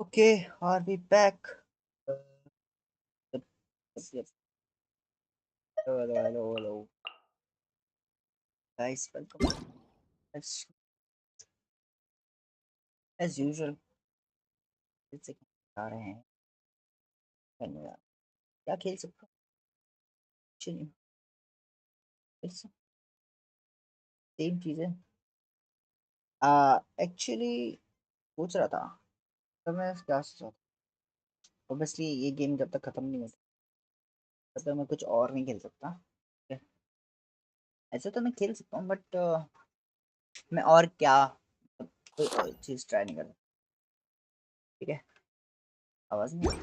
Okay, are we back? Uh, yep, yep. Hello, hello, hello, hello. Guys, welcome. As, as usual, फिर से आ रहे हैं धन्यवाद क्या खेल सकते हो कुछ नहीं फिर से सेम चीजें एक्चुअली सोच रहा था तो मैं क्या सोच रहा था ऑब्वियसली ये गेम जब तक खत्म नहीं होता तब तक मैं कुछ और नहीं खेल सकता ठीक है? ऐसे तो मैं खेल सकता हूँ बट मैं और क्या कोई और चीज ट्राई नहीं कर सकता ठीक है आवाज नहीं आ रही।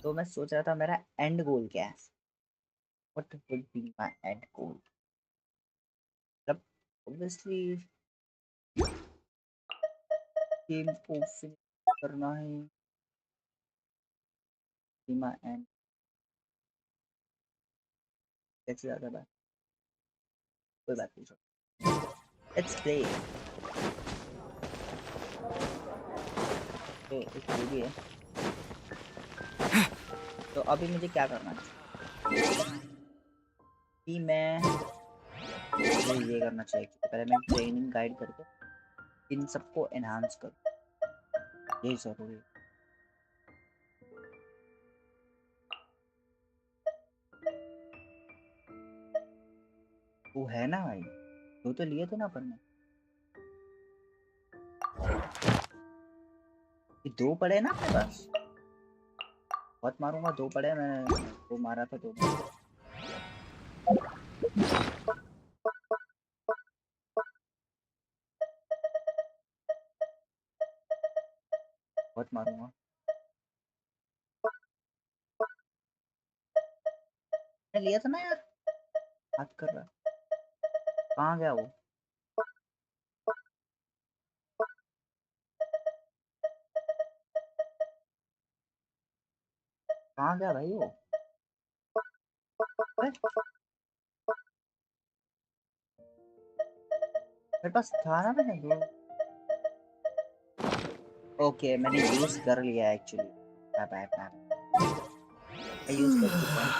तो मैं सोच रहा था मेरा एंड गोल क्या है what would be my end goal मतलब ऑब्वियसली गेम को फिनिश करना है माय एंड कैसे ज्यादा बात कोई बात नहीं लेट्स प्ले तो एक ये भी है तो अभी मुझे क्या करना है कि मैं मुझे ये करना चाहिए कि पहले मैं ट्रेनिंग गाइड करके इन सबको एनहांस करूँ ये जरूरी है वो है ना भाई तो लिए थे ना अपन ने ये दो पड़े ना अपने पास बहुत मारूंगा दो पड़े मैंने वो मारा था दो बहुत मारूंगा मैंने लिया था ना यार बात कर रहा कहाँ गया वो कहाँ गया भाई वो मेरे पास था ना मैंने दो ओके मैंने यूज कर लिया एक्चुअली मैं यूज कर चुका हूँ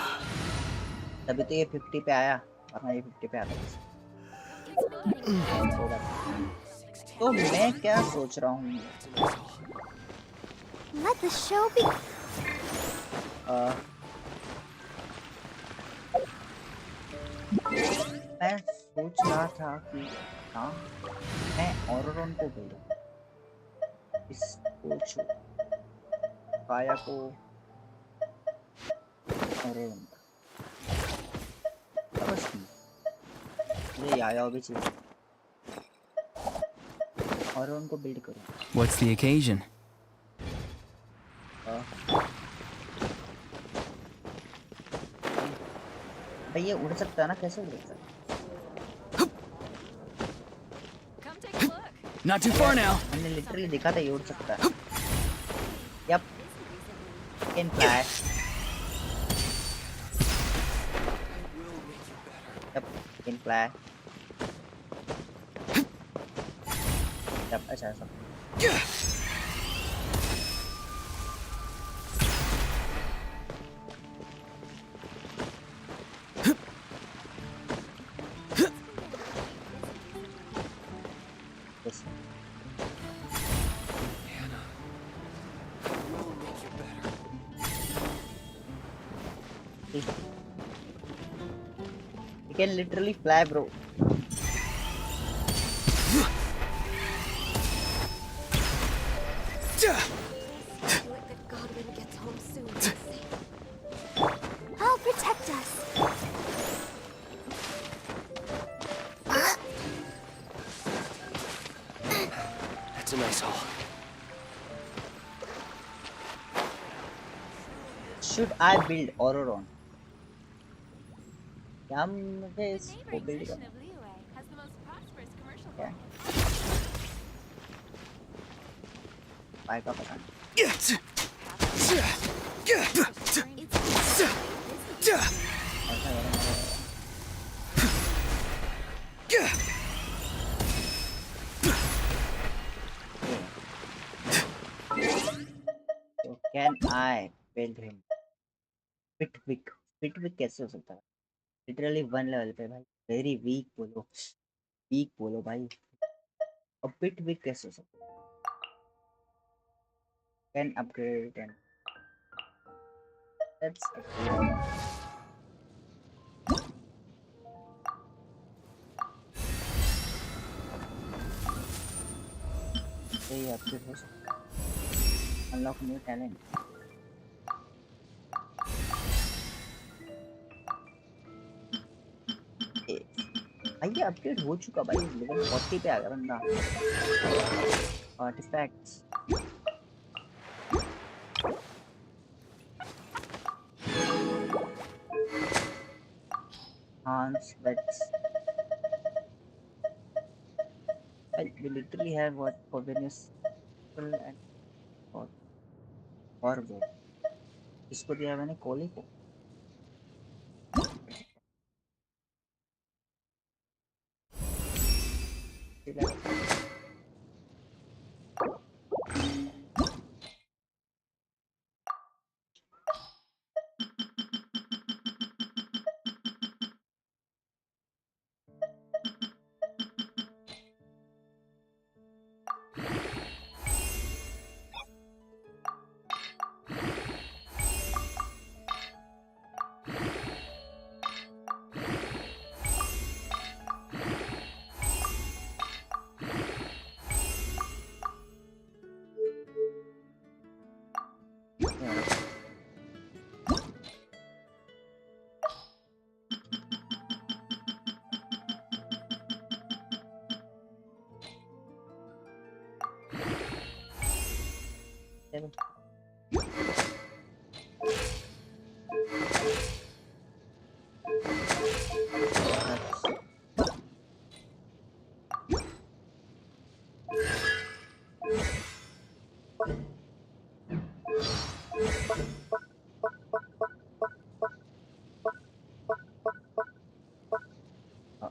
तभी तो ये 50 पे आया वरना ये 50 पे आता तो मैं क्या सोच रहा हूँ Let the show be. मैं सोच रहा था कि हाँ मैं ऑरोरॉन को भेजूं इसको काया को ऑरोरॉन बस मुझे याया भी चाहिए ऑरोरॉन को बिल्ड करूं What's the occasion? भाई ये उड़ सकता है ना कैसे उड़ सकता है Not too far now. मैंने लिटरली देखा था ये उड़ सकता है yup can fly yup can fly yup अच्छा सब You can literally fly, bro. I'll protect us. That's a nice haul. Should I build Auroron? क्या मुझे इसको बिल्ड करना है भाई का पता नहीं आई पिलग्रिम पिटविक पिटविक कैसे हो सकता है लिटरली वन लेवल पे भाई वेरी वीक बोलो भाई अब पिटविक कैसे हो सकता can upgrade and let's upgrade ये अपग्रेड हो सकता है अनलॉक न्यू टैलेंट भाई ये अपडेट हो चुका भाई लेवल 40 पे आ गया बंदा artefacts Hans Vets like we literally have what Corvinus and or Orgo इसको दिया मैंने कोहली को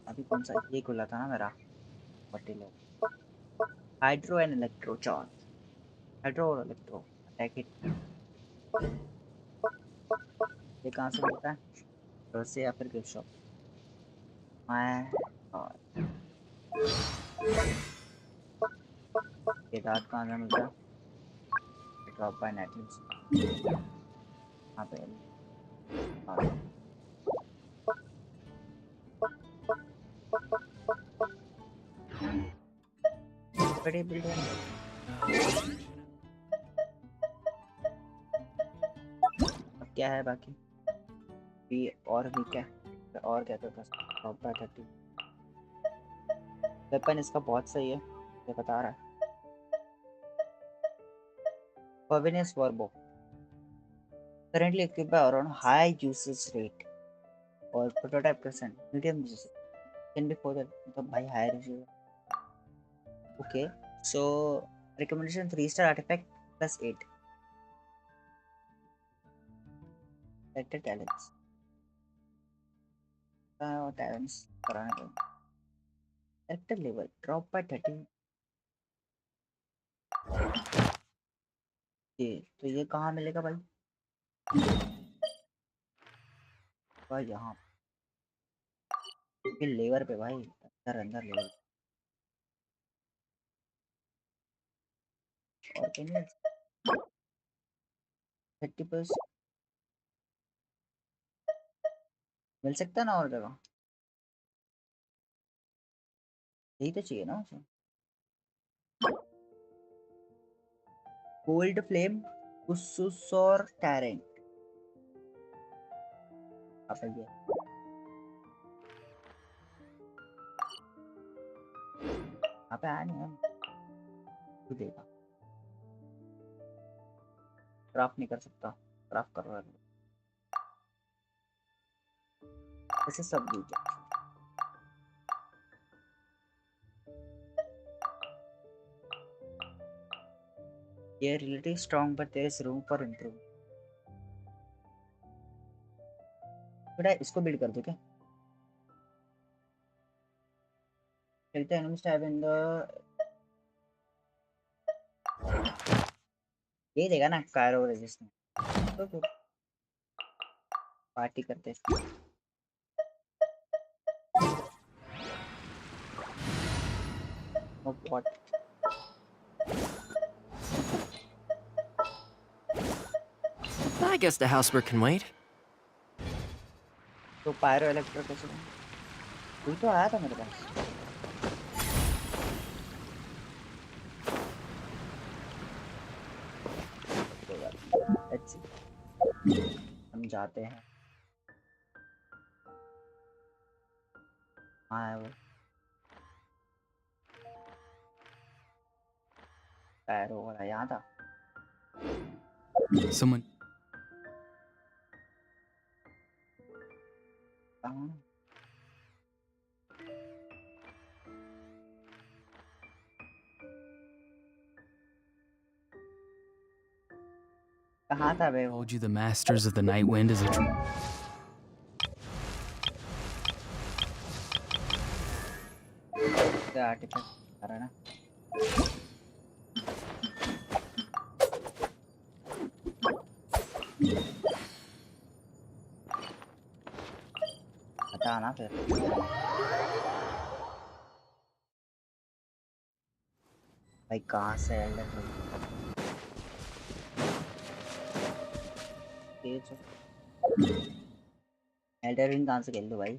अभी कौन सा ये खुला था ना मेरा बटिलो hydro and electro charge hydro और इलेक्ट्रो अटैक इट ये कहाँ से मिलता है घर से या फिर गिफ्ट शॉप मैं ये दांत कहाँ से मिलता है ड्रॉप बाय नेटलिस्ट यहाँ पे बड़े बिल्डर अब क्या है बाकी भी और भी क्या और क्या करता ड्रॉप बाय 30 वेपन इसका बहुत सही है ये बता रहा है Corvinus Warbo currently equipped by around high usage rate or prototype percent medium usage can be further मतलब भाई higher usage okay so recommendation 3-star artifact plus 8 selected talents talents कराने को character level drop by 30 ये तो ये कहाँ मिलेगा भाई भाई यहाँ ये लेवर पे भाई अंदर अंदर लेवल और कहीं 30% मिल सकता है ना और जगह यही तो चाहिए ना उसे गोल्ड फ्लेम उसुसोर टैरेंट अब ये यहाँ पे आया नहीं हम तू देगा क्राफ्ट नहीं कर सकता क्राफ्ट कर रहा है ऐसे सब दीजिए ये relative strong but there is room for improve बेटा इसको बिल्ड कर दो क्या चलते हैं एनिमी हैव इन द ये देगा ना कायरो रेजिस्टेंस तो फिर पार्टी करते what I guess the housework can wait. तो पायरो इलेक्ट्रो कैसे कोई तो आया था मेरे पास हम जाते हैं हाँ वो पैरो वाला यहाँ था Someone. कहाँ था बे वो Told you the masters of the night wind is a क्या आर्टिफैक्ट कर रहा है ना बता ना फिर भाई कहाँ से एल्डर एल्डर रिंग कहाँ से खेल दो भाई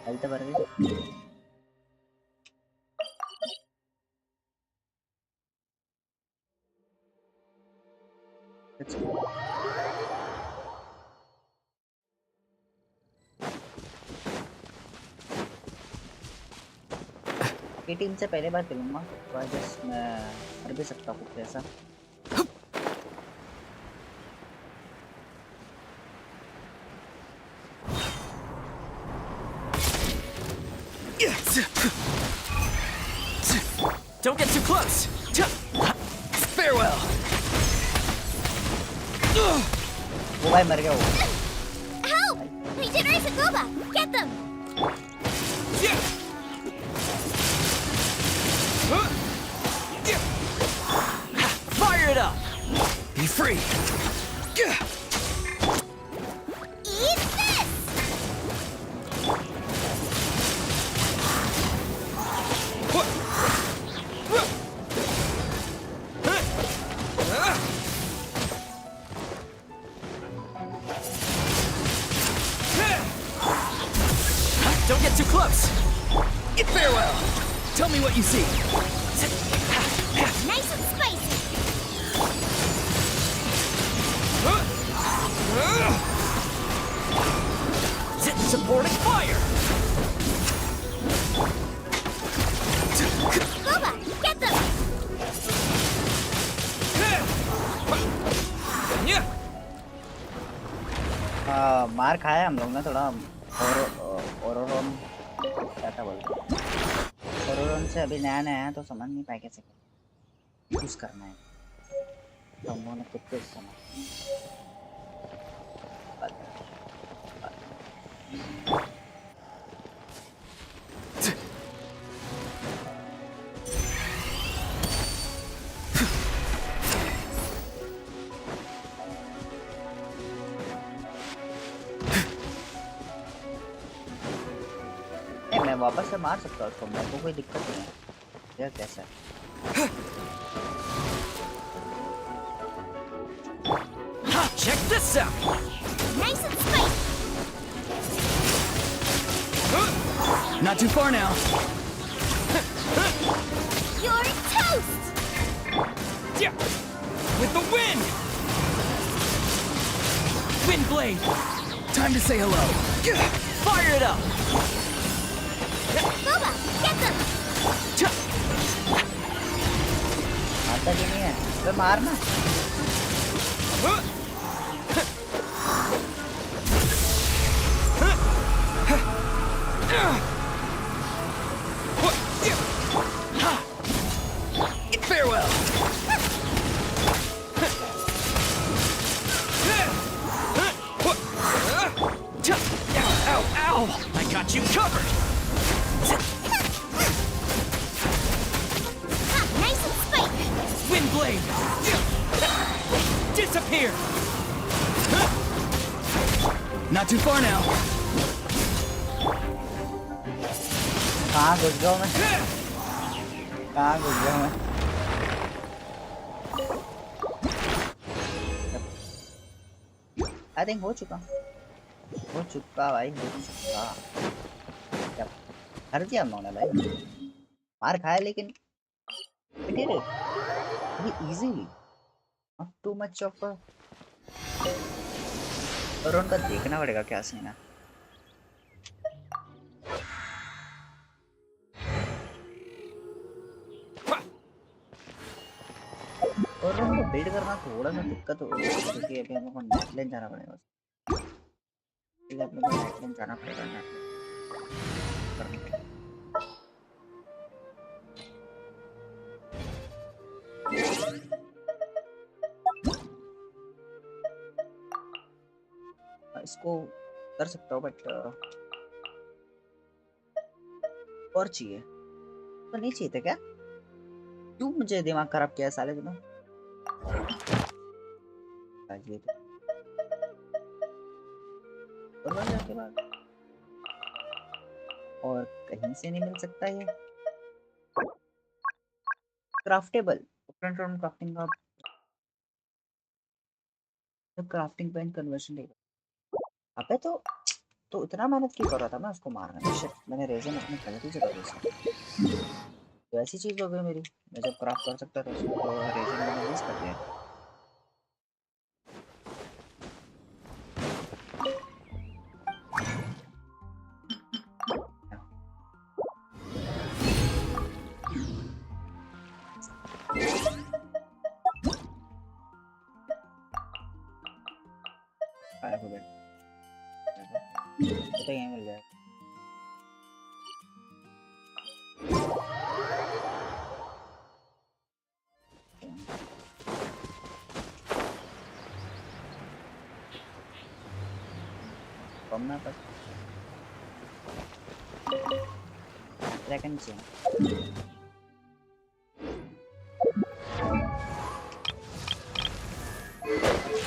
हेल्थ भर गई ये टीम से पहले बार खेलूंगा तो आई गेस मैं कर भी सकता हूँ कुछ ऐसा Don't get too close. Farewell. वो भाई मर गया वो Help! Legionaries of Goba! Get them! Fire it up. Be free. Eat this! Don't get too close. Farewell. Tell me what you see. Nice and spicy! Supporting fire. Goba! Get them! मार खाया हम लोग ना थोड़ा ओरोरोन क्या था बोलते ओरोरोन से अभी नया नया है तो समझ नहीं पाए कैसे यूज करना है तो हम लोगों ने खुद को समझ मैं वापस से मार सकता हूँ उसको मेरे को कोई दिक्कत नहीं है यह कैसा Check this out. Nice and spicy! Not too far now. You're toast! With the wind. Wind blade. Time to say hello. Fire it up. Goba! Get them! आता क्यों नहीं है तो मारना Farewell. Not too far now. कहाँ घुस गया हूँ मैं? कहाँ घुस गया हूँ मैं? आई थिंक हो चुका भाई, हो चुका। क्या हर दिया हमने भाई, मार खाया लेकिन we did it very easily, not too much of a। और उनका देखना पड़ेगा क्या सीन है। और उनको बिल्ड करना थोड़ा सा दिक्कत हो रही है क्योंकि अभी हम लोग को नेटलाइन जाना पड़ेगा। ठीक है, अपने को नेटलाइन जाना पड़ेगा, नेटलाइन करने के लिए। इसको कर सकता हूँ बट और चाहिए तो नहीं चाहिए था क्या? क्यों मुझे दिमाग खराब किया है साले तुमने? ये तो और बन जाने के बाद और कहीं से नहीं मिल सकता ये क्राफ्टेबल फ्रंट राउंड क्राफ्टिंग का। तो क्राफ्टिंग पेन कन्वर्शन देगा। अबे तो इतना मेहनत क्यों कर रहा था मैं उसको मारने में? शिट, मैंने रेजन अपनी गलती से कर दिया। तो ऐसी चीज हो गई मेरी, मैं जब क्राफ्ट कर सकता था उसको तो रेजन मैंने वेस्ट कर दिया। आया हो गया तो यहीं मिल जाएगा। कम ना बस सेकंड से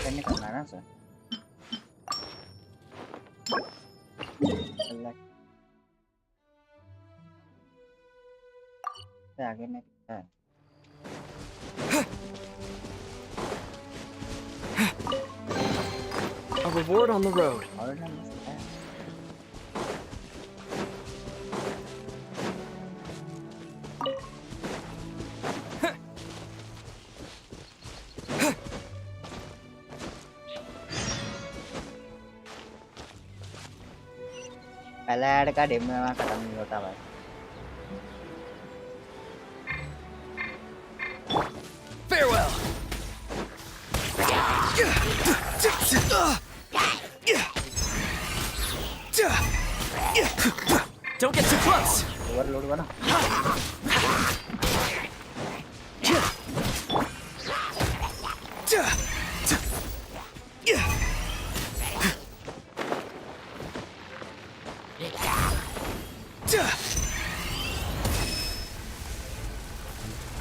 करने करना है ना सर। आगे में है A reward on the road. और है। पहला ऐड का डेम में खत्म नहीं होता भाई। Farewell. Don't get too close. Overload बना।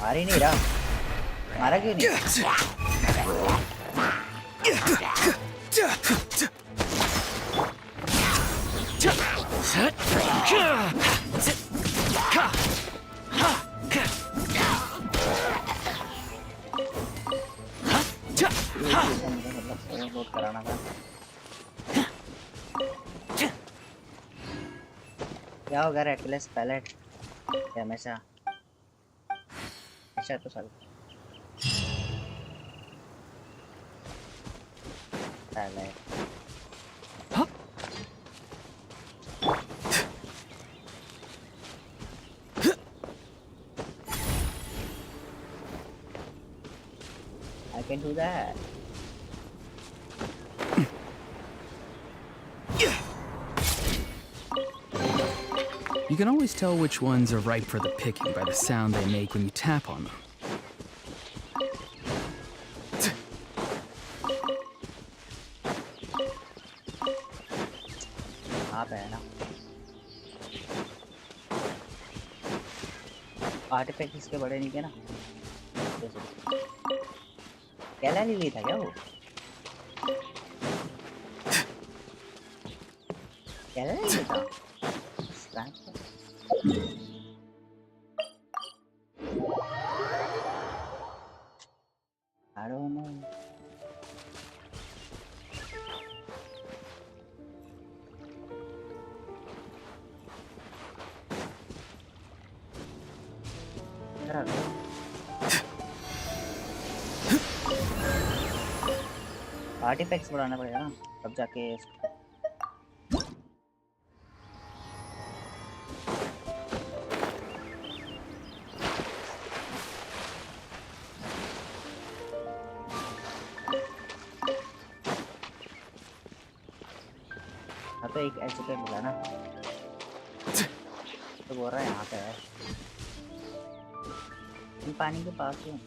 मार ही नहीं रहा, मारा क्यों नहीं? मतलब कराना था। क्या होगा रेडलेस पैलेट हमेशा अच्छा तो चल palette I can do that. You can always tell which ones are ripe for the picking by the sound they make when you tap on them. आप है ना आर्टिफैक्ट इसके बड़े नहीं के ना, कैला ले ली था क्या वो? क्या है ये था? Scratch? I don't know. Artefacts बढ़ाना पड़ेगा ना तब जाके हाँ तो एक ऐसे पे मिला ना तो बोल रहा है यहाँ पे है तुम पानी के पास ही हो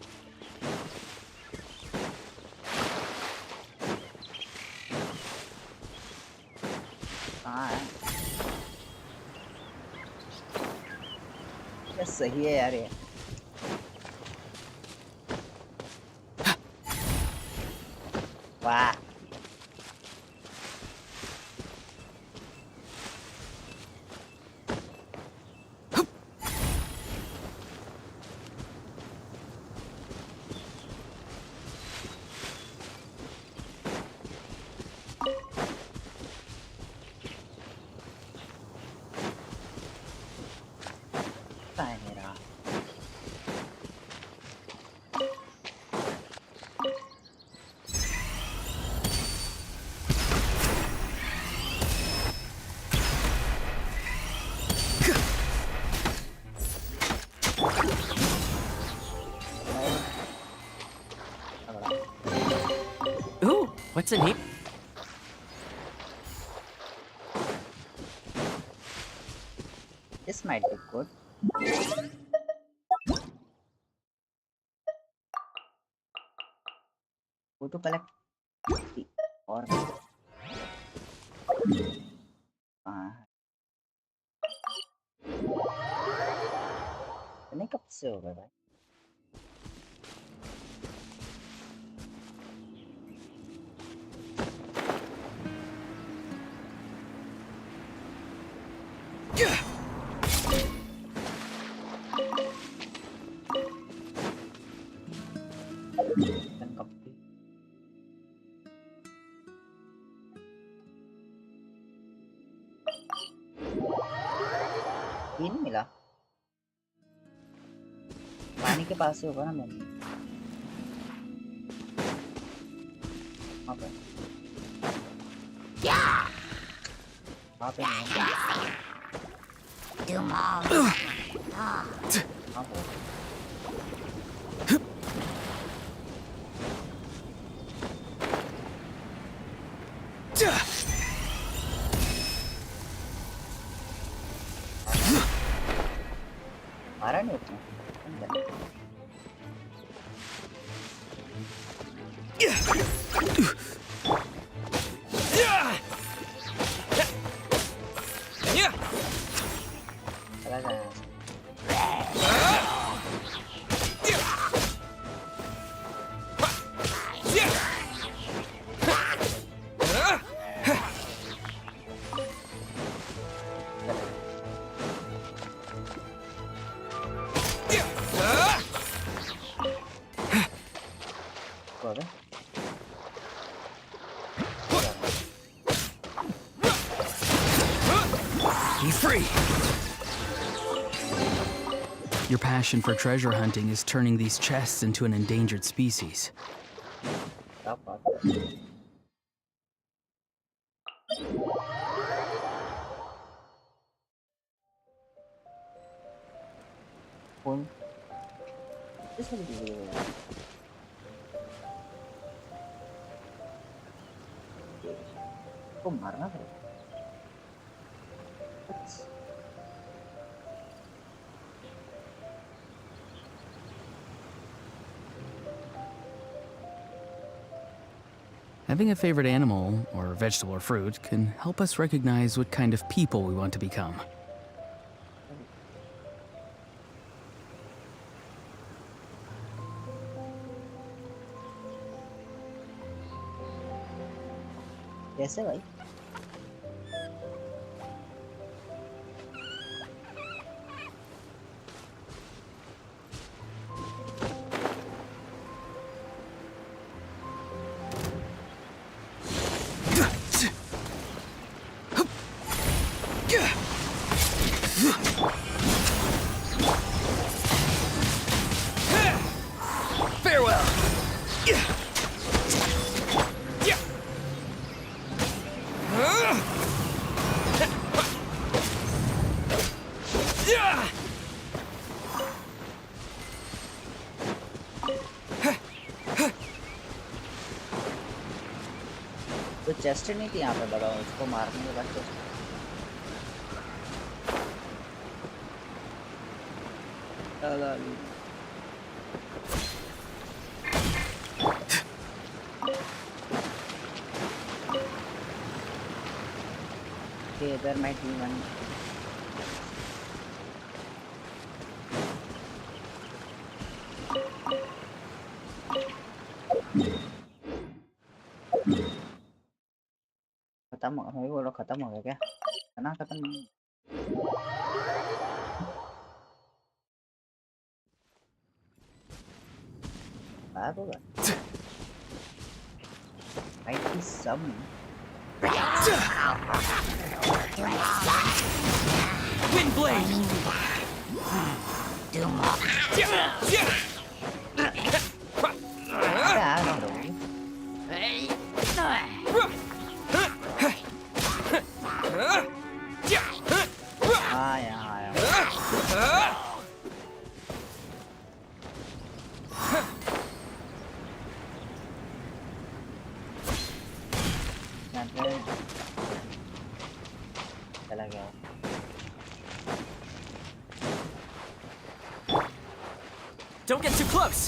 कहाँ है ये सही है यार ये वाह कहाँ है मेरा Ooh, what's in here? This might be good. वो तो कलेक्ट और हाँ नहीं कब से हो गए भाई ये नहीं मिला पानी के पास से होगा ना मैंने वहाँ पे वहाँ पे नहीं Do more. वहाँ पे मारा नहीं उतना अंदर चला जाए Brother. Be free! Your passion for treasure hunting is turning these chests into an endangered species. Stop what? Phone. This will be को मारना पड़ेगा Having a favorite animal, or vegetable or fruit, can help us recognize what kind of people we want to become. कैसे भाई chest नहीं थी यहाँ पे, बताओ उसको मारने के बाद chest। Okay, there might be one. खत्म हो गया, बोलो खत्म हो गया क्या? है ना खत्म नहीं? गायब होगा। Might be some. Wind blade. क्या है ना? आया आया। चला गया। Don't get too close.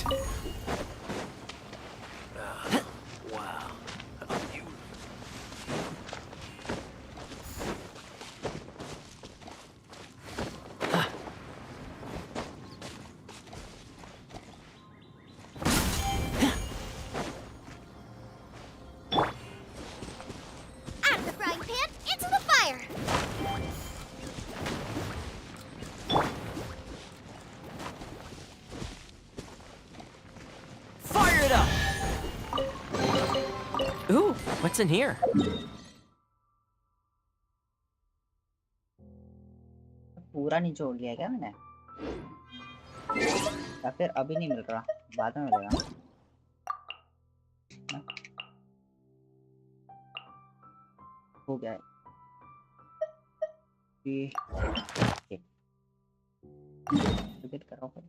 Out of the frying pan, into the fire! Fire it up. Ooh, what's in here? पूरा नहीं छोड़ लिया क्या मैंने? या फिर अभी नहीं मिल रहा, बाद में मिलेगा। हो गया है। टिकट करो फिर।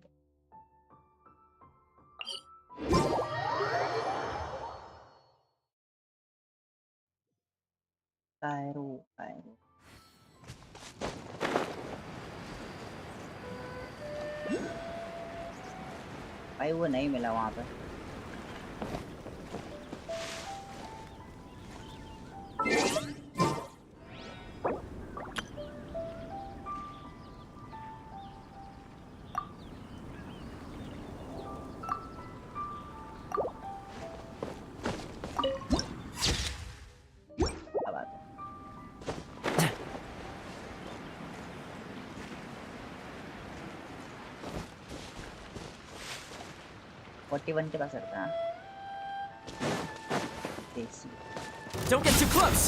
Cairo Cairo. भाई वो नहीं मिला वहाँ पे। क्या बात है? 41 के पास रहता है। देसी। Don't get too close.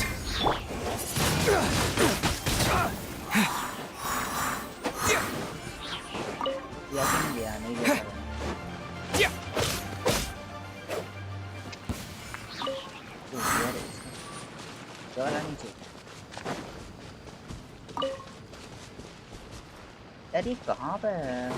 या कि नहीं दिया, नहीं दिया। वाला नीचे। यार ये कहाँ पे है?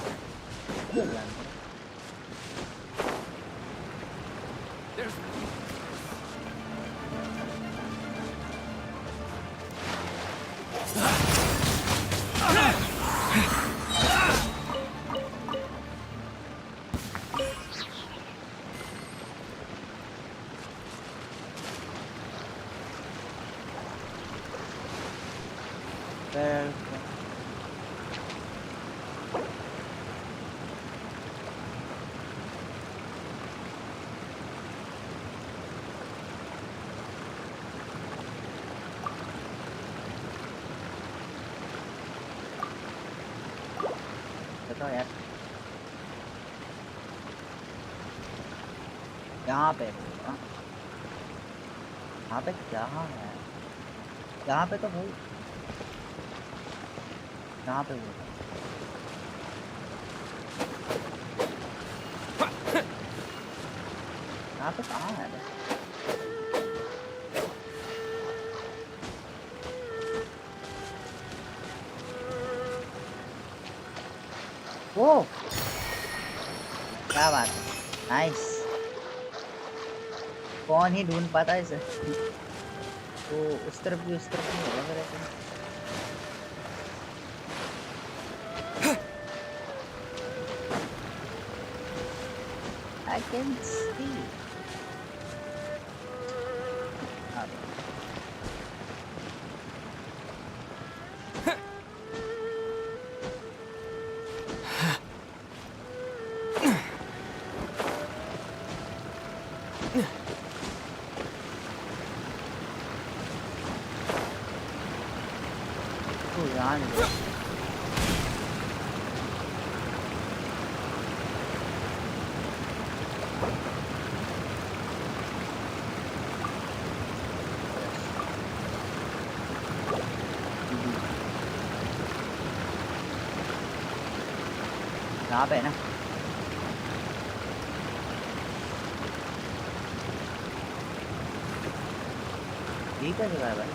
बताओ यार, यहाँ पे हाँ? यहाँ पे क्या है? यहाँ पे तो वो, यहाँ पे वो यहाँ पे कहाँ है? वो क्या बात है, नाइस। कौन ही ढूंढ पाता है इसे। तो उस तरफ भी नहीं होगा मेरे ऐसे। I can see. हाँ, तो यहाँ नहीं है। यहाँ पे है ना। ठीक है जगह है भाई।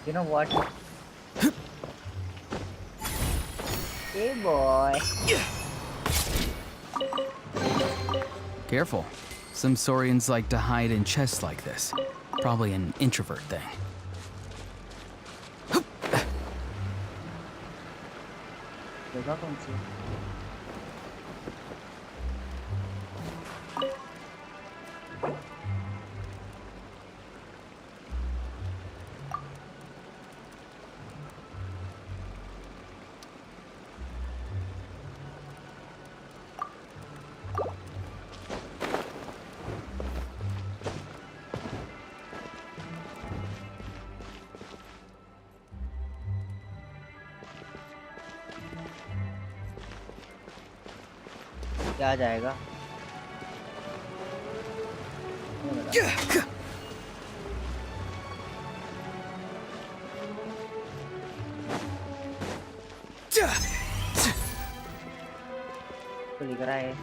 You know what? Hey boy. Careful. Some Saurians like to hide in chests like this. Probably an introvert thing. जगह कौन सी? क्या जाएगा? नहीं पता। तो लिख रहा है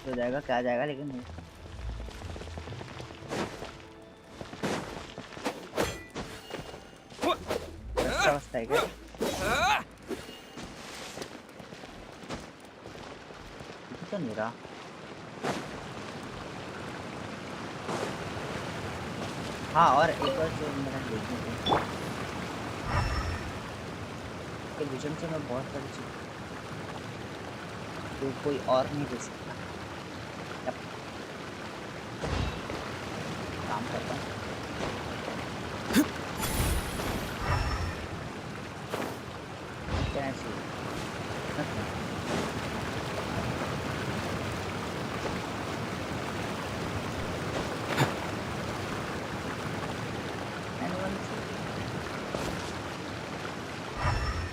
तो जाएगा, क्या जाएगा लेकिन नहीं। रास्ता है क्या? तो नहीं रहा। हाँ, और एक और जो मेरा देखने को के विजन से मैं बहुत सारी चीज तो कोई और नहीं दे सकता। यप, काम करता हूँ। कैसे? Anyone see?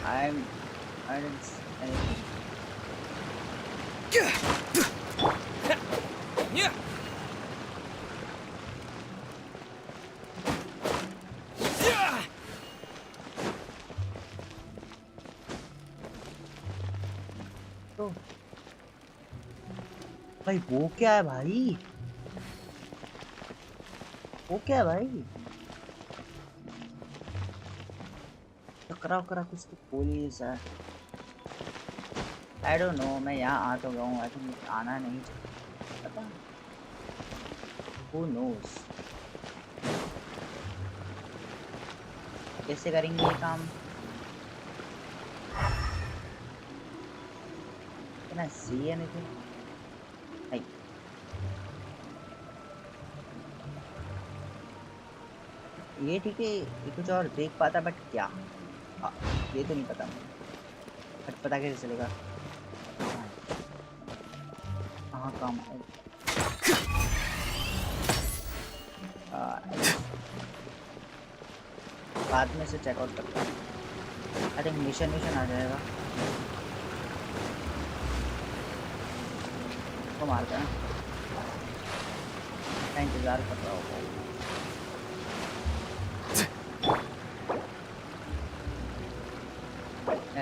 I didn't see anything. तो भाई वो क्या है भाई? वो क्या है भाई? टकराव कुछ तो पुलिस है। आई डोंट नो, मैं यहाँ आ तो गया हूँ, आई थिंक आना नहीं चाहिए, पता हु नोस कैसे करेंगे ये काम। Can I see anything? नहीं। ये ठीक है, ये कुछ और देख पाता बट क्या? हाँ, ये तो नहीं पता मुझे। बट पता कैसे चलेगा? हाँ काम है। बाद में से चेकआउट करता हूँ। आई थिंक मिशन आ जाएगा तो मारते हैं। इंतजार कर रहा होगा।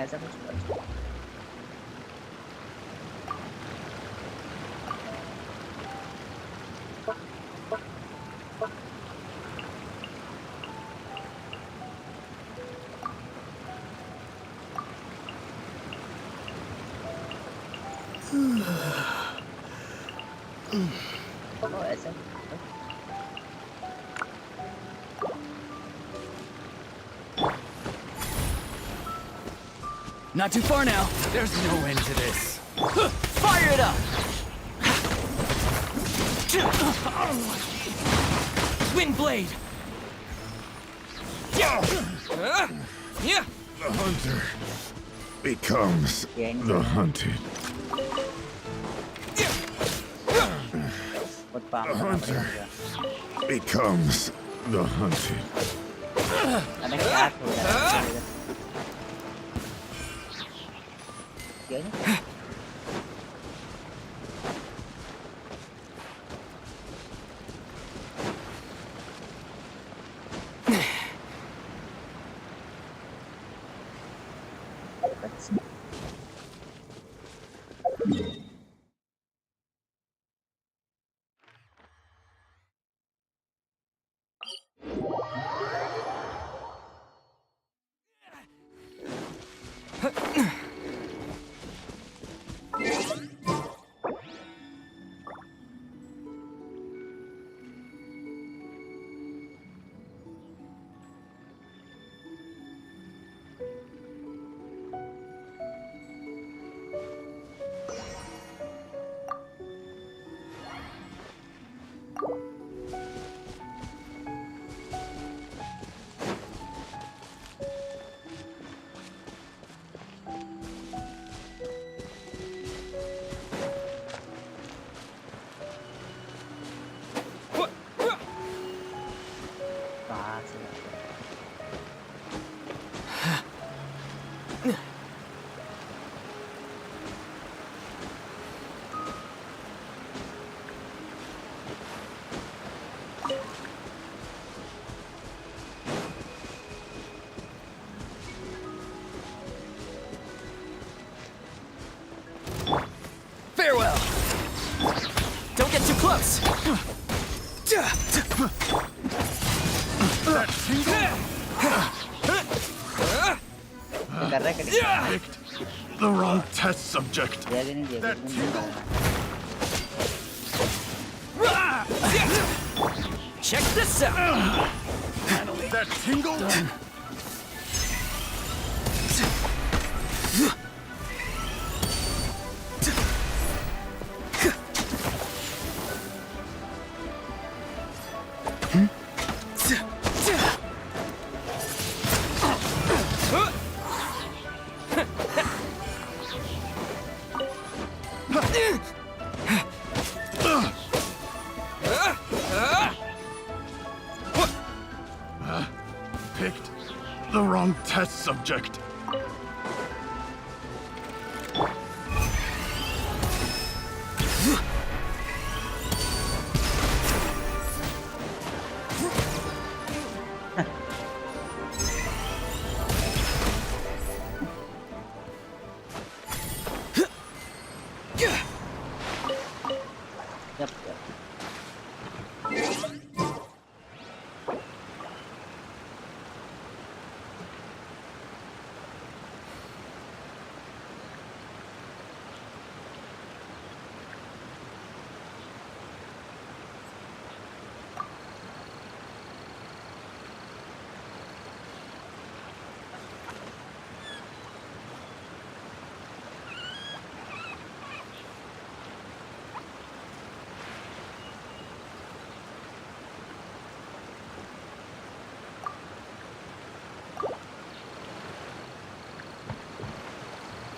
ऐसा कुछ कर। ओ ऐसा Not too far now. There's no end to this. Fire it up! Wind blade! The hunter becomes the hunted. बहुत पाम The करना hunter पड़ेगा। becomes the hunted. अबे क्या हो रहा है? क्या नहीं? कहाँ से लाते हैं? Farewell! Don't get too close! कर रहा है क्या? Picked the wrong test subject. दिया कि नहीं दिया? That कुछ नहीं tingle. करना। Check this out! That tingle. Picked the wrong test subject. जब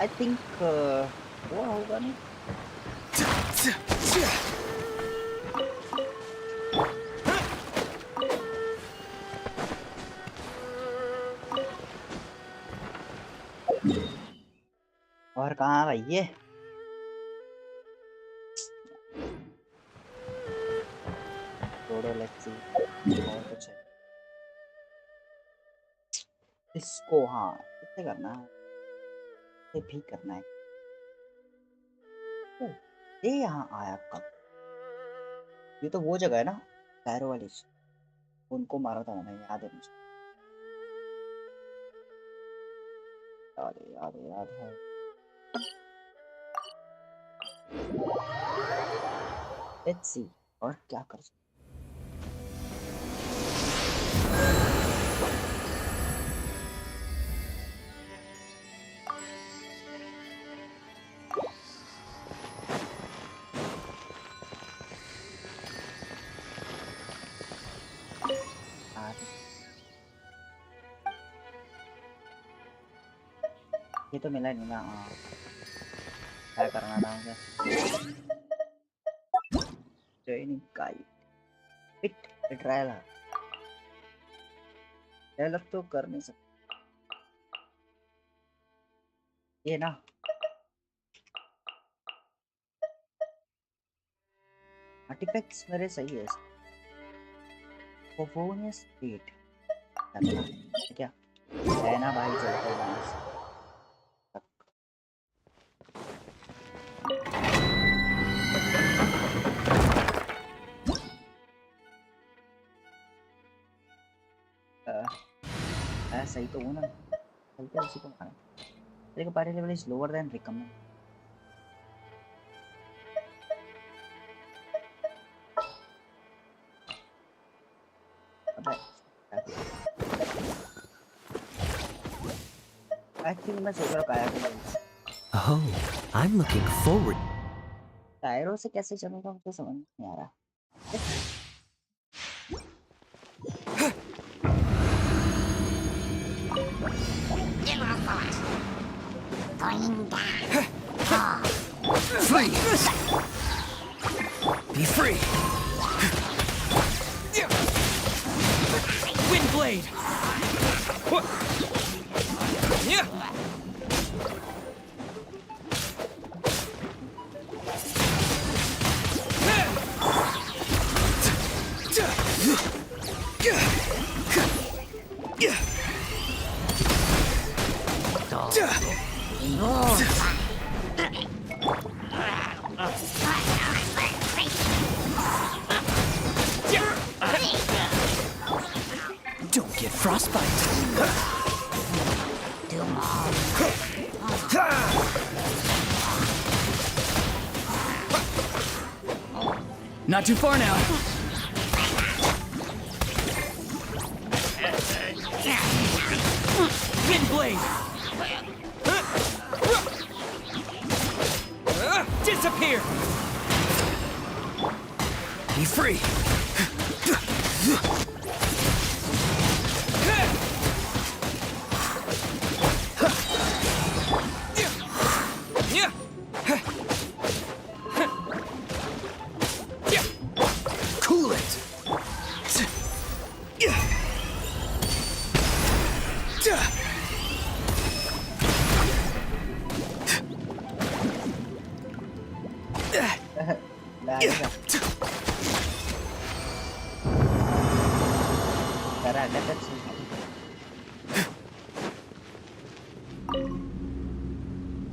I think वो होगा नहीं। और कहाँ भाई ये? छोड़ो लेट्स सी और कुछ है। इसको हाँ कितने करना है? ये भी करना है। ओह, ये यहाँ आया कब? ये तो वो जगह है ना, पैरों वाली। उनको मारा था मैंने, याद है मुझे। याद है। लेट्स सी और क्या कर सकते। ये तो मिला नहीं ना। हाँ, क्या करना था मुझे? ट्रेनिंग गाइड ट्रायल डेवलप तो कर नहीं सकते ये ना। आर्टिफैक्ट्स मेरे सही है। परफॉर्मेंस स्पीड क्या है ना भाई, चलते हैं। सही तो हूँ ना, चलते हैं उसी को मारें। देखो party level is lower than recommend. Actually मैं सोच रहा काया Oh, I'm looking forward. टायरों से कैसे चलूंगा मुझे समझ नहीं आ रहा। Free! Be free! Wind blade! Yeah! Don't get frostbite. Not too far now. Wind blade. Disappear. Be free. Cool it.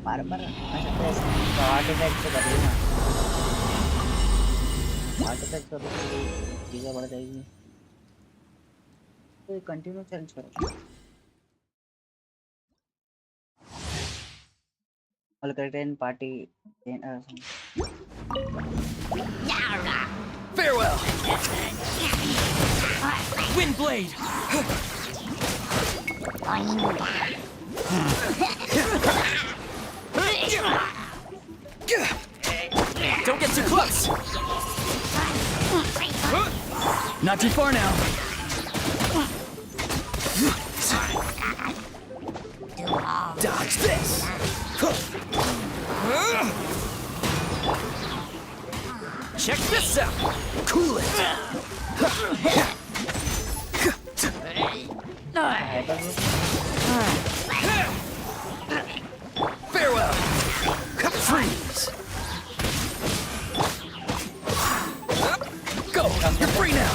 बार-बार आर्टिफैक्ट से कर लेना। आर्टिफैक्ट का चीज़ें बढ़ जाएगी। तो कंटिन्यू चेंज करो। Curtain party. Farewell. Wind blade. Don't get too close. Not too far now. Dodge this. Check this out. Cool it. Farewell. Freeze. Go. You're free now.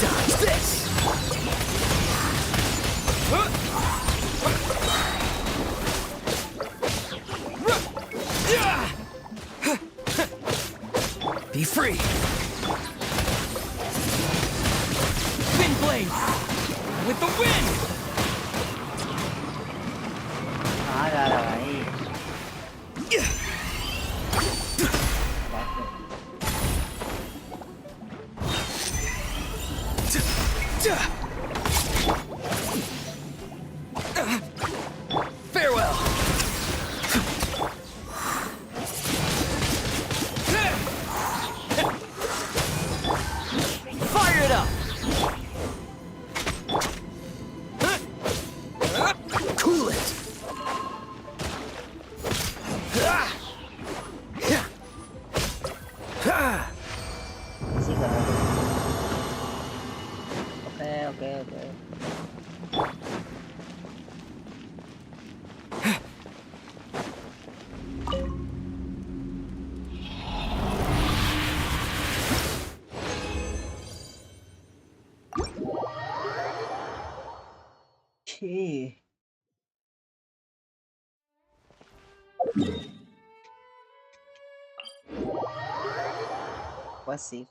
Dodge this. Be free. Wind blade. With the wind. कहाँ जा रहा है भाई? Farewell. Fire it up. Cool it. इसी का okay okay okay Okay. Was safe.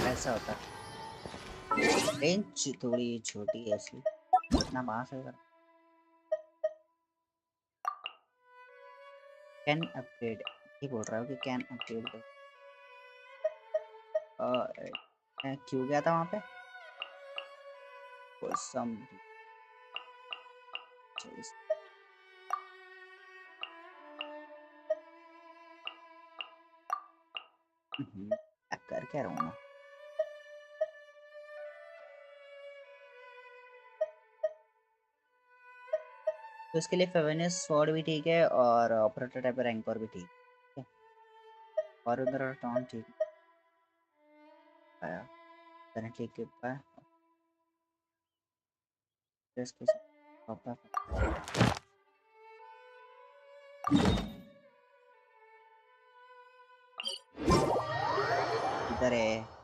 ऐसा होता है रेंज थोड़ी छोटी है ऐसी इतना पास है कैन अपग्रेड ये बोल रहा हूँ कि कैन अपग्रेड कर मैं क्यों गया था वहाँ पे for some reason. कर क्या रहा हूँ मैं तो इसके लिए फेवेनियस स्वॉर्ड भी ठीक है और ऑपरेटर टाइप रैंकर भी ठीक है और उधर टॉन ठीक आया करंटली इक्विप है इसके पापा इधर है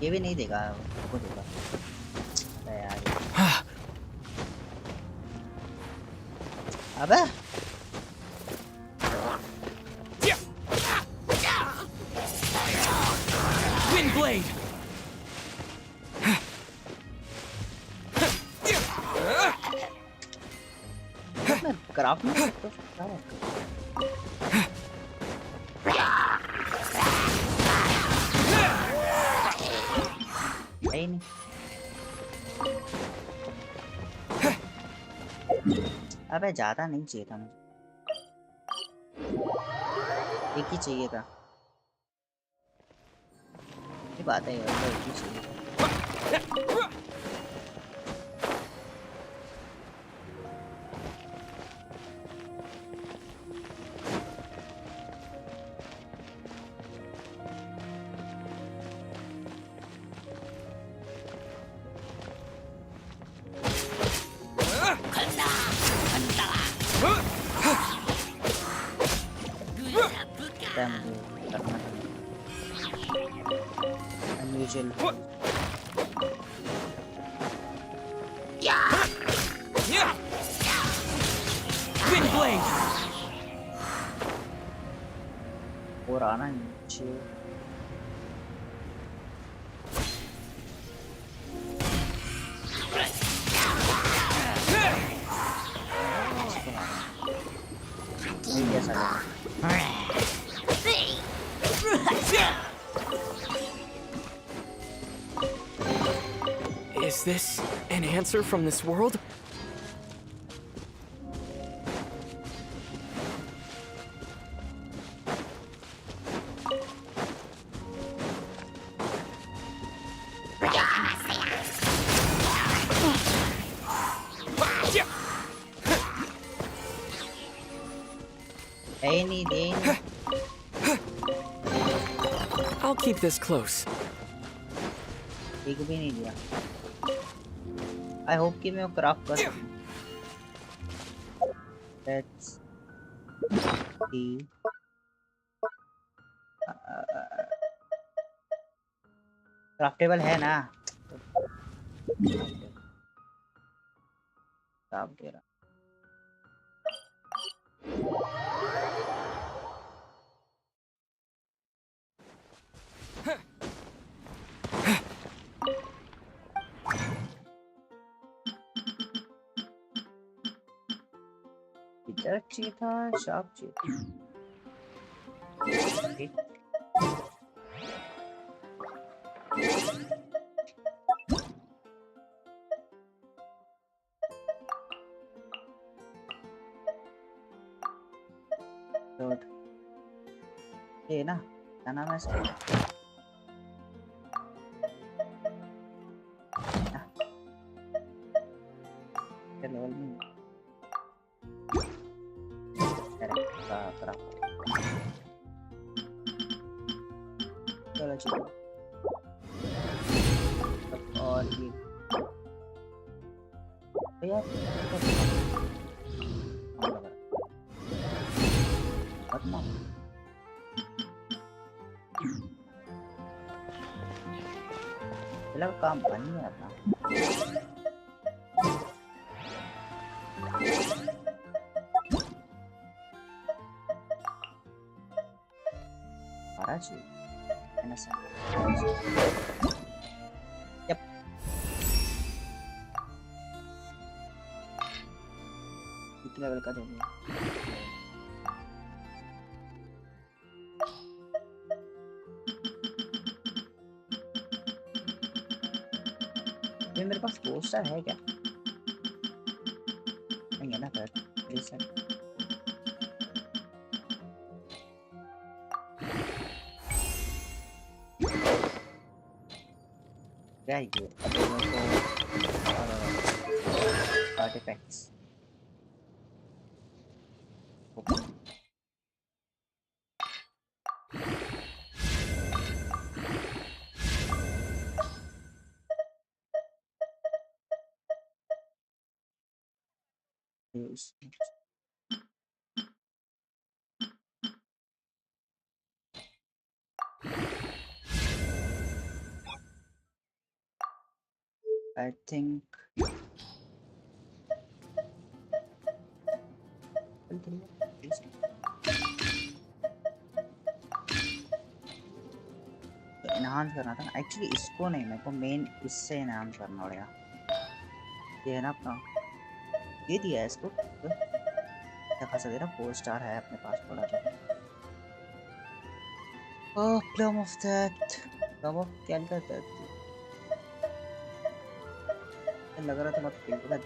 ये भी नहीं देगा वो देगा यार अबे Wind blade. मैं क्राफ्ट में तो क्या नहीं अबे ज्यादा नहीं चाहिए था मुझे एक ही चाहिए था ये बात है यार एक ही चाहिए था unusual Wind blade. और आना नीचे नहीं कैसा Is this an answer from this world? Any. I'll keep this close. एक भी नहीं दिया। I hope कि मैं वो craft कर सकूँ। Let's see. Craftable है ना? Craft दे रहा। Dark cheetah, sharp cheetah. Okay. Good. ये ना क्या नाम है इसका? लेवल में चलो चलो और ये यार काम बन नहीं आता। Yep. कितने लेवल का देंगे? ये मेरे पास 4 स्टार है क्या? नहीं है ना पर प्लीज क्या है ये? आर्टिफैक्ट्स I think एनहांस करना था एक्चुअली इसको नहीं मेरे को मेन इससे एनहांस करना पड़ेगा। ये है ना अपना ये दिया है इसको क्या खासा दे रहा 4 स्टार है अपने पास पड़ा था। Oh plume of that plume of क्या करता है लग रहा था मत बिल्कुल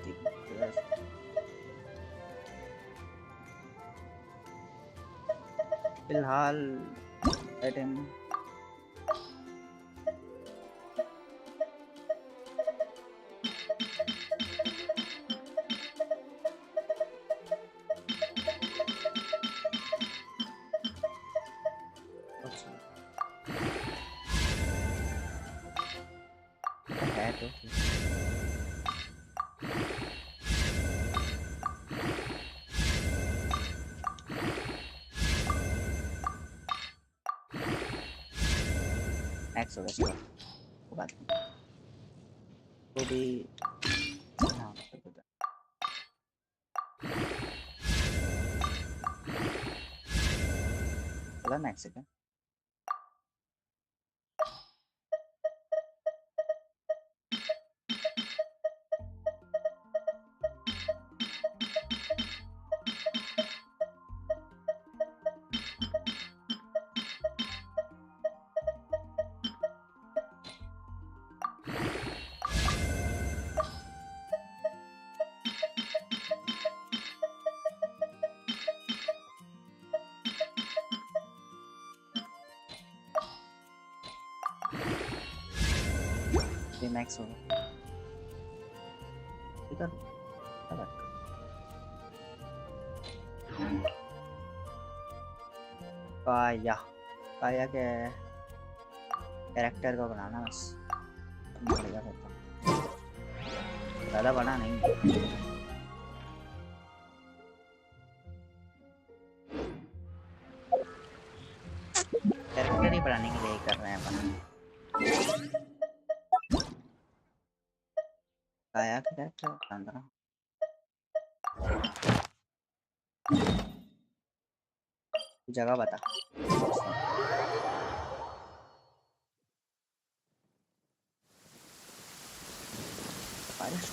फिलहाल आइटम है तो मैक्स होगा इसका वो बात नहीं तो भी हाँ चला मैक्स है मैक्स होगा इधर अलग काया काया के कैरेक्टर का बनाना बस बढ़िया होता ज़्यादा बड़ा नहीं कैरेक्टर ही बनाने के लिए कर रहे हैं अपन काया का कैरेक्टर बना जगह बता बारिश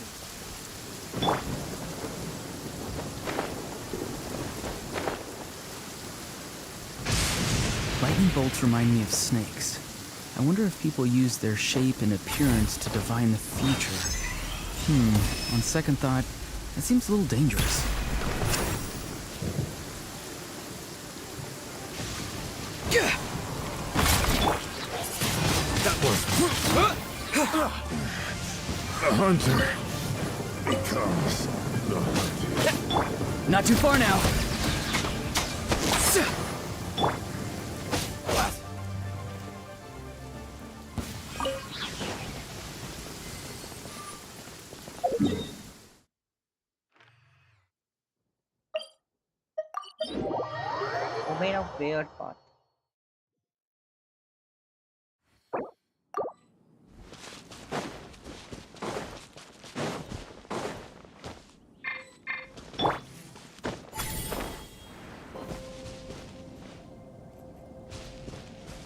Lightning bolts remind me of snakes. I wonder if people use their shape and appearance to divine the future. On second thought, that seems a little dangerous. That was the hunter becomes the hunted. Not too far now. made of weird path.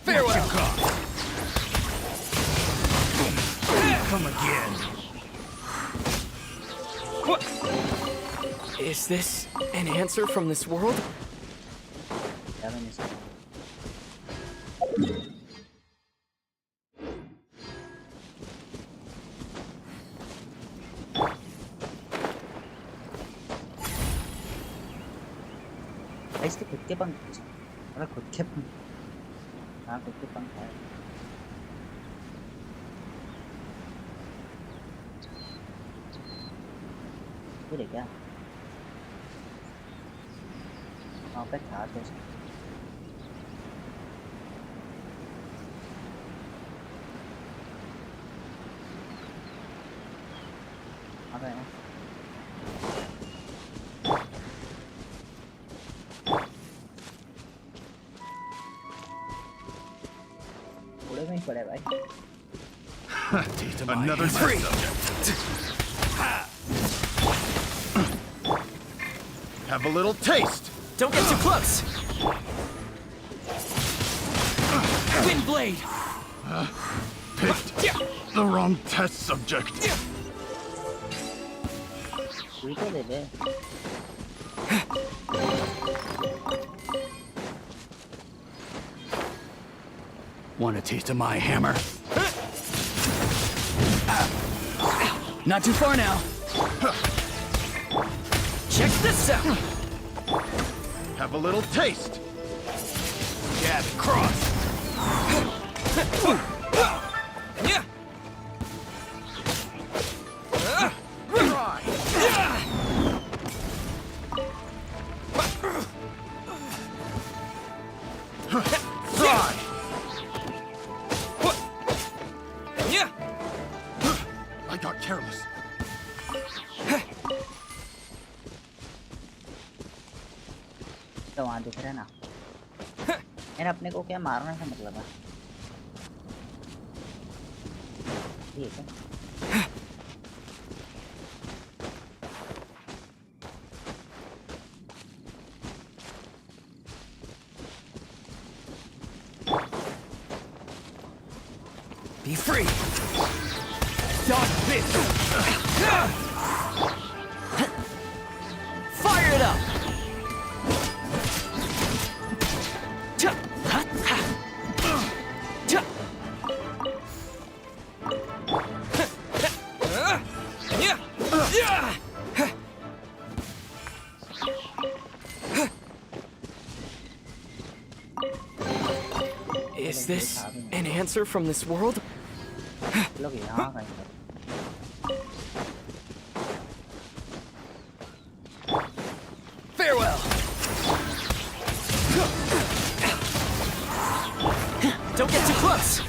Farewell! Come again. What? Is this an answer from this world? इसके खुद के पंख अरे खुद के पंख हाँ खुद के पंख है ये क्या वहाँ पे था तो आ गए Another free. Have a little taste. Don't get too close. Wind blade. Picked the wrong test subject. Want a taste of my hammer? Not too far now. Check this out. Have a little taste. Jab and cross. Yeah. Try. Yeah. I got careless. तो वहाँ दिख रहा है ना यार अपने को क्या मारने का मतलब है ठीक है Be free. Dodge this. Fire it up. Is this an answer from this world? लोग यहाँ कहीं पर Farewell. Don't get too close.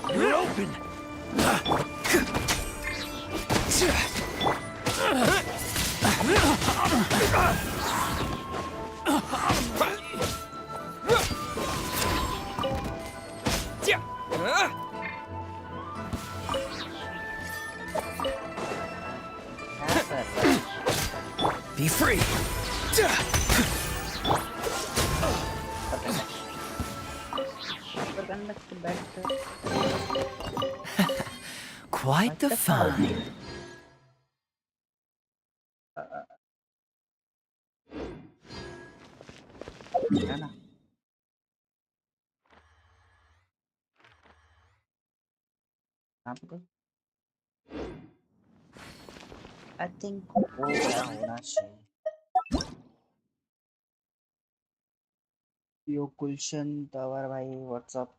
You're open. क्या कर रहा है? Be free. ऊपर करने के बैठ Quite the fun. है ना यहाँ पे कोई आई थिंक हो गया होना चाहिए यो गुलशन तवर भाई व्हाट्सअप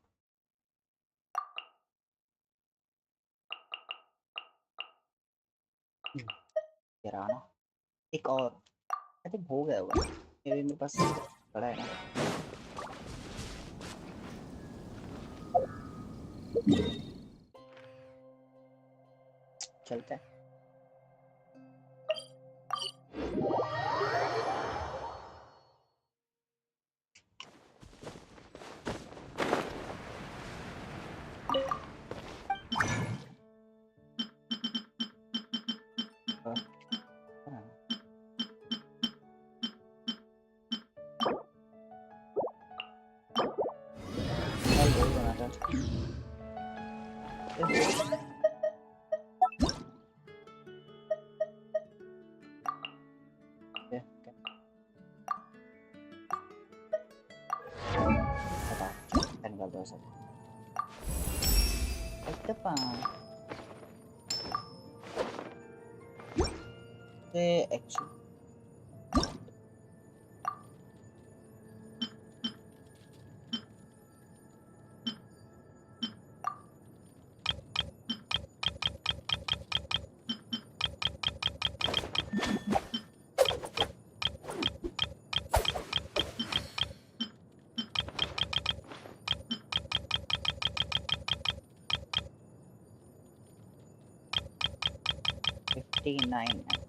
तेरा ना एक और आई थिंक हो गया होगा मेरे पास पड़ा है ना चलता है actually $59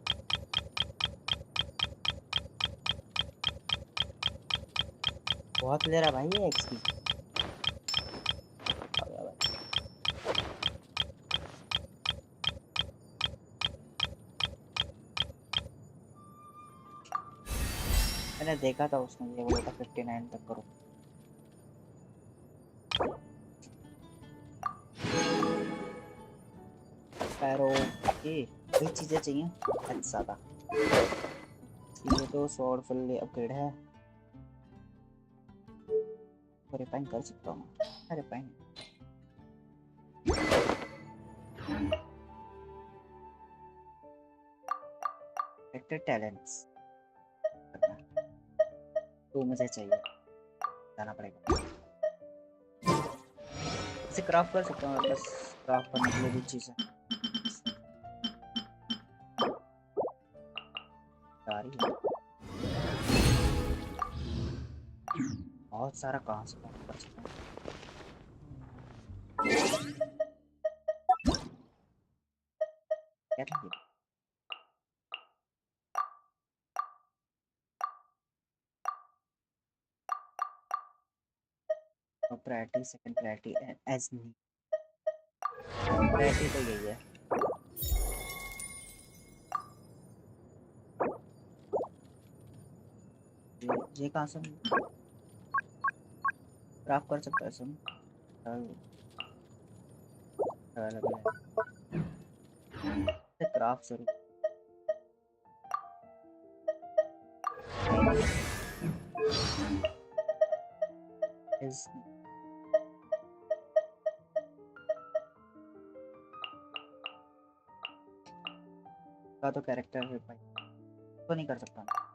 बहुत ले रहा भाई ये एक्सपी मैंने देखा था उसने ये बोला था 59 तक करो पैरो ये चीजें चाहिए अच्छा था ये तो स्वॉर्ड फुल्ली अपग्रेड है रिफाइन कर सकता हूँ रिफाइन एक्टर टैलेंट्स तो मुझे चाहिए जाना पड़ेगा इसे क्राफ्ट कर सकता हूँ बस क्राफ्ट करने के लिए भी चीज़ है बहुत सारा कहाँ से कर सकता हूँ प्रायोरिटी सेकंड प्रायोरिटी एज नहीं प्रायोरिटी तो यही है ये कहाँ से क्राफ्ट कर सकता है सुन क्राफ्ट जरूर का तो कैरेक्टर है भाई तो नहीं कर सकता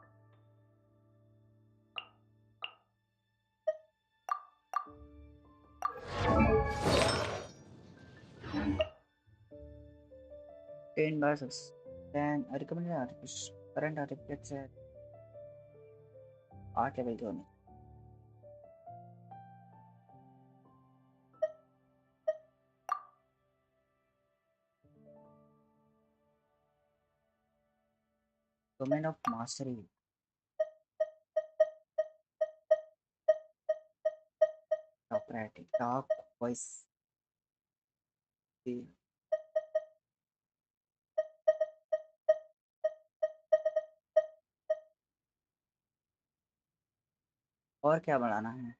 10 versus 10 recommended articles current articles है 8 लेवल के होने domain of mastery top writing top voice और क्या बढ़ाना है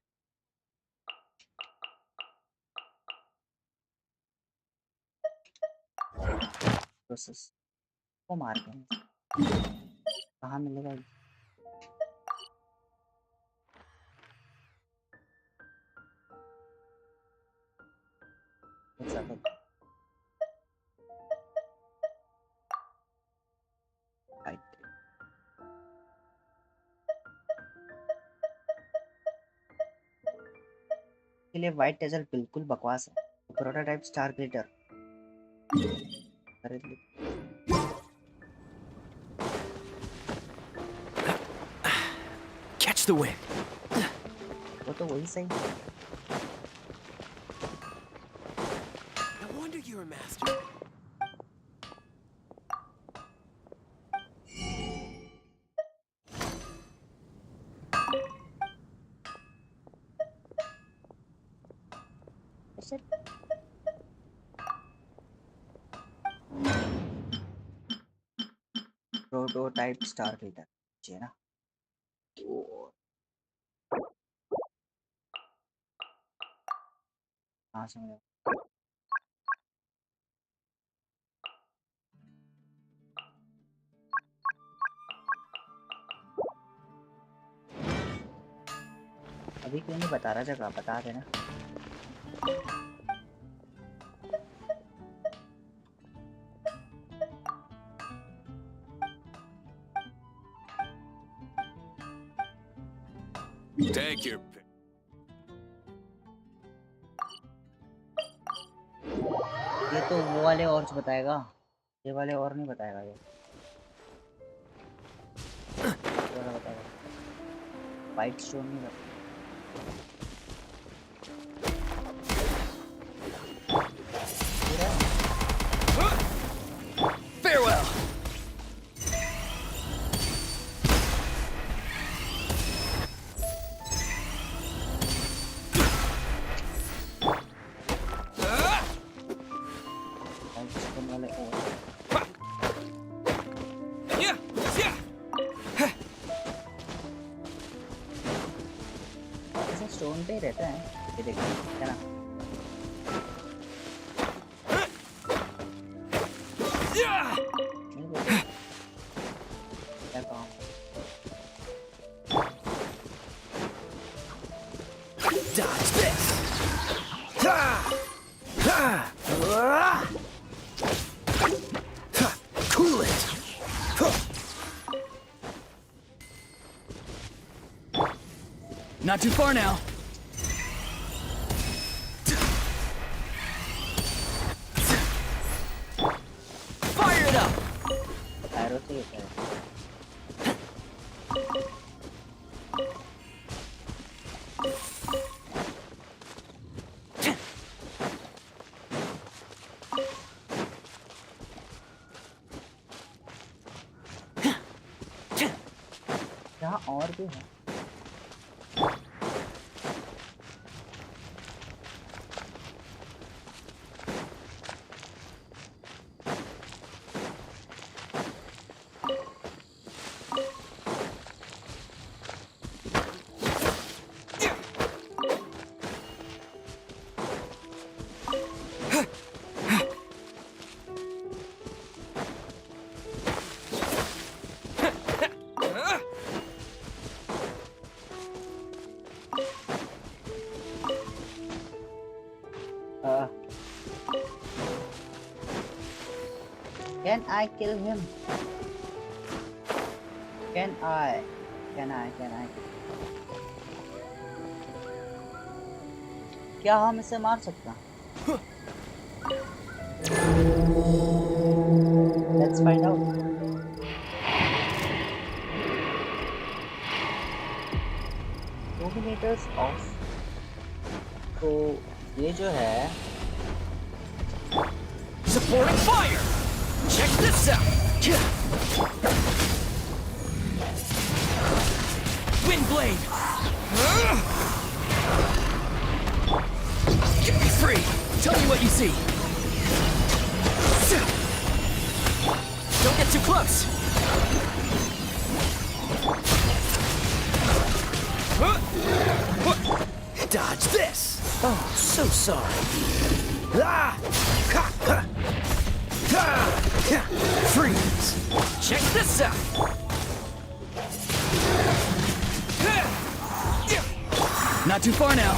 प्रोसेस को मार के कहाँ मिलेगा के लिए वाइट टेजल बिल्कुल बकवास है प्रोटोटाइप स्टार ग्लिटर खरीद ली Catch the wind. वो तो वही सही No wonder you're a master. Prototype star glitter चाहिए ना हाँ समझ अभी क्यों नहीं बता रहा जगह बता देना Take your pick. ये तो वो वाले और बताएगा ये वाले और नहीं बताएगा ये बताएगा वाइट स्टोन नहीं बताएगा Farewell. स्टोन पे ही रहता है ये देखो है ना क्या काम Dodge this. Cool it. Not too far now. Fire it up. Arrow से होता है यहाँ और भी है Can I kill him? Can I? क्या हम इसे मार सकते हैं? Let's find out. Dominators of, तो ये जो है Supporting fire! Check this out! Wind blade! Get me free! Tell me what you see! Don't get too close! Dodge this! Oh, so sorry. Freeze! Check this out! Not too far now.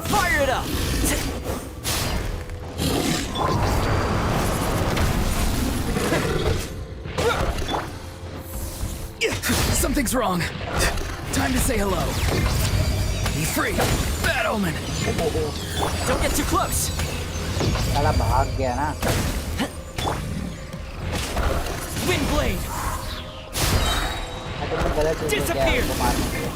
Fire it up! Something's wrong. Time to say hello. Be free. Bad omen. Don't get too close! साला भाग गया ना Wind blade! मैं तुमने गलत चीज़ किया Disappear. उसको मारने के लिए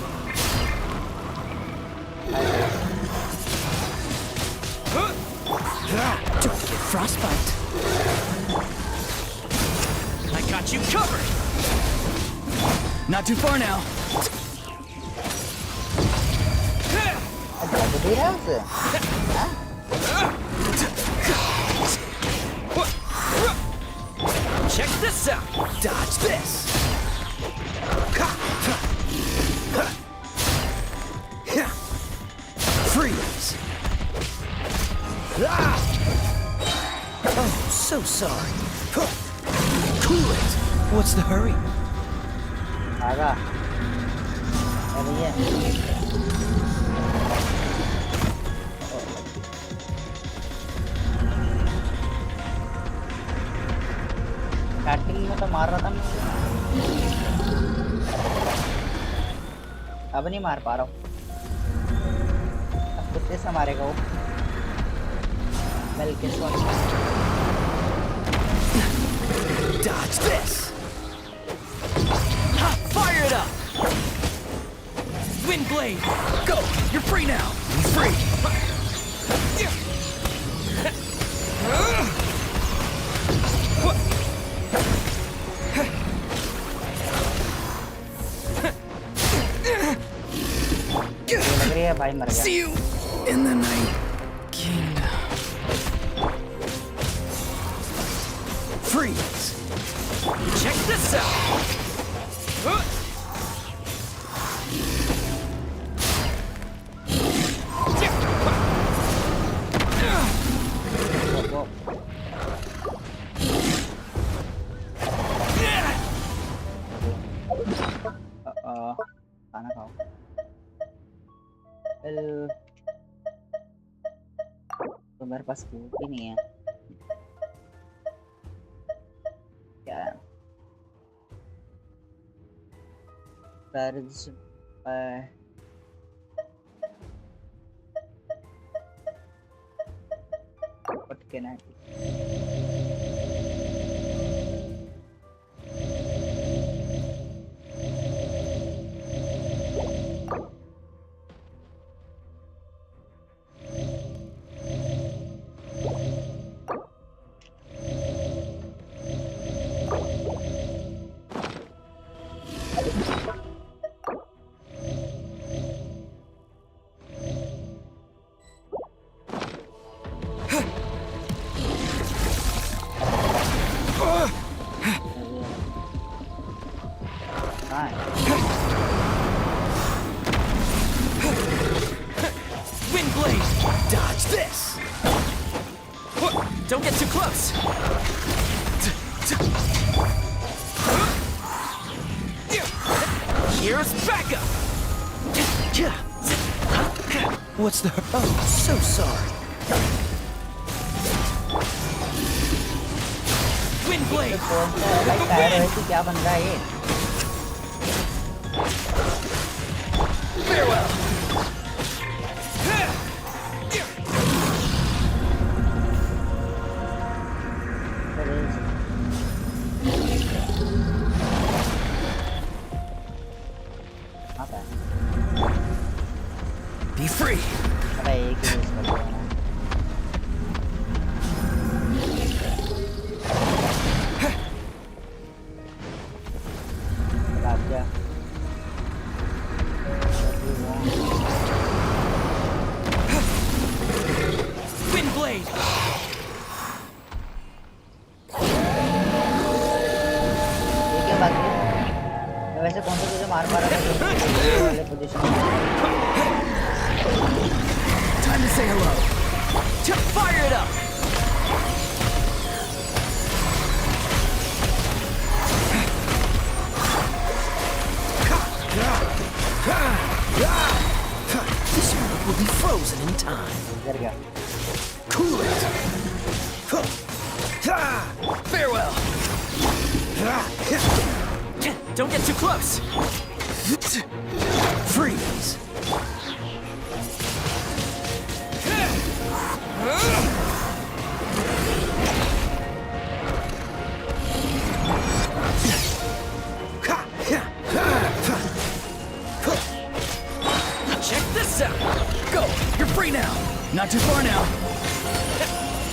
Don't get frostbite. I got you covered! Not too far now. अच्छा तो दे रहा है उसे हाँ? Check this out! Dodge this! Freeze! Oh, so sorry. Cool it! What's the hurry? आगा अरे ये स्टार्टिंग में तो मार रहा था मैं अब नहीं मार पा रहा हूँ अब कुत्ते से मारेगा वो वेल किस one Dodge this! Ha! Fire it up! Wind blade! Go! You're free now! Free! लग रही है भाई मर गया See you in the night kingdom. Freeze! Check this out! वो खाना खाओ वेल तो मेरे पास फूड ही नहीं है क्या है Courage, what can I do? Fine. Wind blade! Dodge this! Don't get too close! Here's backup! What's the... Oh, so sorry. Wind blade! भाई टायर है कि क्या बन रहा है ये Farewell! Be free. अबे एक ही यूज कर रहा हूँ बात क्या Wind blade. ये क्या बात है मैं वैसे कौन सा तुझे मार पा रहा था वाले position Time to say hello. Fire it up. This world will be frozen in time. कर गया Cool it. Farewell. Don't get too close. Freeze. Check this out. Go. You're free now. Not too far now.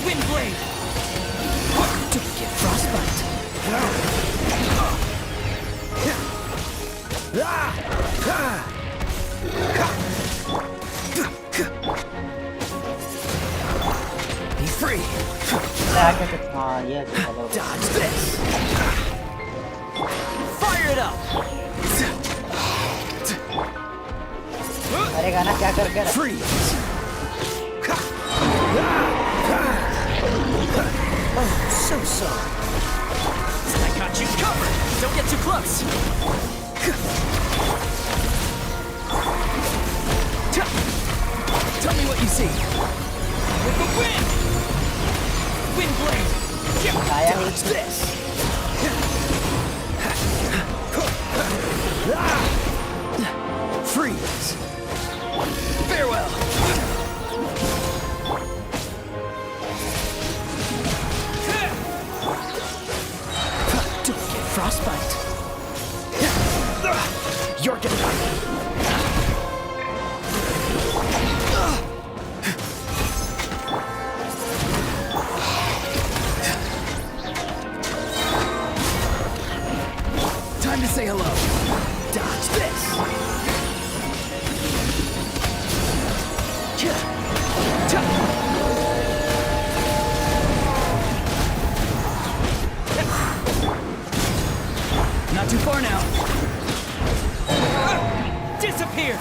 Wind blade. Don't get frostbite. Be free. हाँ ये Dodge this. Fire it up. अरे गाना क्या करके रख Freeze. Oh, so sorry. I got you covered. Don't get too close. Tell me what you see. With the wind. Wind blade. Dodge this. Freeze. Farewell. Don't get frostbite. You're gonna. Time to say hello. Dodge this. Not too far now. Disappear.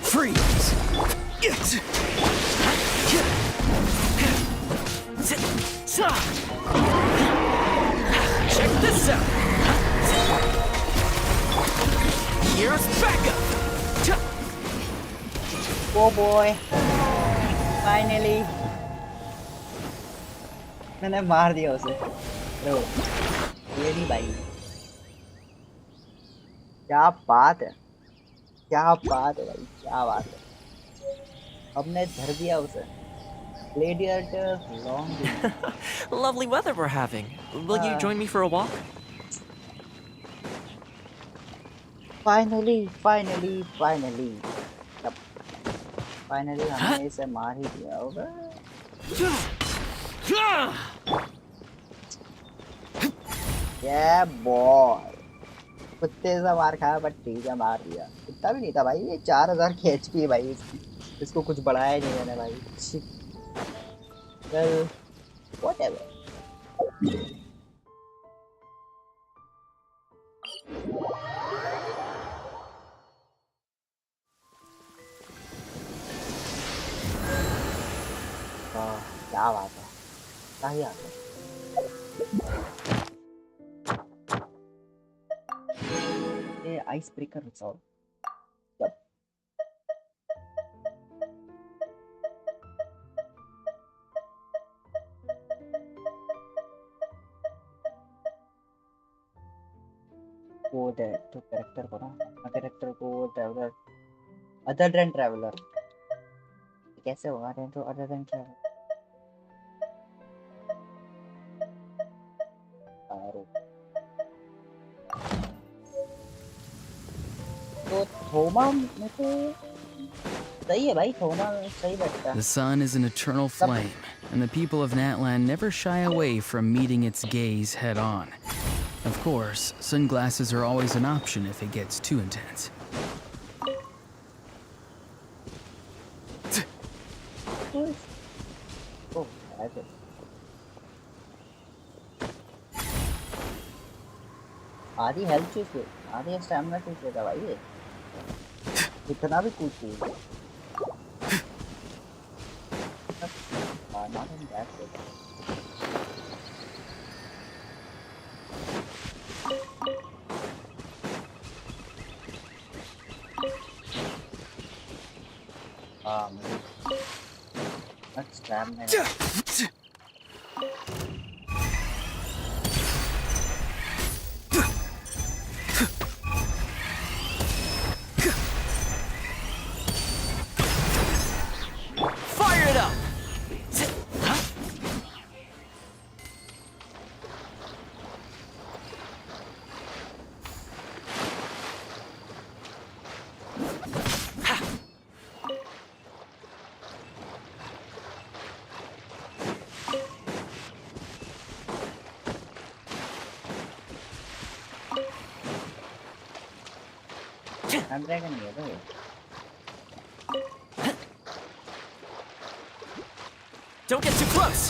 Freeze. Check this out. Here's backup. Oh boy finally मैंने मार दिया उसे लो ये नहीं भाई क्या बात है भाई क्या बात है हमने धर दिया उसे Gladiators long game. Lovely weather we're having. Will you join me for a walk? Finally yep. Finally हमने इसे मार ही दिया होगा Yeah boy कुत्ते से मार खाया बट ठीक है मार दिया इतना भी नहीं था भाई ये 4000 की HP है भाई इसको कुछ बढ़ाया नहीं मैंने भाई well whatever क्या बात है क्या ही आता है ये आइस ब्रेकर रिसॉल्व जब वो दे तो कैरेक्टर को ना कैरेक्टर को ट्रैवलर अदर देन ट्रैवलर कैसे होगा तो अदर देन ट्रैवलर तो थोमा मेरे को सही है भाई, थोमा सही बैठता है। The sun is an eternal flame, and the people of Natlan never shy away from meeting its gaze head on. Of course, sunglasses are always an option if it gets too intense. ओह ऐसे आधी health choose ले, आधी stamina choose लेगा भाई ये, इतना भी कूदती है। Not in that way. मुझे stamina Fire it up! Dragon नहीं है तो Don't get too close!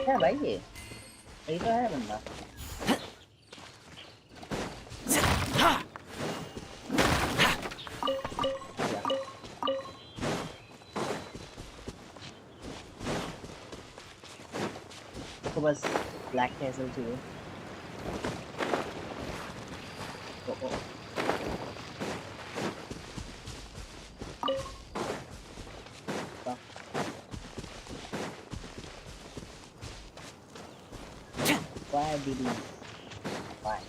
क्या भाई ये, यही तो है बंदा। तो बस ब्लैक कैसल चाहिए। Why did he? Why?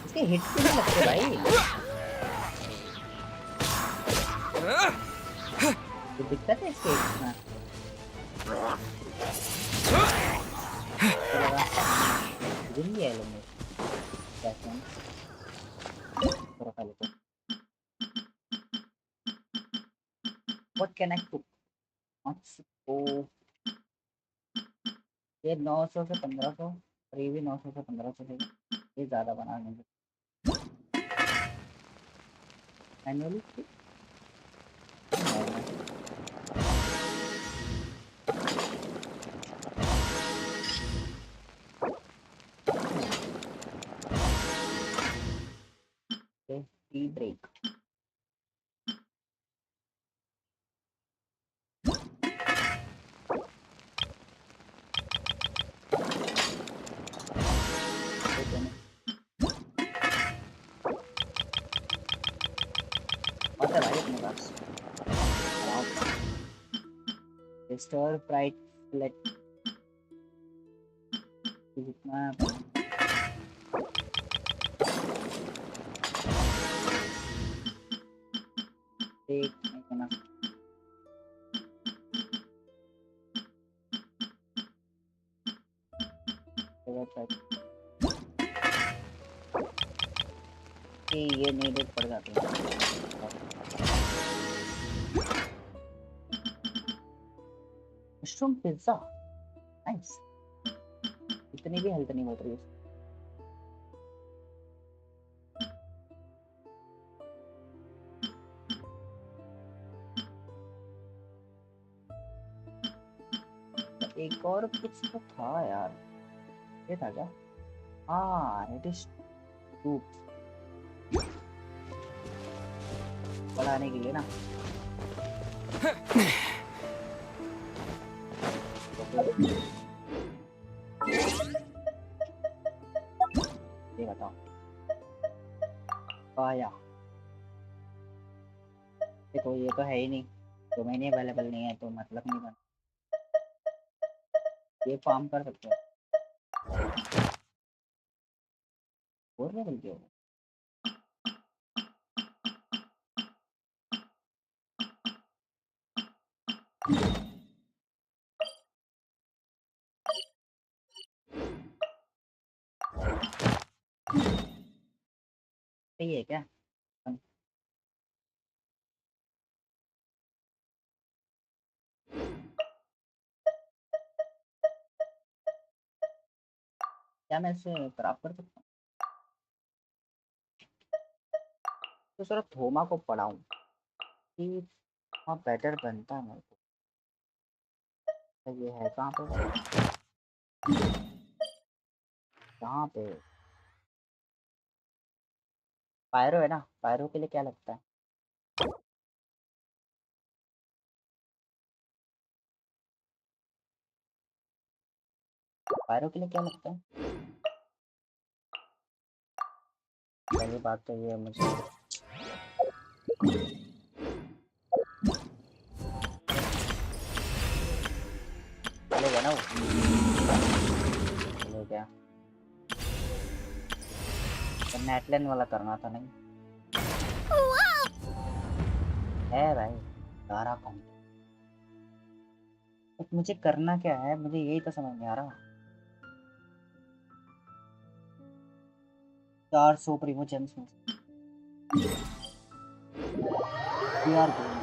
इसके हिट क्यों नहीं लगते भाई? ये दिक्कत है इसके हिट में। जिंदी है लोग में। What can I cook? तो ये 900 से 1500 और ये भी 900 से 1500 से ये ज़्यादा बना लेंगे manually. Tea break stir प्राइट late जितना एक नहीं करना ये नीडेड पड़ जाते हैं। मशरूम पिज्जा नाइस, इतनी भी हेल्थ नहीं बढ़ रही है। एक और कुछ तो था यार, ये था क्या? हाँ इट इज सूप बढ़ाने के लिए ना। ये बताओ पाया, देखो ये तो है ही नहीं, डोमेन अवेलेबल नहीं है तो मतलब नहीं बन। ये फार्म कर सकते हो और लेवल के हो सही है क्या? क्या मैं इसे खराब कर सकता हूँ? तो सर थोमा को पढ़ाऊँ कि वहाँ बेटर बनता है मेरे को। ये है कहाँ पे भाई? कहाँ पे? पायरो है ना? पायरो के लिए क्या लगता है? पायरो के लिए क्या लगता है? पहली बात तो ये मुझे चलेगा ना वो? चलेगा। तो नेटलैंड वाला करना था नहीं है भाई। सारा कंटेंट मुझे करना क्या है, मुझे यही तो समझ नहीं आ रहा। 400 प्रीमो जेम्स में यार गेम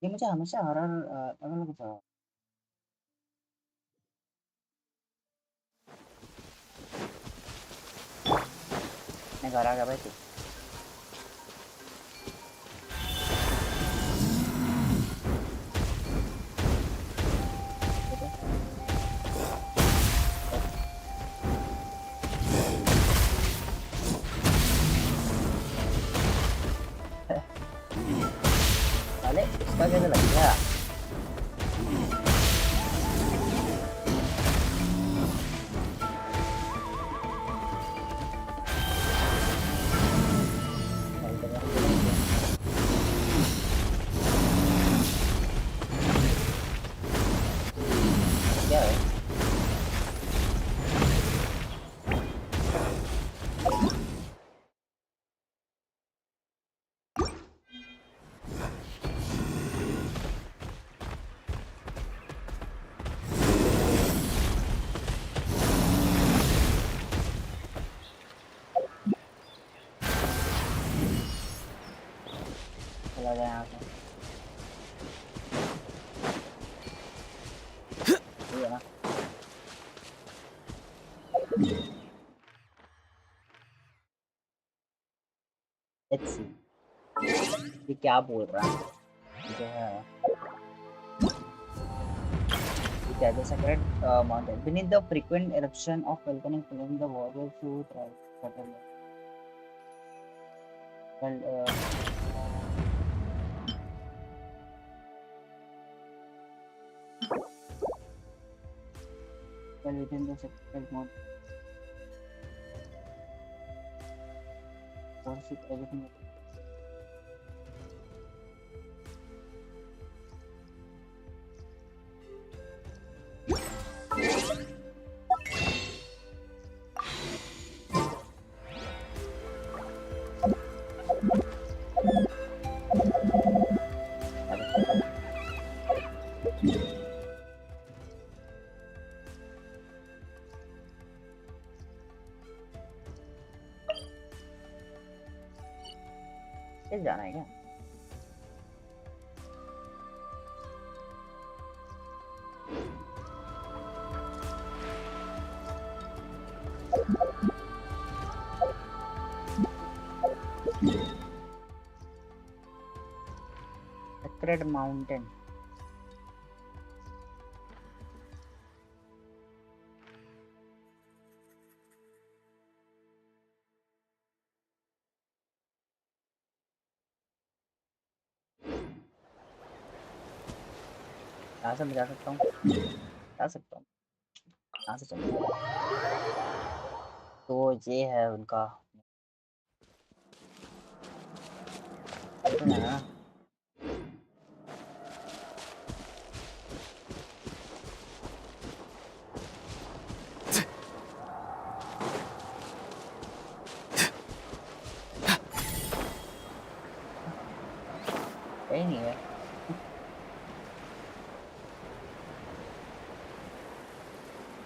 ये मुझे हमेशा हरर अलग लगता। मैं घर आ गया भाई तू। साले इसका कैसे लग गया? क्या है? चला गया यहाँ से। ये है ना? लेट्स सी ये क्या बोल रहा है। जो है क्या है secret mountain beneath the frequent eruption of volcanic flame the warriors who try settle well well within the secret mountain worship everything. कैसे जाना है क्या? Sacred Mountain यहाँ से मैं जा सकता हूँ? जा सकता हूँ। यहाँ से चलूँगा। तो ये है उनका तो ना कहीं नहीं है।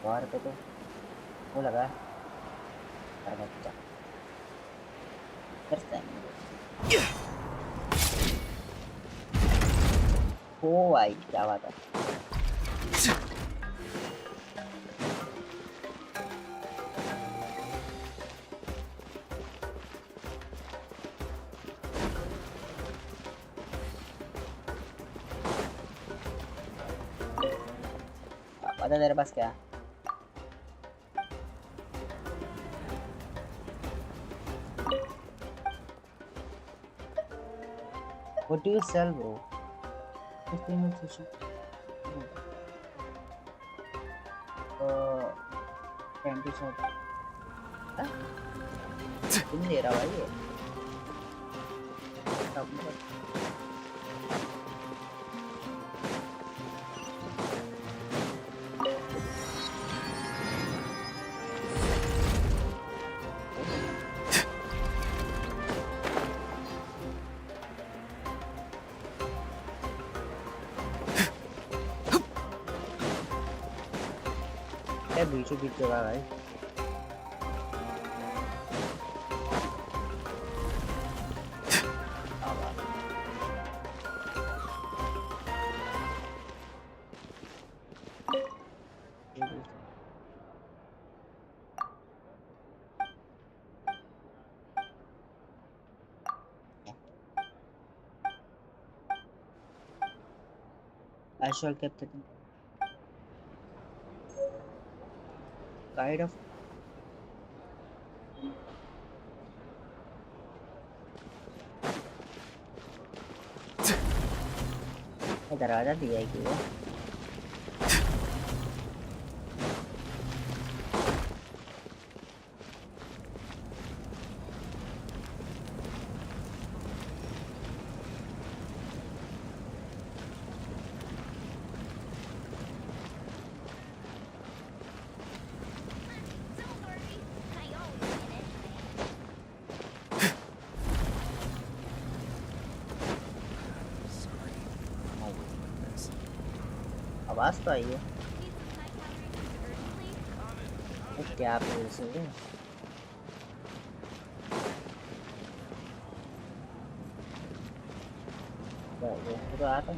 बाहर पे तो वो लगा है। अरे बच्चा ओ भाई क्या बात है। पता तेरे पास क्या? What do you sell, bro? 15 minutes fishing. 20 shot. तुम ले रहा भाई ये? बीचों बीच जगह भाई। I shall keep the guide of दरवाजा दिया है कि वो आवाज तो आई है। क्या आप सुन रहे हैं? तो आता है।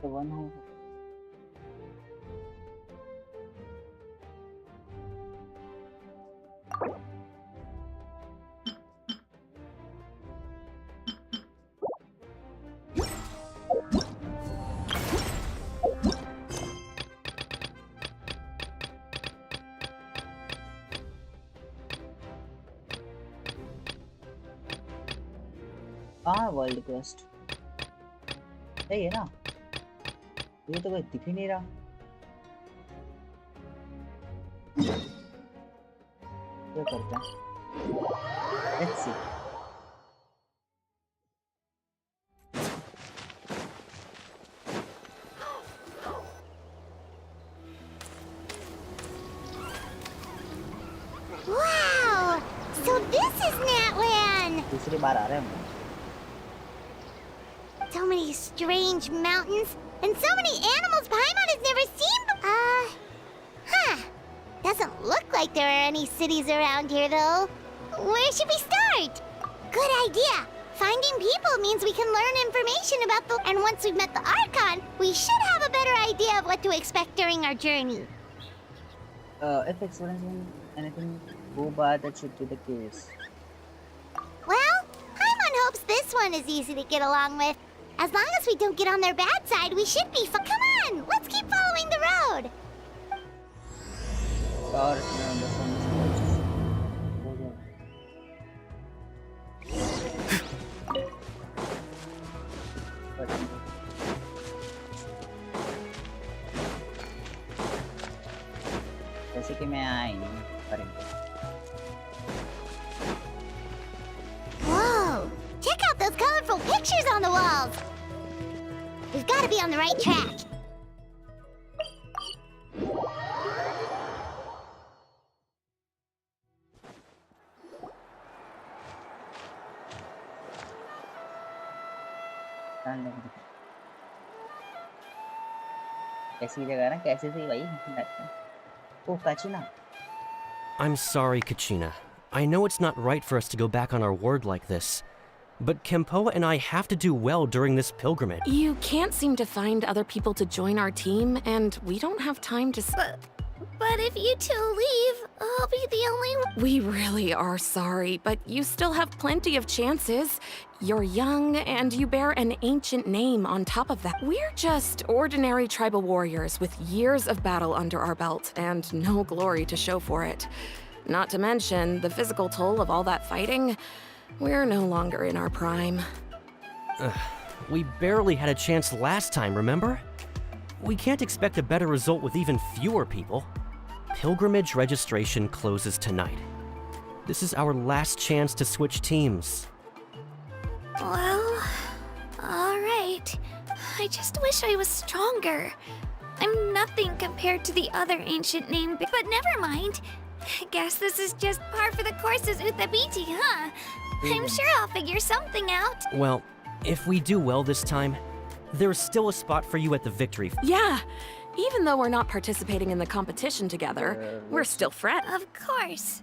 तो वन हो वर्ल्ड क्वेस्ट सही है ना? ये तो कोई दिख ही नहीं रहा। क्या करते हैं? Let's see. Wow! So this is Natlan! दूसरी बार आ रहे हैं हम। So many strange mountains and so many animals Paimon has never seen huh. Doesn't look like there are any cities around here though. Where should we start? Good idea. Finding people means we can learn information about the... And once we've met the Archon, we should have a better idea of what to expect during our journey. If experiencing anything go bad, that should be the case. Well, Paimon hopes this one is easy to get along with. As long as we don't get on their bad side, we should be fine. Come on, let's keep following the road. और जैसे कि मैं आया ही नहीं करेंगे। Whoa! Check out those colorful pictures on the walls. We've got to be on the right track. डालने को दिखा। कैसी जगह है ना, कैसे सही भाई। ओ काचिना। I'm sorry, Kachina. I know it's not right for us to go back on our word like this, but Kempoa and I have to do well during this pilgrimage. You can't seem to find other people to join our team, and we don't have time to. But if you two leave, I'll be the only one. We really are sorry, but you still have plenty of chances. You're young, and you bear an ancient name on top of that. We're just ordinary tribal warriors with years of battle under our belt, and no glory to show for it. Not to mention the physical toll of all that fighting. We're no longer in our prime. We barely had a chance last time, remember? We can't expect a better result with even fewer people. Pilgrimage registration closes tonight. This is our last chance to switch teams. Well, alright. I just wish I was stronger. I'm nothing compared to the other ancient name, but never mind. Guess this is just par for the course as Uthabiti, huh? I'm sure I'll figure something out. Well, if we do well this time, there's still a spot for you at the victory. Yeah, even though we're not participating in the competition together, we're still friends. Of course.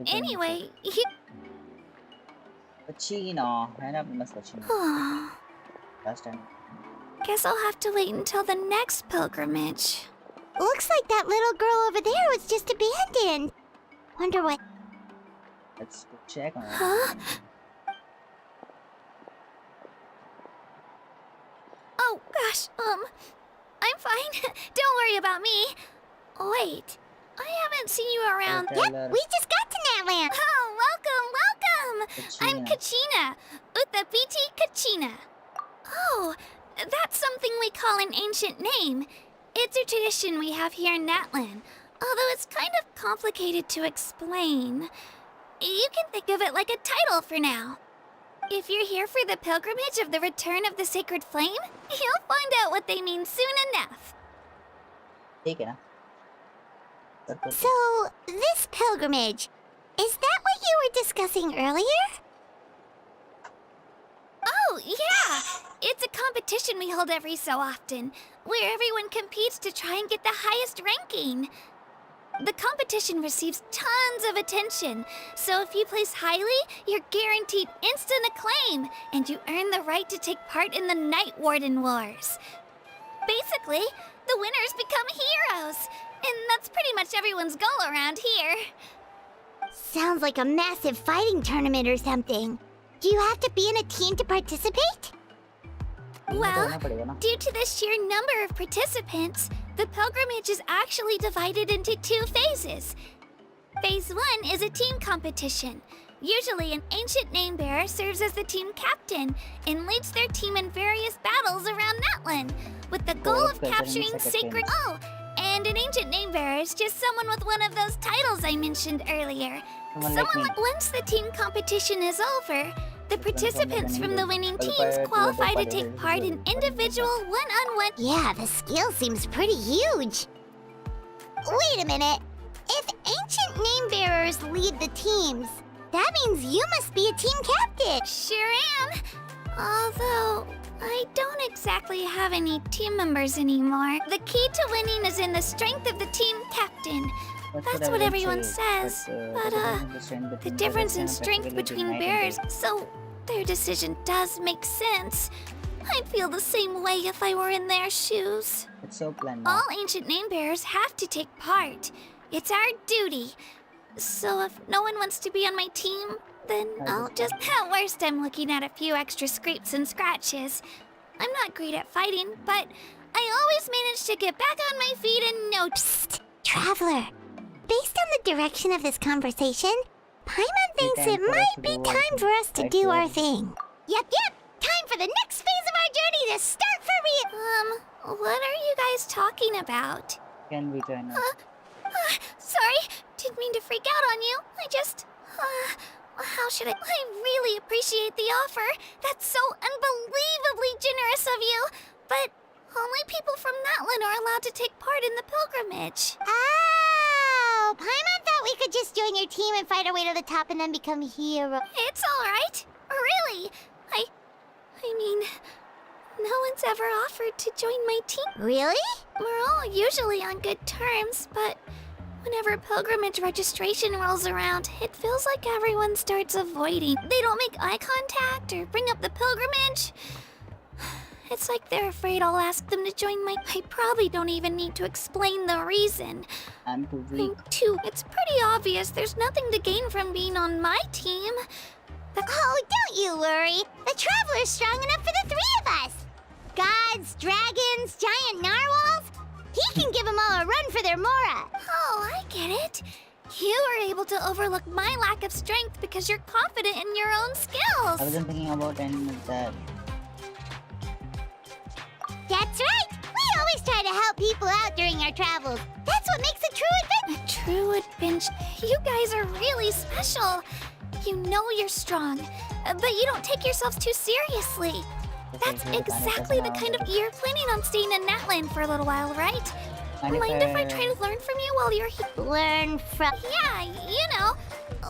Anyway, काचिना है ना अपने पास काचिना। Last time. guess I'll have to wait until the next pilgrimage. Looks like that little girl over there was just abandoned. Wonder what... Let's go check on it. Huh? Oh, gosh, I'm fine. Don't worry about me. Wait, I haven't seen you around. Yep, we just got to Natland. Oh, welcome. I'm Kachina. Uthabiti Kachina. Oh, that's something we call an ancient name. It's a tradition we have here in Natland, although it's kind of complicated to explain. You can think of it like a title for now. If you're here for the pilgrimage of the return of the sacred flame, you'll find out what they mean soon enough. ठीक है ना? So, this pilgrimage, is that what you were discussing earlier? Oh, yeah! It's a competition we hold every so often, where everyone competes to try and get the highest ranking. The competition receives tons of attention, so if you place highly, you're guaranteed instant acclaim, and you earn the right to take part in the Night Warden Wars. Basically, the winners become heroes, and that's pretty much everyone's goal around here. Sounds like a massive fighting tournament or something. Do you have to be in a team to participate? Well, due to the sheer number of participants, the pilgrimage is actually divided into two phases. Phase 1 is a team competition. Usually, an ancient name-bearer serves as the team captain and leads their team in various battles around Natland, with the goal of capturing sacred... Oh, and an ancient name-bearer is just someone with one of those titles I mentioned earlier. Once the team competition is over, the participants from the winning teams qualify to take part in individual one-on-one... Yeah, the scale seems pretty huge. Wait a minute. If ancient name-bearers lead the teams, that means you must be a team captain. Sure am. Although, I don't exactly have any team members anymore. The key to winning is in the strength of the team captain. That's what everyone says, but the difference in strength between bearers, so their decision does make sense. I'd feel the same way if I were in their shoes. It's so planned. All ancient name bearers have to take part. It's our duty. So if no one wants to be on my team, then I'll just... At worst, I'm looking at a few extra scrapes and scratches. I'm not great at fighting, but I always manage to get back on my feet in no... Psst! Traveler! Based on the direction of this conversation, Paimon thinks it might be time for us to do our thing. Yep! Time for the next phase of our journey to start for real! What are you guys talking about? Can we join us? Sorry, didn't mean to freak out on you. I just... how should I... I really appreciate the offer. That's so unbelievably generous of you. But only people from Natlan are allowed to take part in the pilgrimage. Oh, Paimon thought we could just join your team and fight our way to the top and then become heroes. It's all right. Really. I mean, no one's ever offered to join my team. Really? We're all usually on good terms, but whenever pilgrimage registration rolls around, it feels like everyone starts avoiding. They don't make eye contact or bring up the pilgrimage. It's like they're afraid I'll ask them to join my... I probably don't even need to explain the reason. I'm too weak. It's pretty obvious there's nothing to gain from being on my team. Oh, don't you worry. The Traveler's strong enough for the three of us. Gods, dragons, giant narwhals. He can give them all a run for their Mora. Oh, I get it. You were able to overlook my lack of strength because you're confident in your own skills. I wasn't thinking about any of that. That's right! We always try to help people out during our travels. That's what makes a true adventure. A true adventure. You guys are really special. You know you're strong, but you don't take yourselves too seriously. That's exactly the kind of... You're planning on staying in Natland for a little while, right? Mind if I try to learn from you while you're here? Learn from... Yeah, you know,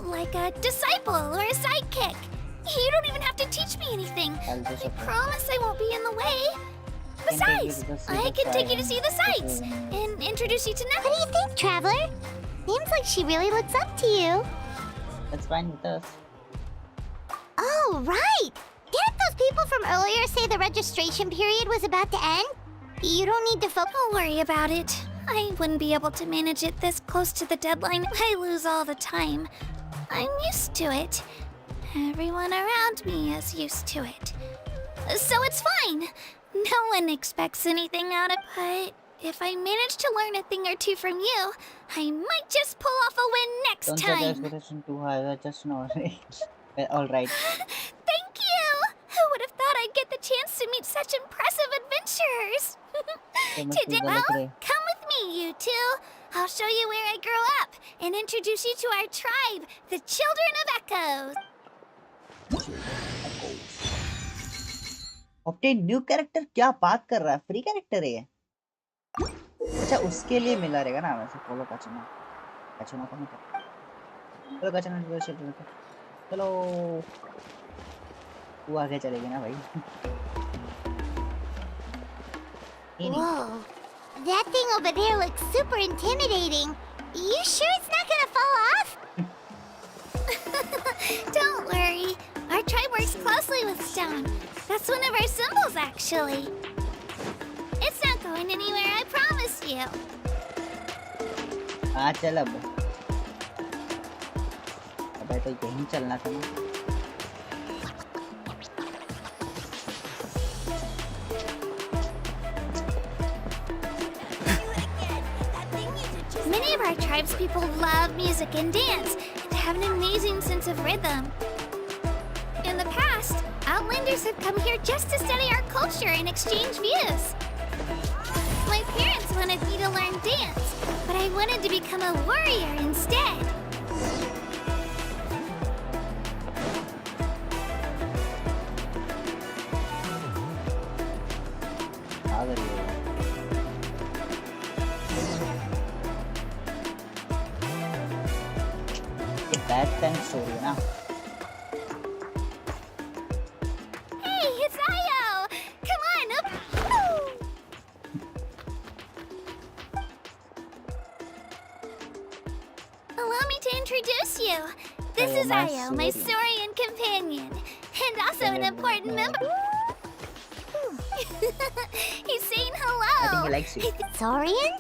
like a disciple or a sidekick. You don't even have to teach me anything. I promise I won't be in the way. Besides, I can take you to see the sights and introduce you to Natland. What do you think, Traveler? Seems like she really looks up to you. That's fine with us. Oh, right! Didn't those people from earlier say the registration period was about to end? You don't need to focus. Don't worry about it. I wouldn't be able to manage it this close to the deadline. I lose all the time. I'm used to it. Everyone around me is used to it. So it's fine. No one expects anything out of it. But if I manage to learn a thing or two from you, I might just pull off a win next Don't time. set expectation too high. I just know. Well, all right. Thank you! Who would have thought I'd get the chance to meet such impressive adventurers? Today, well, come with me, you two. I'll show you where I grew up and introduce you to our tribe, the Children of Echoes. Obtain new character? क्या बात कर रहा है? Free character है ये? अच्छा उसके लिए मिला रहेगा ना वैसे follow कचना को नहीं करता follow कचना जो शेड में चलो वो आगे चलेगी ना भाई Whoa, that thing over there looks super intimidating. You sure it's not gonna fall off? Don't worry, our tribe works closely with stone. That's one of our symbols, actually. It's not going anywhere, I promise you. हाँ चल अब तो यहीं चलना था ना Many of our tribes people love music and dance and have an amazing sense of rhythm. In the past, Outlanders have come here just to study our culture and exchange views. My parents wanted me to learn dance, but I wanted to become a warrior instead. Bad time story ना Hey, it's Ayo! Come on up! Allow me to introduce you. This is Ayo, my Saurian companion, and also an important member. He's saying hello. I think he likes you. Saurian?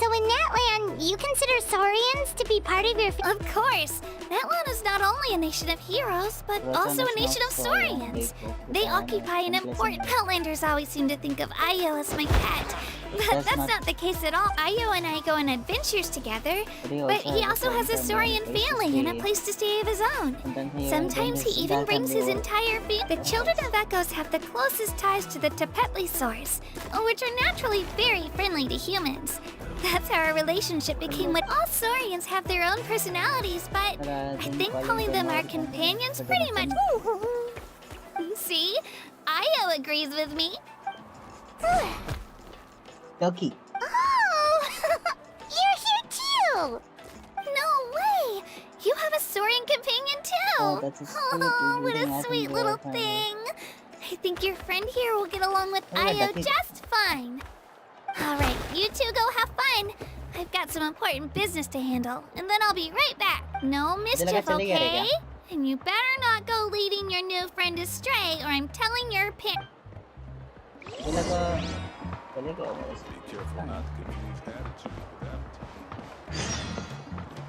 So in Natland, you consider Saurians to be part of your... Of course. Natland is not only a nation of heroes, but also a nation of Saurians. They occupy an important... Outlanders always seem to think of Ayo as my pet. But that's not the case at all. Ayo and I go on adventures together, but he also has a Saurian family and a place to stay of his own. Sometimes he even brings his entire family. The Children of Echoes have the closest ties to the Tepetlisaurs, which are naturally very friendly to humans. That's how our relationship became what all Saurians have their own personalities, but I think calling them our companions pretty much... See? Ayo agrees with me. Turkey. Oh! You're here too! No way! You have a Saurian companion too! Oh, that's a what a sweet little thing! I think your friend here will get along with Oh, Io that is- just fine. Alright, you two go have fun. I've got some important business to handle, and then I'll be right back. No mischief, चले गया रे okay? क्या? And you better not go leading your new friend astray, or I'm telling your parents. मुझे लगा चले गया बस।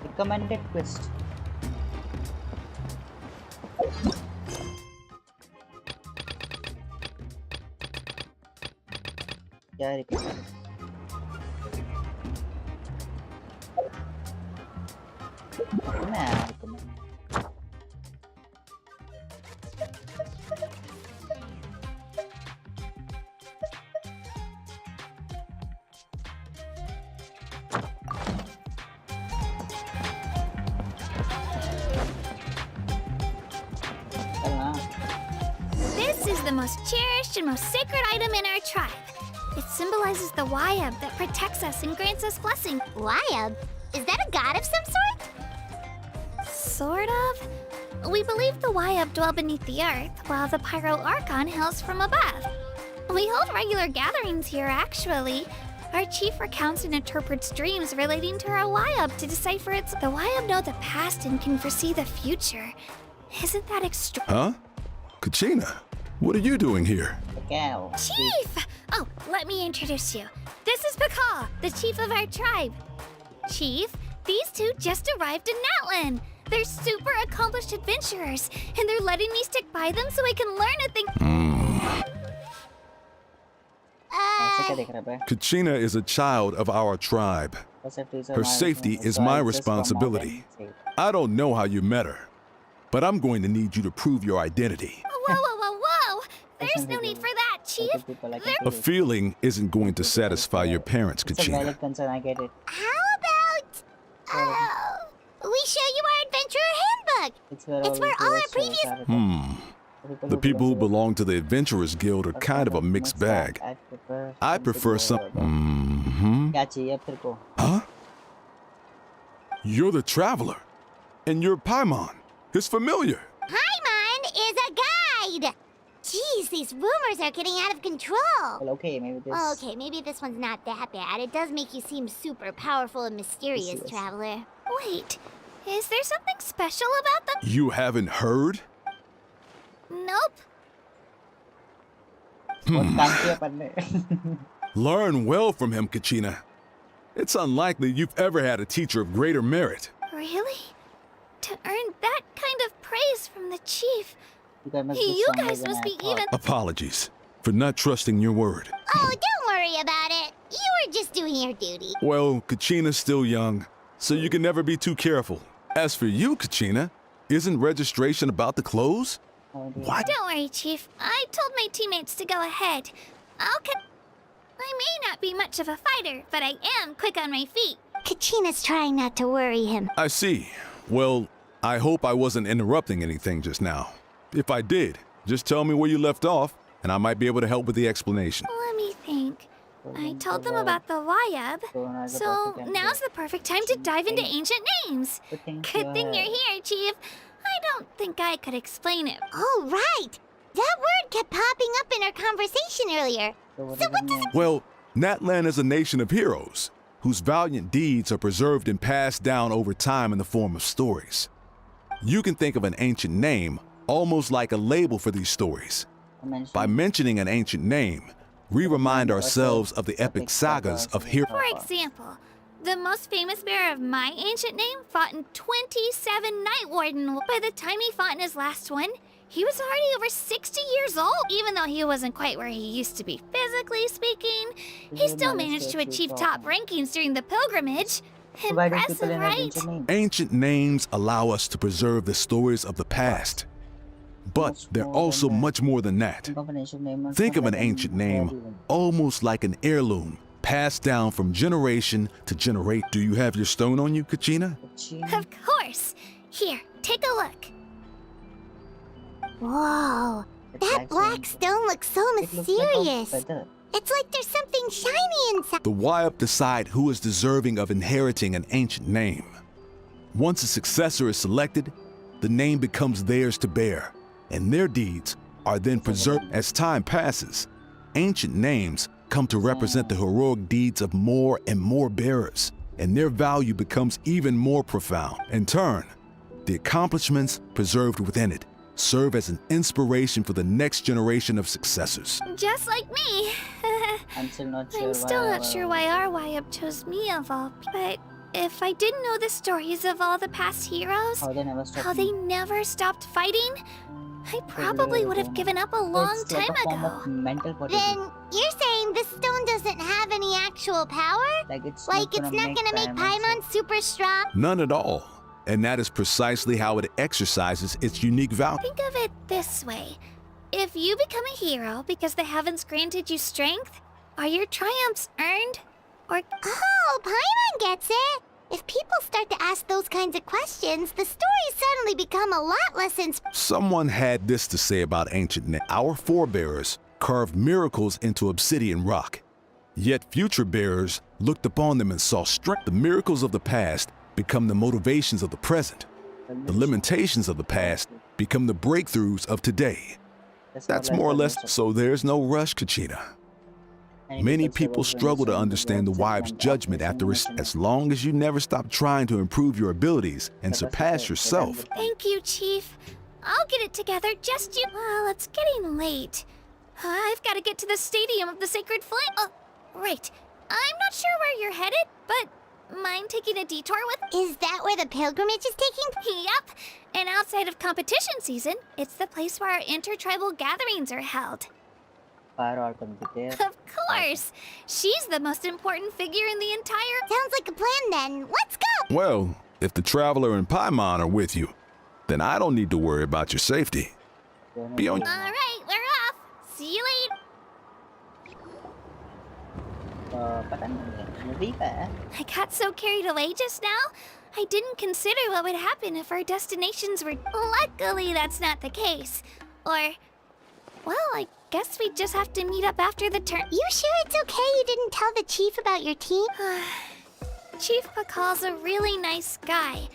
Recommended quest. क्या recommended? Nah, recommended. चलना। This is the most cherished and most sacred item in our tribe. It symbolizes the Wayab that protects us and grants us blessing. Wayab? Is that a god of some sort? Sort of. We believe the Wayab dwell beneath the earth, while the Pyro Archon hails from above. We hold regular gatherings here, actually. Our chief recounts and interprets dreams relating to our Wayab to decipher its. The Wayab know the past and can foresee the future. Isn't that extra? Huh? Kachina, what are you doing here? Cow. Chief! Oh, let me introduce you. This is Pakal, the chief of our tribe. Chief, these two just arrived in Natlan. They're super accomplished adventurers, and they're letting me stick by them so I can learn a thing. ऐसे क्या देख रहा है बे? Kachina is a child of our tribe. Her safety is my responsibility. I don't know how you met her, but I'm going to need you to prove your identity. Whoa, whoa, whoa, whoa! There's no need for that, Chief. A feeling isn't going to satisfy your parents, It's a Kachina. valid concern, I get it. How about we show you our adventurer handbook? It's where It's where all our previous- The people who belong to the Adventurers Guild are kind of a mixed bag. I prefer some. क्या चाहिए फिर को? Huh? You're the traveler, and you're Paimon, his familiar. Paimon is a guide! Jeez, these rumors are getting out of control. Well, okay, maybe this. Okay, maybe this one's not that bad. It does make you seem super powerful and mysterious, Yes. traveler. Wait, is there something special about them? You haven't heard? Nope. बहुत काम किया पढ़ने। Learn well from him, Kachina. It's unlikely you've ever had a teacher of greater merit. Really? To earn that kind of praise from the chief, must be you stronger guys than must I be thought. even. Apologies for not trusting your word. Oh, don't worry about it. You were just doing your duty. Well, Kachina's still young, so you can never be too careful. As for you, Kachina, isn't registration about to close? Oh, dear. What? Don't worry, Chief. I told my teammates to go ahead. I may not be much of a fighter, but I am quick on my feet. Kachina's trying not to worry him. I see. Well, I hope I wasn't interrupting anything just now. If I did, just tell me where you left off, and I might be able to help with the explanation. Let me think. I told them about the Wayab, so now's the perfect time to dive into ancient names. Good thing you're here, Chief. I don't think I could explain it. Oh, right! That word kept popping up in our conversation earlier. So what So does what it does mean? Well, Natlan is a nation of heroes whose valiant deeds are preserved and passed down over time in the form of stories. You can think of an ancient name almost like a label for these stories. By mentioning an ancient name, we remind ourselves of the epic sagas of heroes. For example, the most famous bearer of my ancient name fought in 27 Night Warden. By the time he fought in his last one, he was already over 60 years old. Even though he wasn't quite where he used to be physically speaking, he still managed to achieve top rankings during the pilgrimage. So why don't people Impressive, in right? ancient names? Ancient names allow us to preserve the stories of the past. But they're also much more than that. Think of an ancient name as Think of an something ancient name everyone- almost like an heirloom, passed down from generation to generation. Do you have your stone on you, Kachina? Of course. Here, take a look. Whoa, that black stone looks so It looks like a mysterious. feather. It's like there's something shiny inside. The Wayab decide who is deserving of inheriting an ancient name. Once a successor is selected, the name becomes theirs to bear, and their deeds are then preserved. As time passes, ancient names come to represent the heroic deeds of more and more bearers, and their value becomes even more profound. In turn, the accomplishments preserved within it serve as an inspiration for the next generation of successors. Just like me. I'm still not sure. I'm still not sure why our YUP chose me of all. But if I didn't know the stories of all the past heroes, How they never stop. how they never stopped fighting, I probably would have given up a long It's like time a form ago. of mental fortitude. Then you're saying this stone doesn't have any actual power? Like it's Like it's not gonna make Paimon super strong? None at all. And that is precisely how it exercises its unique value. Think of it this way. If you become a hero because the heavens granted you strength, are your triumphs earned? Or Oh, Paimon gets it! If people start to ask those kinds of questions, the stories suddenly become a lot less Someone had this to say about ancient names. Our forebears carved miracles into obsidian rock. Yet future bearers looked upon them and saw strength. The miracles of the past become the motivations of the present. The limitations of the past become the breakthroughs of today. That's more or less, so there's no rush, Kachina. Many people struggle to understand the wife's judgment after as long as you never stop trying to improve your abilities and surpass yourself. thank you, Chief. I'll get it together, just you. Well, it's getting late. I've got to get to the Stadium of the Sacred Flame. Oh, right. I'm not sure where you're headed, but mind taking a detour with? Is that where the pilgrimage is taking? Yep. And outside of competition season, it's the place where our intertribal gatherings are held. Fire or computer. Of course. She's the most important figure in the entire... Sounds like a plan then. Let's go! Well, if the Traveler and Paimon are with you, then I don't need to worry about your safety. Be on. All right, we're off. See you later. पता नहीं movie का है. I got so carried away just now, I didn't consider what would happen if our destinations were... Luckily, that's not the case. Or... Well, I guess we just have to meet up after the turn. You sure it's okay you didn't tell the chief about your team? Chief Pakal's a really nice guy.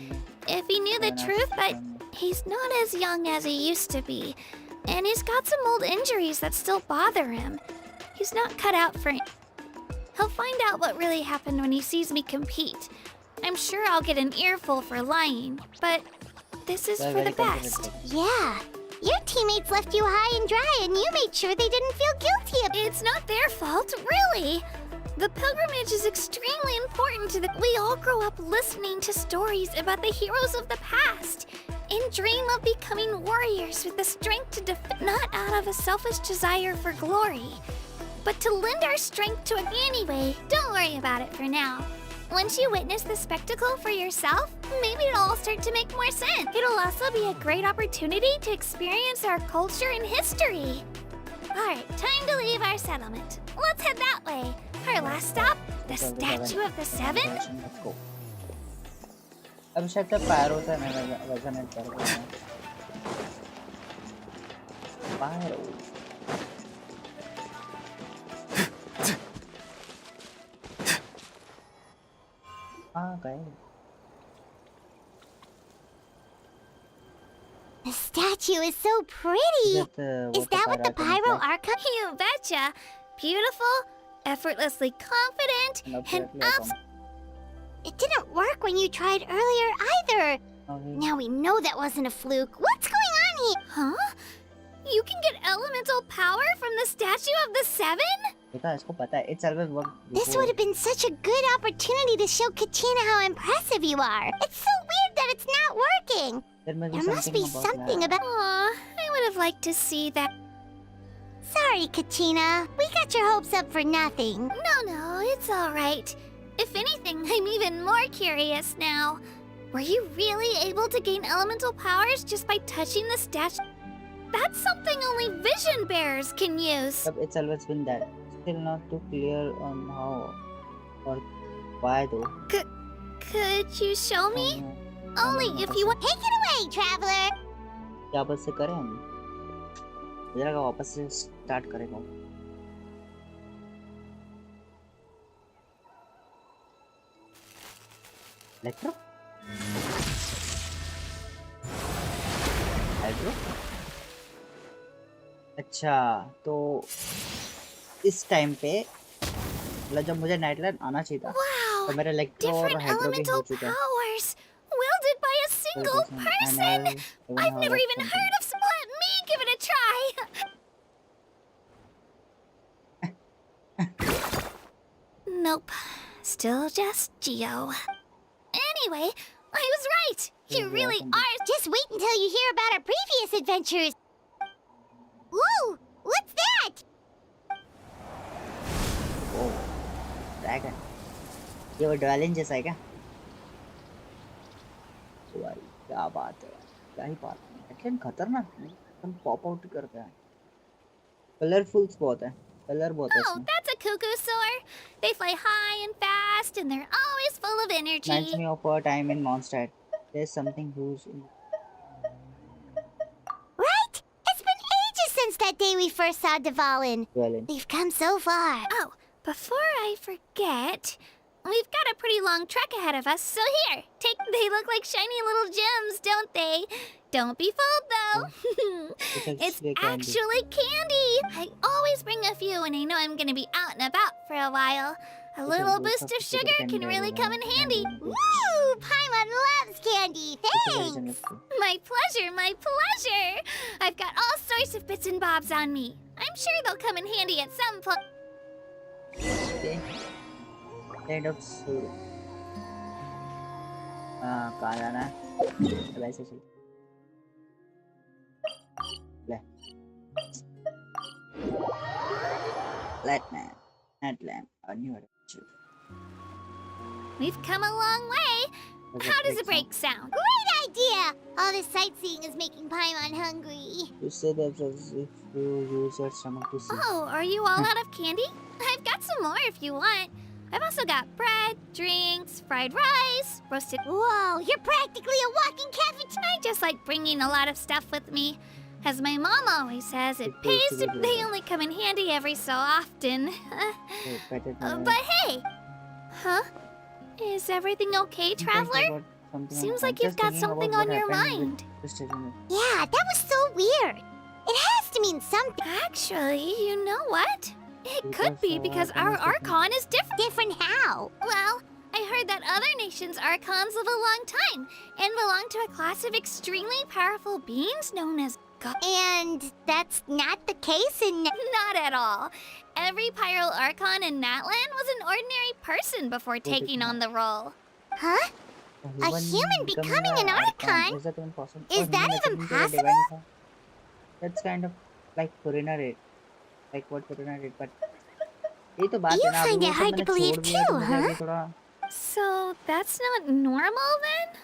If he knew the truth, but he's not as young as he used to be. And he's got some old injuries that still bother him. He's not cut out for... He'll find out what really happened when he sees me compete. I'm sure I'll get an earful for lying, but this is for the best. Yeah. Your teammates left you high and dry and you made sure they didn't feel guilty It's not their fault, really. The pilgrimage is extremely important to the... We all grow up listening to stories about the heroes of the past and dream of becoming warriors with the strength to defend... Not out of a selfish desire for glory, but to lend our strength to it anyway. Don't worry about it for now. Once you witness the spectacle for yourself, maybe it'll all start to make more sense. It'll also be a great opportunity to experience our culture and history. Alright, time to leave our settlement. Let's head that way. Our last stop, the Statue of the Seven? Let's go. अब शायद तक pyro से मैं वजन add कर रहा हूँ. Pyro. हाँ गए. The statue is so pretty! Is that what the Pyro Archon? You betcha. Beautiful, effortlessly confident, and It didn't work when you tried earlier either. Now we know that wasn't a fluke. What's going on here? Huh? You can get elemental power from the Statue of the Seven? देखा इसको पता है. It's always worked. This would have been such a good opportunity to show Kachina how impressive you are. It's so weird that it's not working. There must be something about... Aw, I would have liked to see that. Sorry, Kachina. We got your hopes up for nothing. No, it's all right. If anything, I'm even more curious now. Were you really able to gain elemental powers just by touching the statue? That's something only vision bearers can use. It's always been that. Still not too clear on how or why though. Could you show me? Only if you want. Take it away, traveler. वापस से करें हम. मुझे लगा वापस से start करेगा. Electro? Hydro? अच्छा तो इस टाइम पे मतलब जब मुझे नाइटलैंड आना चाहिए था Wow! तो मेरा इलेक्ट्रो और Different हाइड्रो भी हो elemental चुका है powers wielded by a single 4% person. and I'll I've never have even something heard of some. Let me give it a try. Nope. Still just Geo. Anyway, I was right. You really are. Just wait until you hear about our previous adventures. Whoa! What's that? Oh dragon ये वो ड्वेलिन जैसा है क्या तो भाई क्या बात है क्या ही बात है लेकिन खतरनाक नहीं हम पॉप आउट करते हैं कलरफुल्स बहुत है कलर बहुत है Oh, इसमें that's a cuckoo soar. They fly high and fast, and they're always full of reminds energy. me of our time in Mondstadt there's something who's Right? It's been ages since that day we first saw Dvalin. ड्वेलिन We've come so far. Oh, before I forget, we've got a pretty long trek ahead of us, so here, take. They look like shiny little gems, don't they? Don't be fooled, though. It's actually candy. actually candy. I always bring a few when I know I'm gonna be out and about for a while. A little those boost are of sugar candy can really come in handy. Woo! Paimon loves candy. Thanks. My pleasure, my pleasure. I've got all sorts of bits and bobs on me. I'm sure they'll come in handy at some point. okay kind of so कहाँ जाना है वैसे चल ले Lightman Headlamp a new adventure We've come a long way. How does a break sound? Great idea! All this sightseeing is making Paimon hungry. you say that as if you use your stomach to see Oh, are you all out of candy? I've got some more if you want. I've also got bread, drinks, fried rice, roasted. Whoa, you're practically a walking cafeteria. I just like bringing a lot of stuff with me. As my mom always says, it pays to. They only come in handy every so often. But hey! Huh? Is everything okay, traveler? Seems like you've got something on your mind. Yeah, that was so weird. It has to mean something. Actually, you know what? It could be because our Archon is different. Different how? Well, I heard that other nations' Archons live a long time and belong to a class of extremely powerful beings known as And that's not the case in... Not at all. Every Pyro Archon in Natland was an ordinary person before taking on the role. Huh? A human becoming an Archon? Is that even possible? That's kind of like Purina Raid. Like what Purina Raid, but ये तो बात है You ना find अभी it वो सब hard to मैंने believe छोड़ दिया too, तो मुझे huh? अभी थोड़ा So that's not normal then?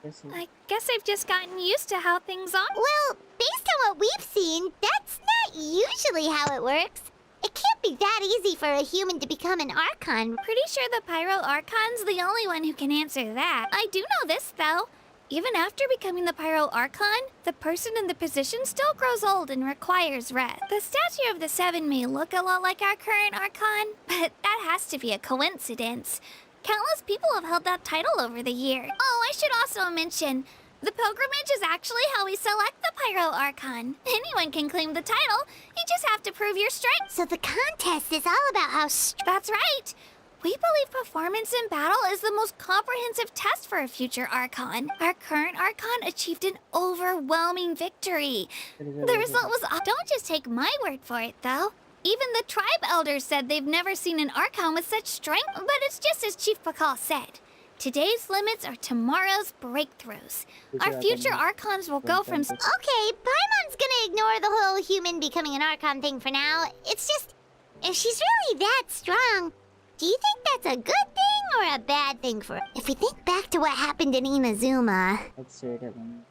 जैसे I guess I've just gotten used to how things are. Well, based on what we've seen, that's not usually how it works. It can't be that easy for a human to become an Archon. Pretty sure the Pyro Archon's the only one who can answer that. I do know this though. Even after becoming the Pyro Archon, the person in the position still grows old and requires rest. The statue of the Seven may look a lot like our current Archon, but that has to be a coincidence. Countless people have held that title over the years. Oh, I should also mention, the pilgrimage is actually how we select the Pyro Archon. Anyone can claim the title, you just have to prove your strength. So the contest is all about how That's right. We believe performance in battle is the most comprehensive test for a future Archon. Our current Archon achieved an overwhelming victory. The result was... Don't just take my word for it, though. Even the tribe elders said they've never seen an Archon with such strength. But it's just as Chief Pakal said. Today's limits are tomorrow's breakthroughs. Our future Archons will go from... Okay, Paimon's gonna ignore the whole human becoming an Archon thing for now. It's just, if she's really that strong, do you think that's a good thing or a bad thing for her? If we think back to what happened in Inazuma... Let's say it again.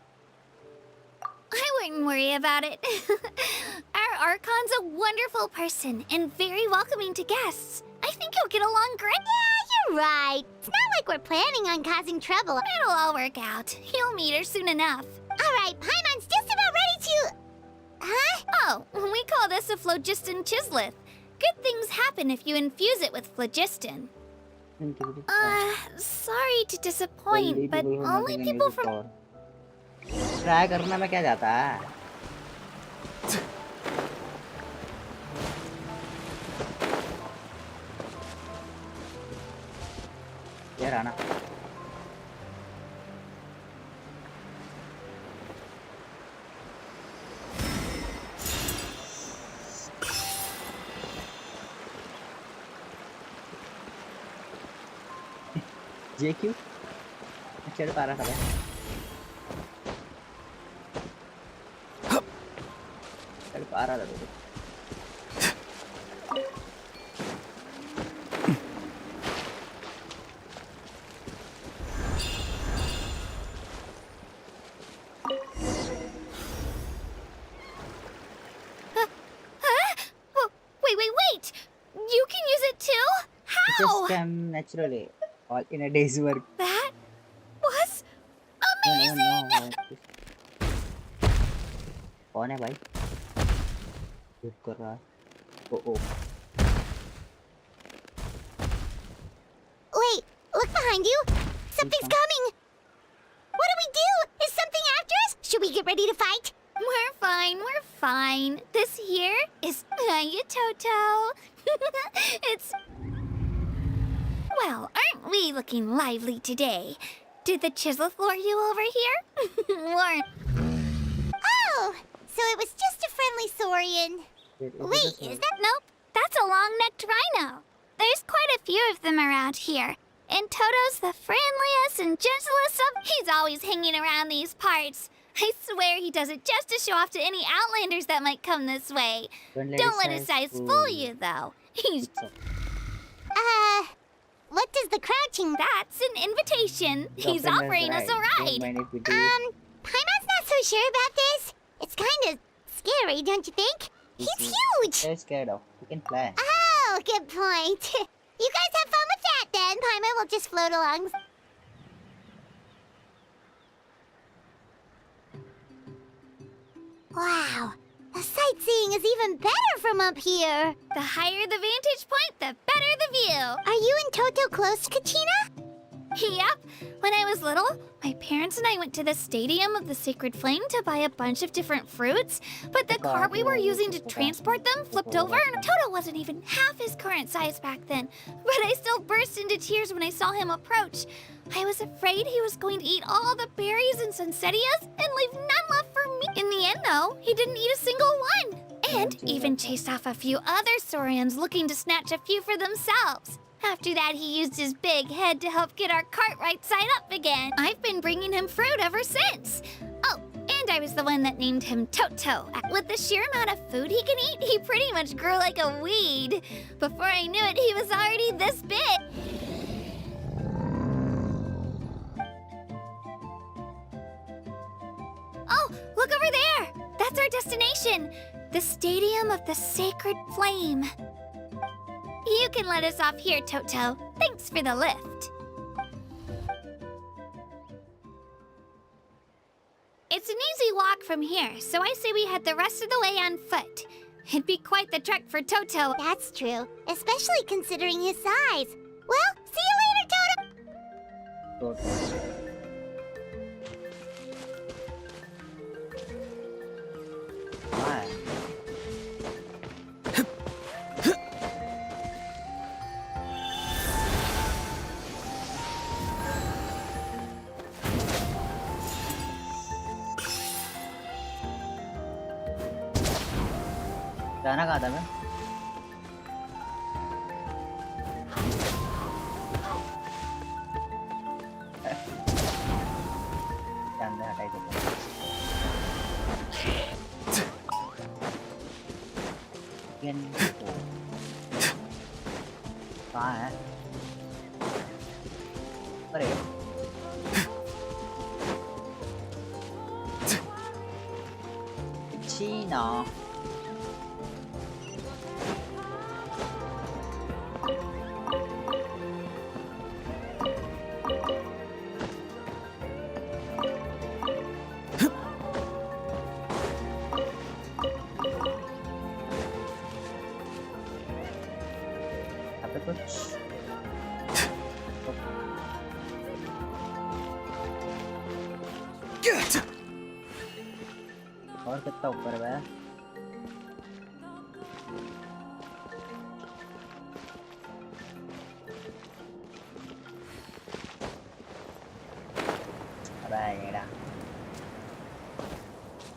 I wouldn't worry about it. Our Archon's a wonderful person and very welcoming to guests. I think he'll get along great. Yeah, you're right. It's not like we're planning on causing trouble. It'll all work out. He'll meet her soon enough. Alright, Paimon's just about ready to... Huh? Oh, we call this a phlogiston chisleth. Good things happen if you infuse it with phlogiston. Sorry to disappoint, but only people from... try करना में क्या जाता है नीचे रहना। ये क्यों चढ़ पा रहा था मैं? चढ़ पा रहा था तो Wait! You can use it too? How? just came naturally, all in a day's work. That was amazing! No. कौन है भाई? रुक कर रहा है। ओ। Wait, look behind you. Something's coming. What do we do? Is something after us? Should we get ready to fight? We're fine. This here is you, Toto. It's... Well, aren't we looking lively today? Did the chisel floor you over here? Lauren. Oh, so it was just a friendly saurian. Wait, is that... Nope, that's a long-necked rhino. There's quite a few of them around here. And Toto's the friendliest and gentlest of... He's always hanging around these parts. I swear he does it just to show off to any outlanders that might come this way. Don't let his size fool you, though. He's... What does the crouching... That's an invitation. He's offering us a ride. Paimon's not so sure about this. It's kind of scary, don't you think? He's huge! They're scared of. You can fly. Oh, good point. You guys have fun with that then. Paimon will just float along. Wow, the sightseeing is even better from up here. The higher the vantage point, the better the view. Are you and Toto close to Kachina? Yep. When I was little, my parents and I went to the Stadium of the Sacred Flame to buy a bunch of different fruits, but the cart we were using to transport them flipped over and Toto wasn't even half his current size back then. But I still burst into tears when I saw him approach. I was afraid he was going to eat all the berries and sunsettias and leave none left for me. In the end, though, he didn't eat a single one. And even chased off a few other saurians looking to snatch a few for themselves. After that, he used his big head to help get our cart right side up again. I've been bringing him fruit ever since. Oh, and I was the one that named him Toto. With the sheer amount of food he can eat, he pretty much grew like a weed. Before I knew it, he was already this big. Oh, look over there! That's our destination, the Stadium of the Sacred Flame. You can let us off here, Toto. Thanks for the lift. It's an easy walk from here, so I say we head the rest of the way on foot. It'd be quite the trek for Toto. That's true, especially considering his size. Well, see you later, Toto! Why? जाना कहाँ था मैं? अंदर हटाई दो। कहाँ है? अरे चीना और कितना ऊपर है?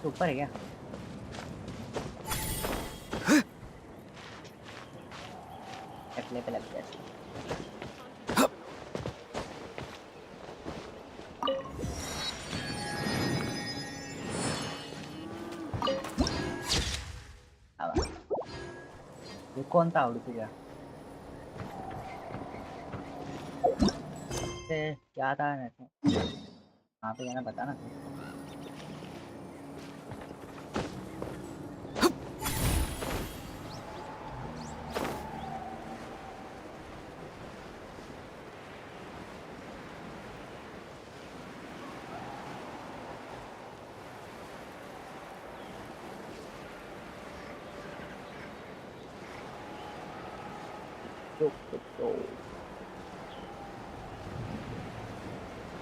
तो ऊपर है क्या? अगले पे लग गया। अब ये कौन था उड़ गया? क्या था ना? कहाँ पे जाना बता ना।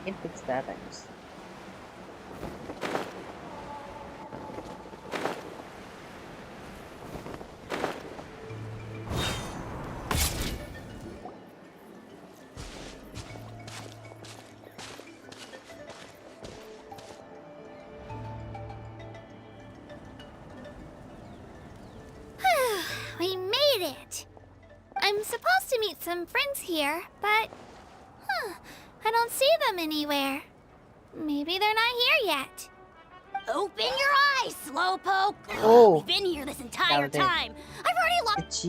It fits that, I guess. We made it! I'm supposed to meet some friends here, but... I don't see them anywhere. Maybe they're not here yet. Open your eyes, Slowpoke! Oh. We've been here this entire time. I've already lost.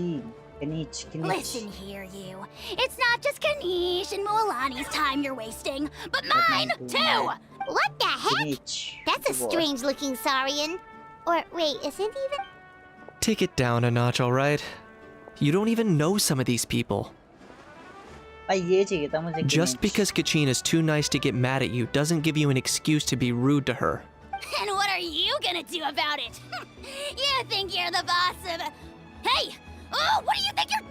Kanish. Listen here, you. It's not just Kanish and Moalani's time you're wasting, but mine, too! What the heck? That's a strange-looking Saurian. Or, wait, is it even? Take it down a notch, alright? You don't even know some of these people. भाई ये चाहिए था मुझे। Just because Kachina's too nice to get mad at you doesn't give you an excuse to be rude to her. And what are you gonna do about it? You think you're the boss of... Hey! Oh, what do you think you're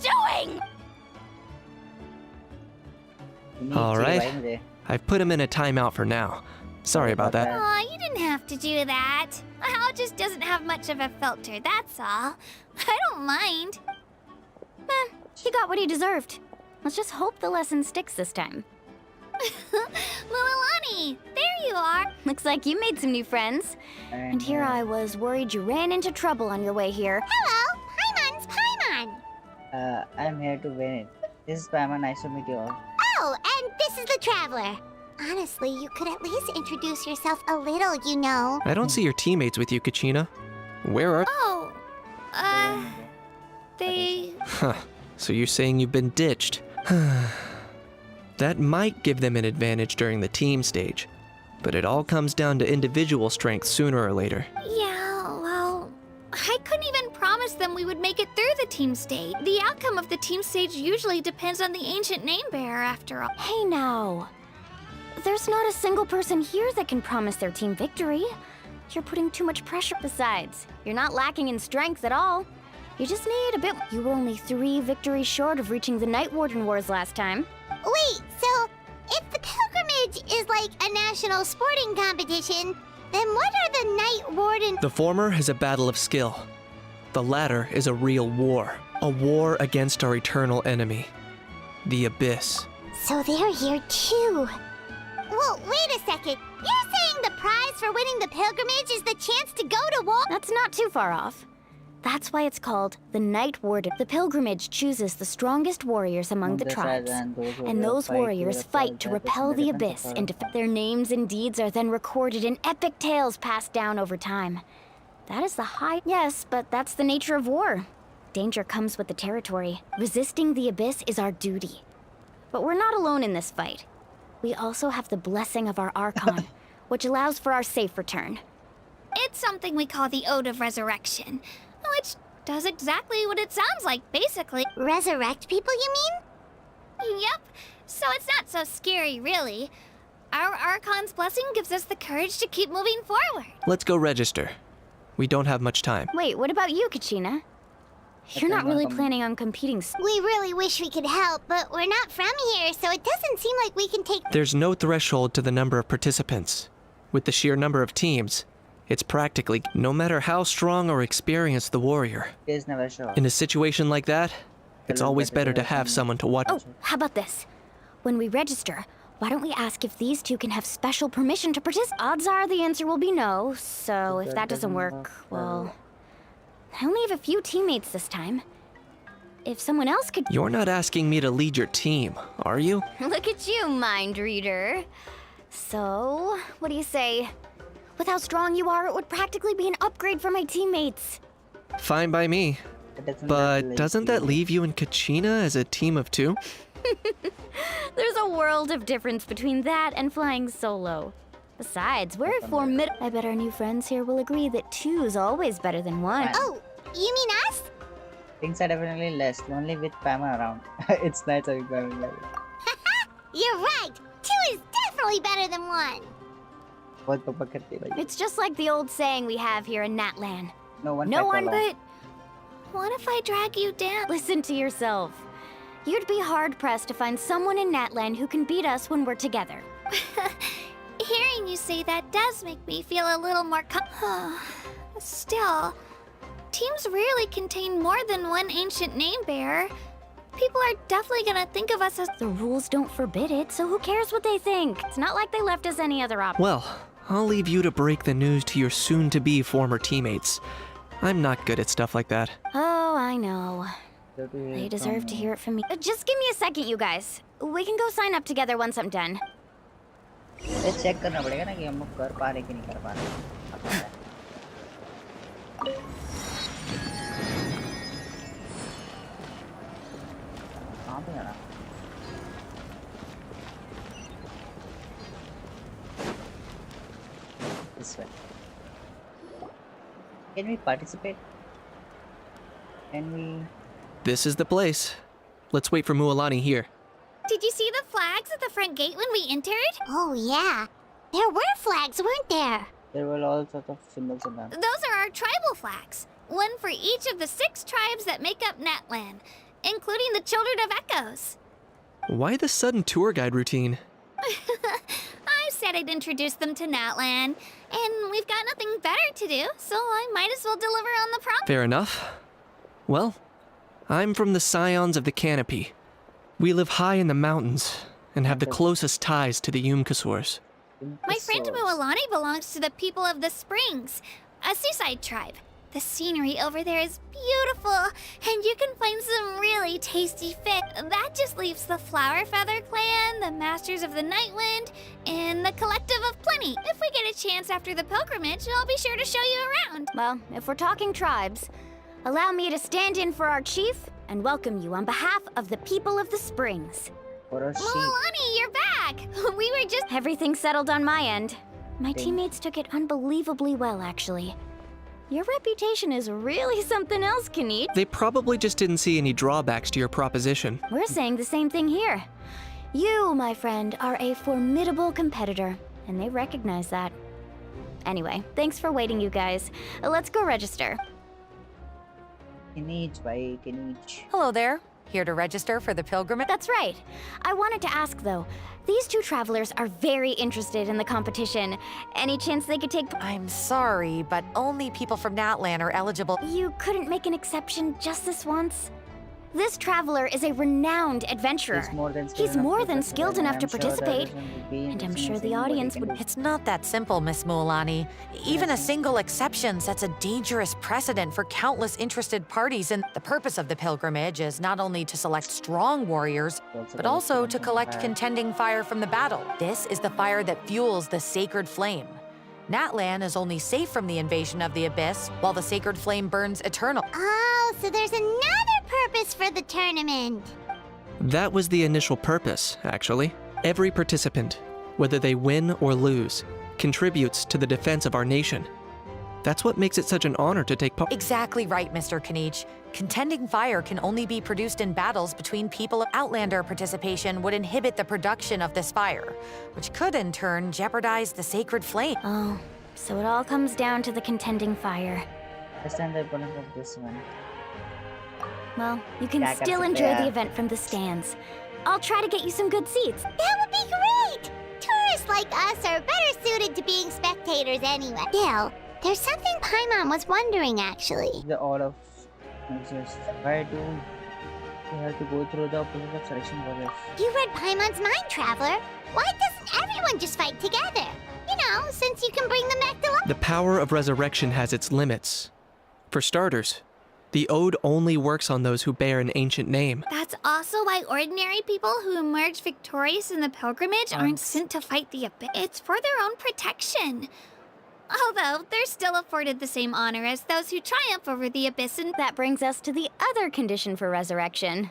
doing? Alright, I've put him in a timeout for now. Sorry about that. Aw, you didn't have to do that. My house just doesn't have much of a filter, that's all. I don't mind. He got what he deserved. Let's just hope the lesson sticks this time. Mualani, there you are. Looks like you made some new friends. And here I was worried you ran into trouble on your way here. Hello, Paimon. I'm here to win it. This is Paimon, nice to meet you all. Oh, and this is the Traveler. Honestly, you could at least introduce yourself a little, you know. I don't see your teammates with you, Kachina. Where are... Oh, they... Huh. So you're saying you've been ditched. That might give them an advantage during the team stage, but it all comes down to individual strength sooner or later. Yeah, well, I couldn't even promise them we would make it through the team stage. The outcome of the team stage usually depends on the ancient name bearer, after all. Hey now. There's not a single person here that can promise their team victory. You're putting too much pressure. Besides, you're not lacking in strength at all. You just need a bit. You were only 3 victories short of reaching the Night Warden Wars last time. Wait, so if the pilgrimage is like a national sporting competition, then what are the Night Warden? The former is a battle of skill. The latter is a real war. A war against our eternal enemy, the Abyss. So they're here too. Well, wait a second. You're saying the prize for winning the pilgrimage is the chance to go to war? That's not too far off. That's why it's called the Night Warden. The pilgrimage chooses the strongest warriors among the tribes, and those warriors fight to repel the Abyss and defend. Their names and deeds are then recorded in epic tales passed down over time. That is the high... Yes, but that's the nature of war. Danger comes with the territory. Resisting the Abyss is our duty. But we're not alone in this fight. We also have the blessing of our Archon, which allows for our safe return. It's something we call the Ode of Resurrection, which does exactly what it sounds like, basically. Resurrect people, you mean? Yep. So it's not so scary, really. Our Archon's blessing gives us the courage to keep moving forward. Let's go register. We don't have much time. Wait, what about you, Kachina? You're not really planning on competing. We really wish we could help, but we're not from here, so it doesn't seem like we can take... There's no threshold to the number of participants. With the sheer number of teams, it's practically no matter how strong or experienced the warrior. In a situation like that, it's always better to have someone to watch. Oh, how about this? When we register, Why don't we ask if these two can have special permission to participate? Odds are the answer will be no, so if that doesn't work, well... I only have a few teammates this time. If someone else could... You're not asking me to lead your team, are you? Look at you, mind reader. So, what do you say? With how strong you are, it would practically be an upgrade for my teammates. Fine by me. But doesn't that leave you and Kachina as a team of 2? There's a world of difference between that and flying solo. Besides, we're formidable. I bet our new friends here will agree that 2 is always better than 1. Oh, you mean us? Things are definitely less lonely with Pama around. It's nice how you got it. You're right. 2 is definitely better than 1. बहुत पापा करते भाई. It's just like the old saying we have here in Natlan. No one but... What if I drag you down? Listen to yourself. You'd be hard-pressed to find someone in Natlan who can beat us when we're together. Hearing you say that does make me feel a little more Still, teams rarely contain more than one ancient name bearer. People are definitely gonna think of us as... The rules don't forbid it, so who cares what they think? It's not like they left us any other option. Well, I'll leave you to break the news to your soon-to-be former teammates. I'm not good at stuff like that. Oh, I know. They deserve to hear it from me. Just give me a second, you guys. We can go sign up together once I'm done. Let's check करना पड़ेगा ना कि हम लोग कर पा रहे कि नहीं कर पा रहे. कहाँ पे जाना? This way. Can we participate? Can we? This is the place. Let's wait for Mualani here. Did you see the flags at the front gate when we entered? Oh, yeah. There were flags, weren't there? There were all sorts of symbols in them. Those are our tribal flags. One for each of the 6 tribes that make up Natlan, including the Children of Echoes. Why the sudden tour guide routine? I said I'd introduce them to Natlan, and we've got nothing better to do, so I might as well deliver on the promise. Fair enough. Well, I'm from the Scions of the Canopy. We live high in the mountains and have the closest ties to the Yumkasors. My friend Mualani belongs to the people of the Springs, a seaside tribe. The scenery over there is beautiful, and you can find some really tasty fish. That just leaves the Flower Feather Clan, the Masters of the Nightwind, and the Collective of Plenty. If we get a chance after the pilgrimage, I'll be sure to show you around. Well, if we're talking tribes, allow me to stand in for our chief and welcome you on behalf of the people of the Springs. Mualani, you're back! We were just... Everything's settled on my end. My teammates took it unbelievably well, actually. Your reputation is really something else, Kanit. They probably just didn't see any drawbacks to your proposition. We're saying the same thing here. You, my friend, are a formidable competitor, and they recognize that. Anyway, thanks for waiting, you guys. Let's go register. Hello there. Here to register for the pilgrimage? That's right. I wanted to ask, though. These 2 travelers are very interested in the competition. Any chance they could take... I'm sorry, but only people from Natlan are eligible. You couldn't make an exception just this once? This traveler is a renowned adventurer. He's more than skilled enough to participate, and I'm sure the audience would... It's not that simple, Miss Mualani. Even a single exception sets a dangerous precedent for countless interested parties, and the purpose of the pilgrimage is not only to select strong warriors, but also to collect contending fire from the battle. This is the fire that fuels the sacred flame. Natlan is only safe from the invasion of the Abyss, while the sacred flame burns eternal. Oh, so there's another purpose for the tournament. That was the initial purpose, actually. Every participant, whether they win or lose, contributes to the defense of our nation. That's what makes it such an honor to take part. Exactly right, Mr. Kanich. Contending fire can only be produced in battles between people. Outlander participation would inhibit the production of this fire, which could in turn jeopardize the sacred flame. Oh, so it all comes down to the contending fire. Understand the importance of this one. Well, you can still enjoy the event from the stands. I'll try to get you some good seats. That would be great! Tourists like us are better suited to being spectators anyway. Still, there's something Paimon was wondering, actually. The all of just where do You have to go through the process of selection process. You read Paimon's Mind Traveler. Why doesn't everyone just fight together? You know, since you can bring them back to life. The power of resurrection has its limits. For starters, the ode only works on those who bear an ancient name. That's also why ordinary people who emerge victorious in the pilgrimage aren't sent to fight the abyss. It's for their own protection. Although, they're still afforded the same honor as those who triumph over the abyss and... That brings us to the other condition for resurrection.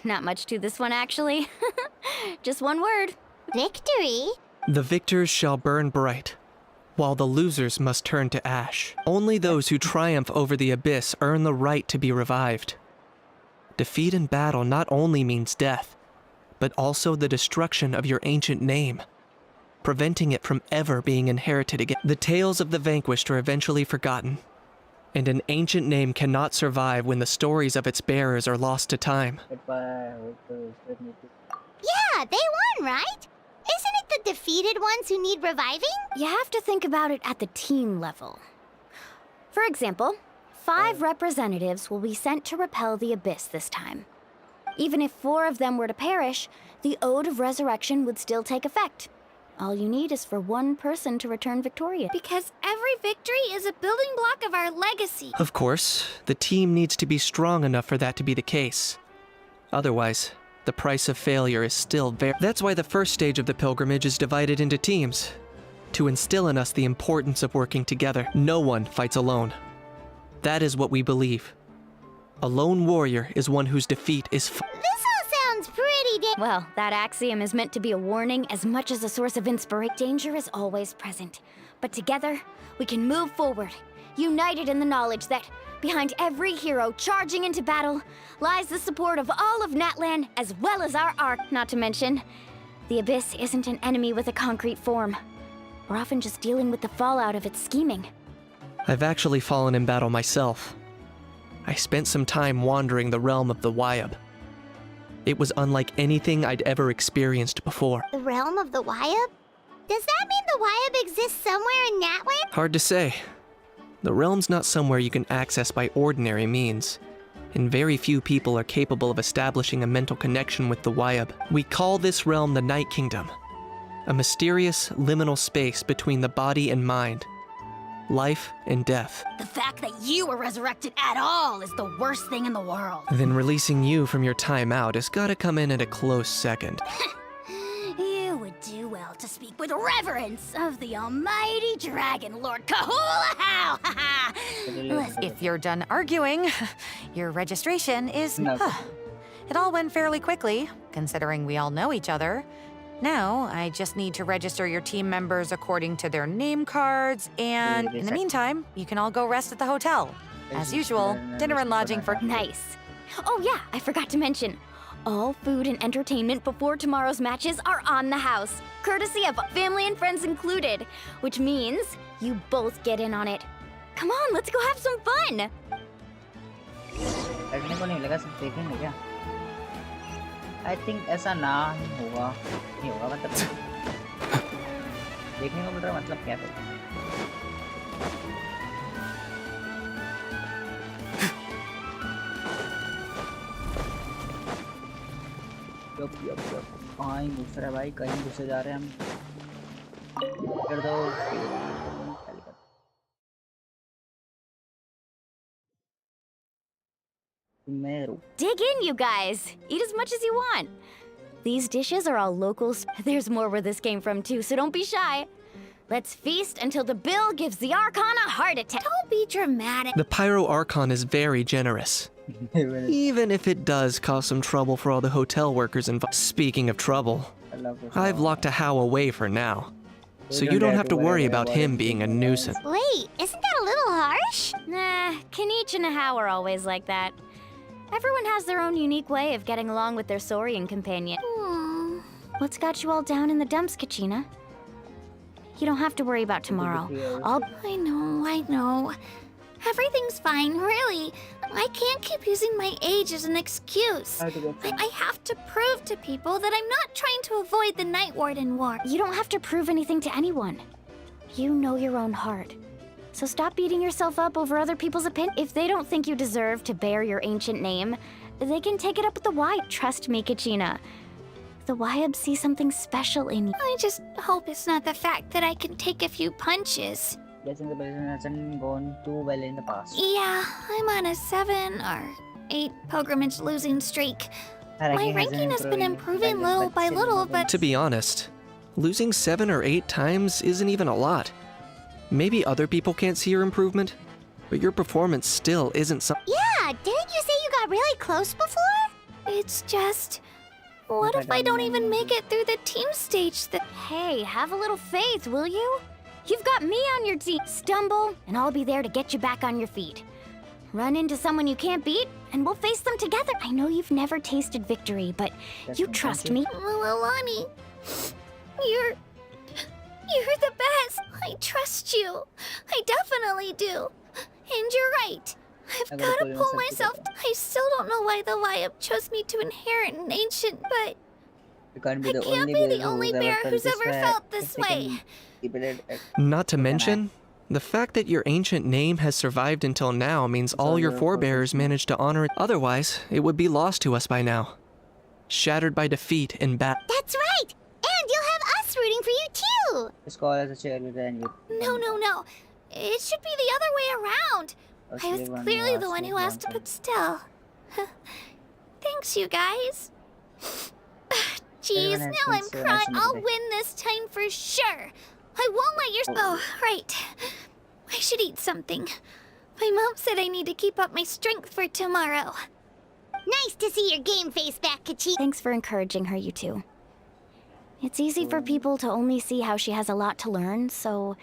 Not much to this one, actually. Just one word. Victory? The victors shall burn bright, while the losers must turn to ash. Only those who triumph over the abyss earn the right to be revived. Defeat in battle not only means death, but also the destruction of your ancient name, preventing it from ever being inherited again. The tales of the vanquished are eventually forgotten, and an ancient name cannot survive when the stories of its bearers are lost to time. Yeah, they won, right? Isn't it the defeated ones who need reviving? You have to think about it at the team level. For example, 5 representatives will be sent to repel the abyss this time. Even if 4 of them were to perish, the Ode of Resurrection would still take effect. All you need is for 1 person to return victorious. Because every victory is a building block of our legacy. Of course, the team needs to be strong enough for that to be the case. Otherwise, the price of failure is still very... That's why the first stage of the pilgrimage is divided into teams, to instill in us the importance of working together. No one fights alone. That is what we believe. A lone warrior is one whose defeat is... This all sounds pretty Well, that axiom is meant to be a warning as much as a source of inspiration. Danger is always present, but together, we can move forward, united in the knowledge that behind every hero charging into battle lies the support of all of Natlan as well as our art. Not to mention, the Abyss isn't an enemy with a concrete form. We're often just dealing with the fallout of its scheming. I've actually fallen in battle myself. I spent some time wandering the realm of the Wyab. It was unlike anything I'd ever experienced before. The realm of the Wyab? Does that mean the Wyab exists somewhere in Natlan? Hard to say. The realm's not somewhere you can access by ordinary means, and very few people are capable of establishing a mental connection with the Wyab. We call this realm the Night Kingdom, a mysterious liminal space between the body and mind, life and death. The fact that you were resurrected at all is the worst thing in the world. Then releasing you from your time out has gotta come in at a close second. You would do well to speak with reverence of the almighty dragon Lord Kahula-How! If you're done arguing, your registration is... No. It all went fairly quickly, considering we all know each other. Now, I just need to register your team members according to their name cards, and in the meantime, you can all go rest at the hotel. As usual, dinner and lodging for... Nice. Oh yeah, I forgot to mention. All food and entertainment before tomorrow's matches are on the house, courtesy of family and friends included, which means you both get in on it. Come on, let's go have some fun! लड़ने को नहीं लगा सब देखेंगे क्या? I think ऐसा ना ही होगा, नहीं होगा मतलब देखने को मिल रहा मतलब क्या करें? यप कहाँ ही घुस रहा है भाई, कहीं घुसे जा रहे हैं हम। कर दो Dig in, you guys! Eat as much as you want. These dishes are all locals. There's more where this came from too, so don't be shy. Let's feast until the bill gives the Archon a heart attack. Don't be dramatic. The Pyro Archon is very generous, even if it does cause some trouble for all the hotel workers involved. Speaking of trouble, I've locked a How away for now, so you don't have to worry about him being a nuisance. Wait, isn't that a little harsh? Nah, Kanich and How are always like that. Everyone has their own unique way of getting along with their Saurian companion. What's got you all down in the dumps, Kachina? You don't have to worry about tomorrow. I know. Everything's fine, really. I can't keep using my age as an excuse. I have to prove to people that I'm not trying to avoid the Night Warden War. You don't have to prove anything to anyone. You know your own heart. So stop beating yourself up over other people's opinions. If they don't think you deserve to bear your ancient name, they can take it up with the Y. Trust me, Kachina. The Wyab see something special in you. I just hope it's not the fact that I can take a few punches. Guessing the person hasn't gone too well in the past. Yeah, I'm on a 7 or 8 pilgrimage losing streak. My ranking has been improving little by little, but... To be honest, losing 7 or 8 times isn't even a lot. Maybe other people can't see your improvement, but your performance still isn't some. Yeah, didn't you say you got really close before? It's just... What if I don't even make it through the team stage? Hey, have a little faith, will you? You've got me on your team. Stumble, and I'll be there to get you back on your feet. Run into someone you can't beat, and we'll face them together. I know you've never tasted victory, but you trust me. Mualani, you're the best. I trust you. I definitely do. And you're right. I've got to pull myself. I still don't know why the Wyab chose me to inherit an ancient, but You can't be I the can't only be bear the only bear who's ever felt this way. Not to mention, the fact that your ancient name has survived until now means all your forebears managed to honor it. Otherwise, it would be lost to us by now. Shattered by defeat in battle. That's right! And you'll have us rooting for you too! Just call as a cheerleader and you... No. It should be the other way around. I was clearly the one who asked to put still. Thanks, you guys. Jeez, now I'm crying. I'll win this time for sure. I won't let your... Oh, right. I should eat something. My mom said I need to keep up my strength for tomorrow. Nice to see your game face back, Kachi. Thanks for encouraging her, you two. It's easy for people to only see how she has a lot to learn, so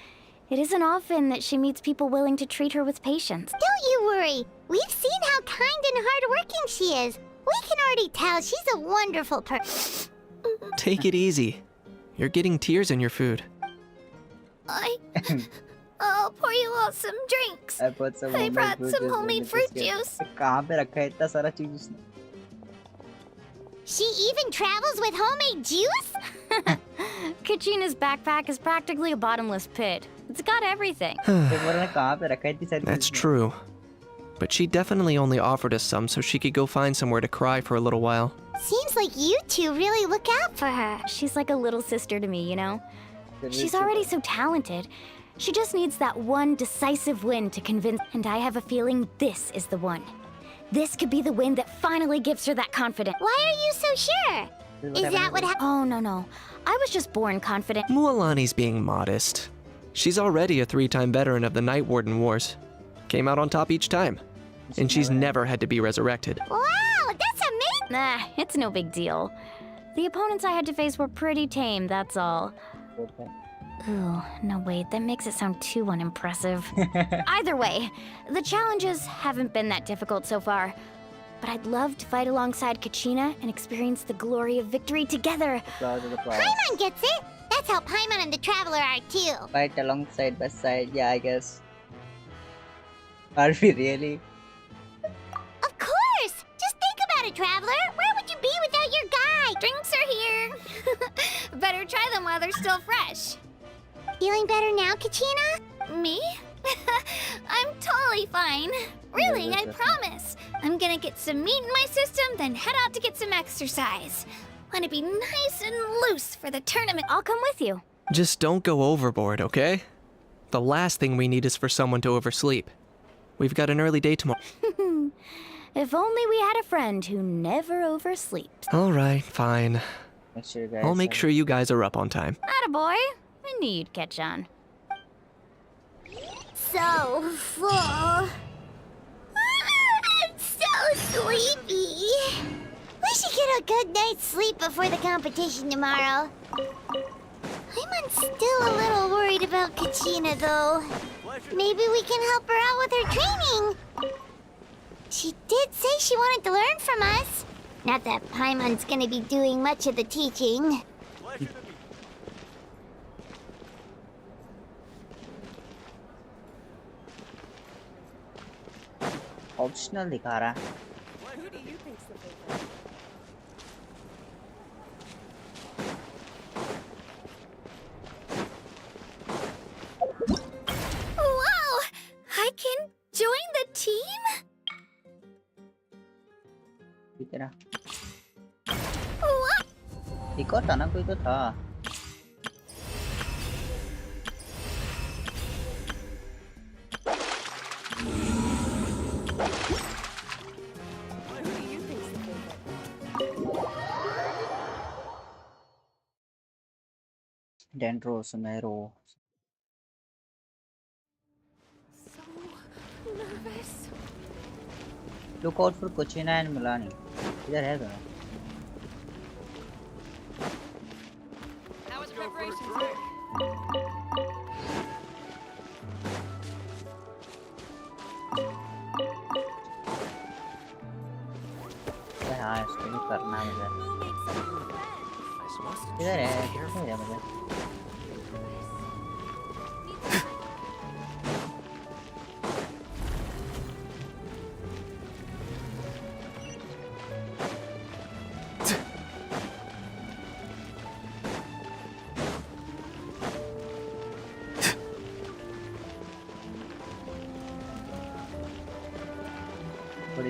it isn't often that she meets people willing to treat her with patience. Don't you worry. We've seen how kind and hardworking she is. We can already tell she's a wonderful person. Take it easy. You're getting tears in your food. I'll pour you all some drinks. I brought some homemade fruit juice. कहाँ पे रखा है इतना सारा चीज उसने? She even travels with homemade juice? Kachina's backpack is practically a bottomless pit. It's got everything. कहाँ पे रखा है इतनी सारी That's चीजें? true. But she definitely only offered us some so she could go find somewhere to cry for a little while. Seems like you two really look out for her. She's like a little sister to me, you know? She's already so talented. She just needs that one decisive win to convince. And I have a feeling this is the one. This could be the win that finally gives her that confidence. Why are you so sure? Is that what happened? Oh, no. I was just born confident. Mualani's being modest. She's already a 3-time veteran of the Night Warden Wars. Came out on top each time. And she's never had to be resurrected. Wow, that's amazing! Nah, it's no big deal. The opponents I had to face were pretty tame, that's all. Ooh, no wait, that makes it sound too unimpressive. Either way, the challenges haven't been that difficult so far. But I'd love to fight alongside Kachina and experience the glory of victory together. Paimon gets it! That's how Paimon and the Traveler are too. Fight alongside by side, yeah, I guess. Are we really? Of course! Just think about it, Traveler! Where would you be without your guide? Drinks are here. Better try them while they're still fresh. Feeling better now, Kachina? Me? I'm totally fine. Really, I promise. I'm gonna get some meat in my system, then head out to get some exercise. Want to be nice and loose for the tournament. I'll come with you. Just don't go overboard, okay? The last thing we need is for someone to oversleep. We've got an early day tomorrow. If only we had a friend who never oversleeps. All right, fine. I'll make sure you guys are up on time. Attaboy. I knew you'd catch on. So full. I'm so sleepy. We should get a good night's sleep before the competition tomorrow. I'm still a little worried about Kachina, though. Maybe we can help her out with her training. She did say she wanted to learn from us. Not that Paimon's gonna be doing much of the teaching. Optional दिखा रहा है. Wow! I can join the team? तेरा एक और था ना कोई तो था डेंड्रोस मेरो लुक आउट फॉर कोचिना एंड मिलानी इधर है दोनों हाँ इसको भी करना है मुझे इधर है मुझे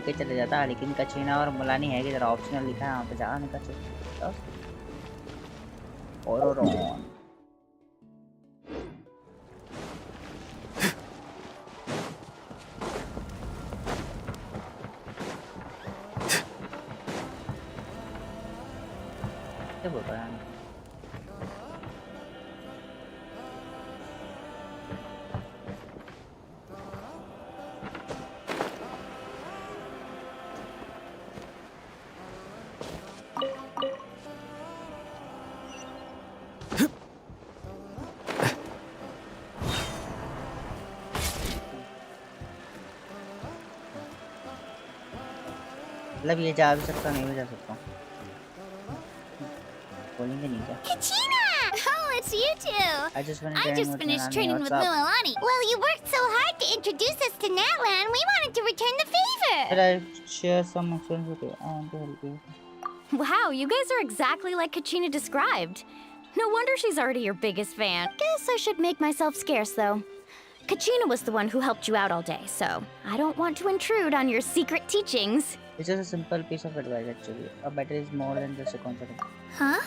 के चले जाता लेकिन कचीना और मुलानी है कि जरा ऑप्शनल लिखा है वहाँ पे जा नहीं कर और क्या बोल रहा है मतलब ये जा भी सकता नहीं भी जा सकता बोलेंगे नहीं क्या Kachina! Oh, it's you two. I just finished training with Milani. Well, you worked so hard to introduce us to Natlan. We wanted to return the favor. But I share some experience with you. I want to help you. Wow, you guys are exactly like Kachina described. No wonder she's already your biggest fan. Guess I should make myself scarce, though. Kachina was the one who helped you out all day, so I don't want to intrude on your secret teachings. It's just a simple piece of advice, actually. A battle is more than just a concept. Huh?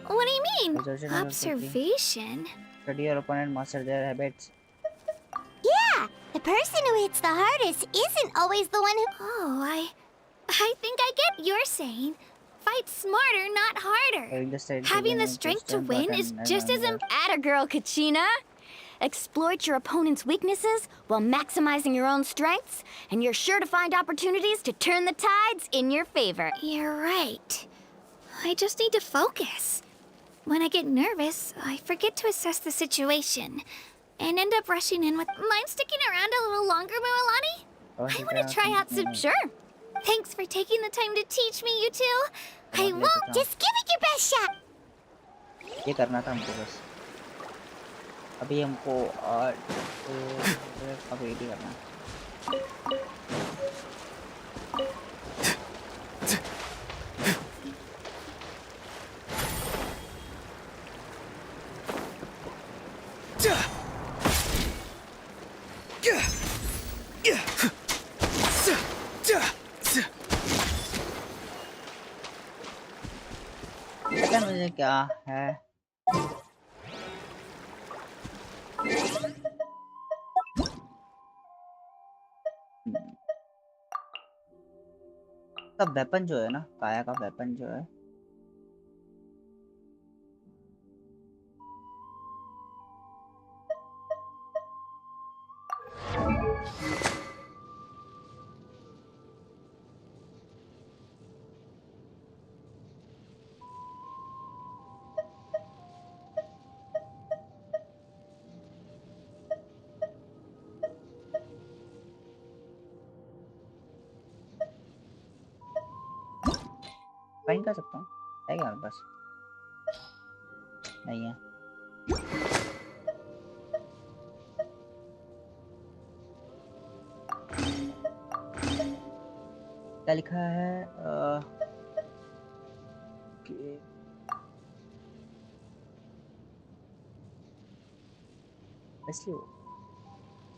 What do you mean? Observation. Study your opponent, master their habits. Yeah, the person who hits the hardest isn't always the one who... Oh, I think I get what you're saying. Fight smarter, not harder. Having the strength to win is just as important. Atta girl, Kachina. Exploit your opponent's weaknesses while maximizing your own strengths, and you're sure to find opportunities to turn the tides in your favor. You're right. I just need to focus. When I get nervous, I forget to assess the situation and end up rushing in with... Mind sticking around a little longer, Milani? I want to try out some... Sure. Thanks for taking the time to teach me, you two. I won't. Just give it your best shot. ये करना था हमको बस अभी हमको और अब ready करना पता मुझे क्या है का वेपन जो है ना काया का वेपन जो है फाइन कर सकता हूँ है क्या मेरे पास नहीं है क्या लिखा है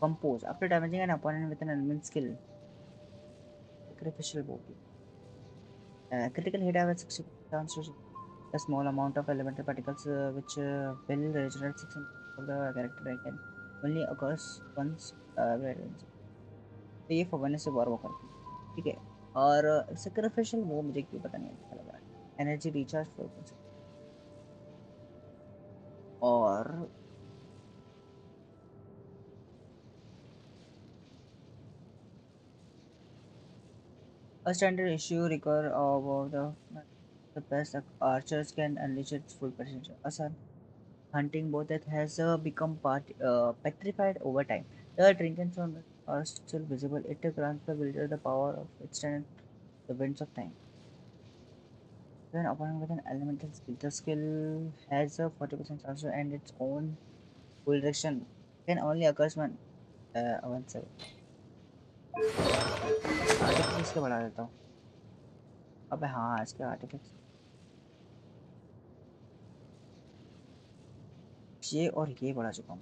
compose after damaging an opponent with an element skill sacrificial bogey Critical hit have a 60% chance to a small amount of elemental particles which will regenerate 6% of the character I can only occurs once तो ये फवरनेस से बार बार करती है ठीक है और sacrificial वो मुझे क्यों पता नहीं अच्छा लग रहा है एनर्जी रिचार्ज 4% और a standard issue require of the best archers can unleash its full potential. Asan hunting both that has petrified over time. The trinkets on are still visible. It grants the builder the power of extend the winds of time. When opponent with an elemental skill, the skill has a 40% chance to end its own full direction. Can only occurs when once. आर्टिफिक्स के बढ़ा देता हूँ अबे हाँ इसके आर्टिफिक्स ये और ये बढ़ा चुका हूँ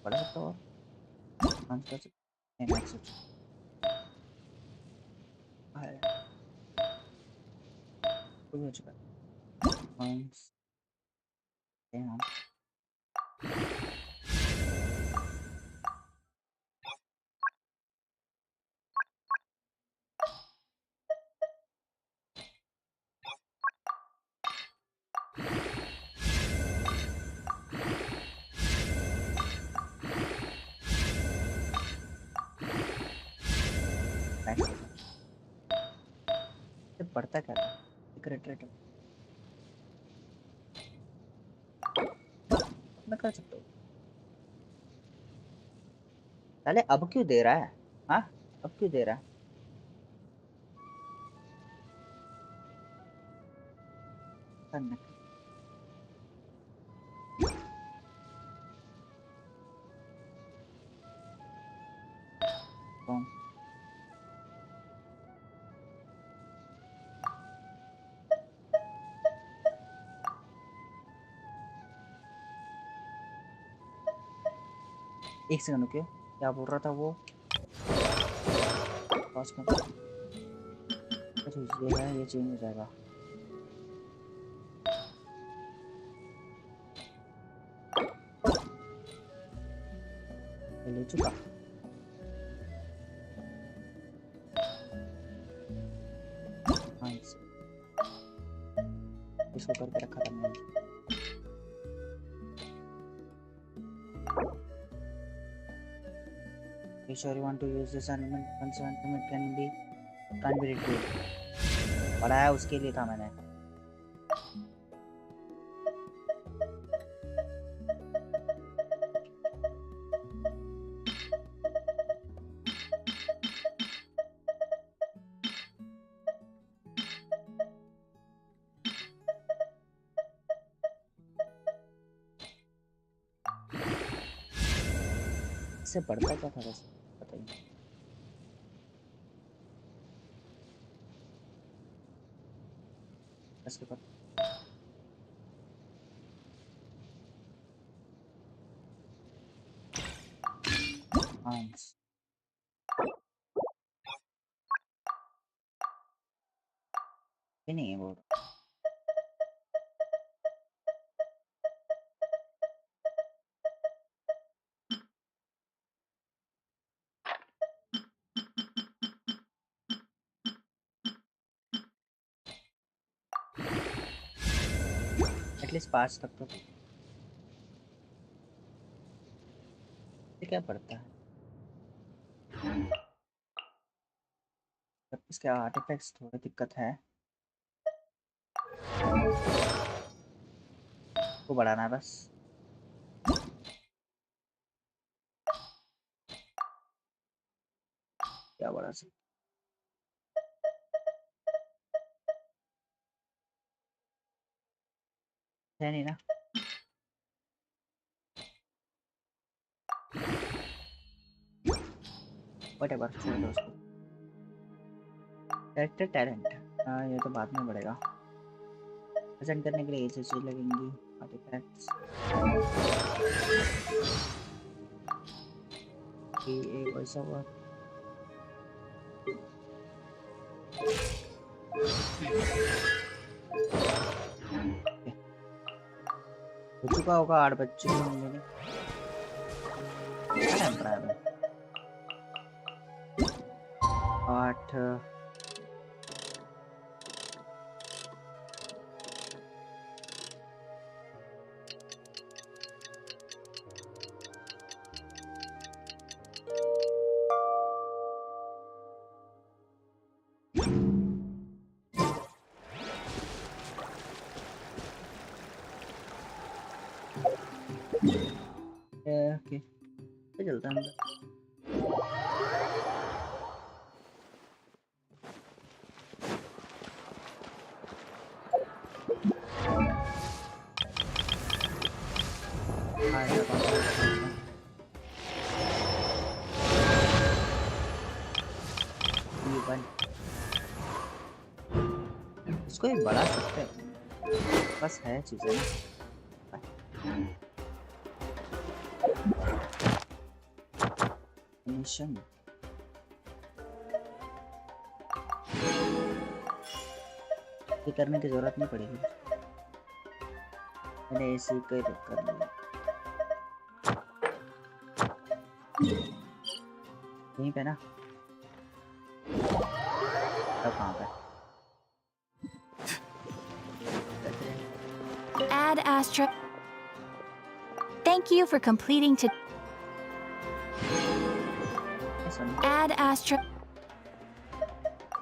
बढ़ा सकता हूँ और कर सकते हैं मैक्स हो चुका है पढ़ता क्या था सीक्रेट रेट मैं कर सकता हूँ साले अब क्यों दे रहा है हाँ अब क्यों दे रहा है करना कौन एक सेकंड रुकिए क्या बोल रहा था वो पास में ये है ये चेंज हो जाएगा ले चुका इसको करके रखा था मैंने You sure you want to use this element? Concern it can't be retrieved. पढ़ाया उसके लिए था मैंने इससे पढ़ता क्या था वैसे बताइए इसके बाद आंस ये नहीं है वो एटलीस्ट पास तक तो क्या पढ़ता है इसके आर्टिफैक्ट्स थोड़ी दिक्कत है को बढ़ाना है बस क्या बढ़ा सकते है नहीं ना व्हाटएवर छोड़ दो उसको कैरेक्टर टैलेंट ये तो बाद में बढ़ेगा प्रेजेंट करने के लिए ये चीज़ लगेंगी आर्टिफैक्ट्स ये वैसा हुआ हो चुका होगा 8 बज चुके होंगे नहीं क्या टाइम पड़ा है 8 ओके चलता है अंदर इसको एक बढ़ा सकते हैं बस है चीजें मिशन ये करने की जरूरत नहीं पड़ेगी मैंने इसी को कर लिया यहीं पे ना अब कहाँ पे Add Astra. Thank you for completing to. Add Astra.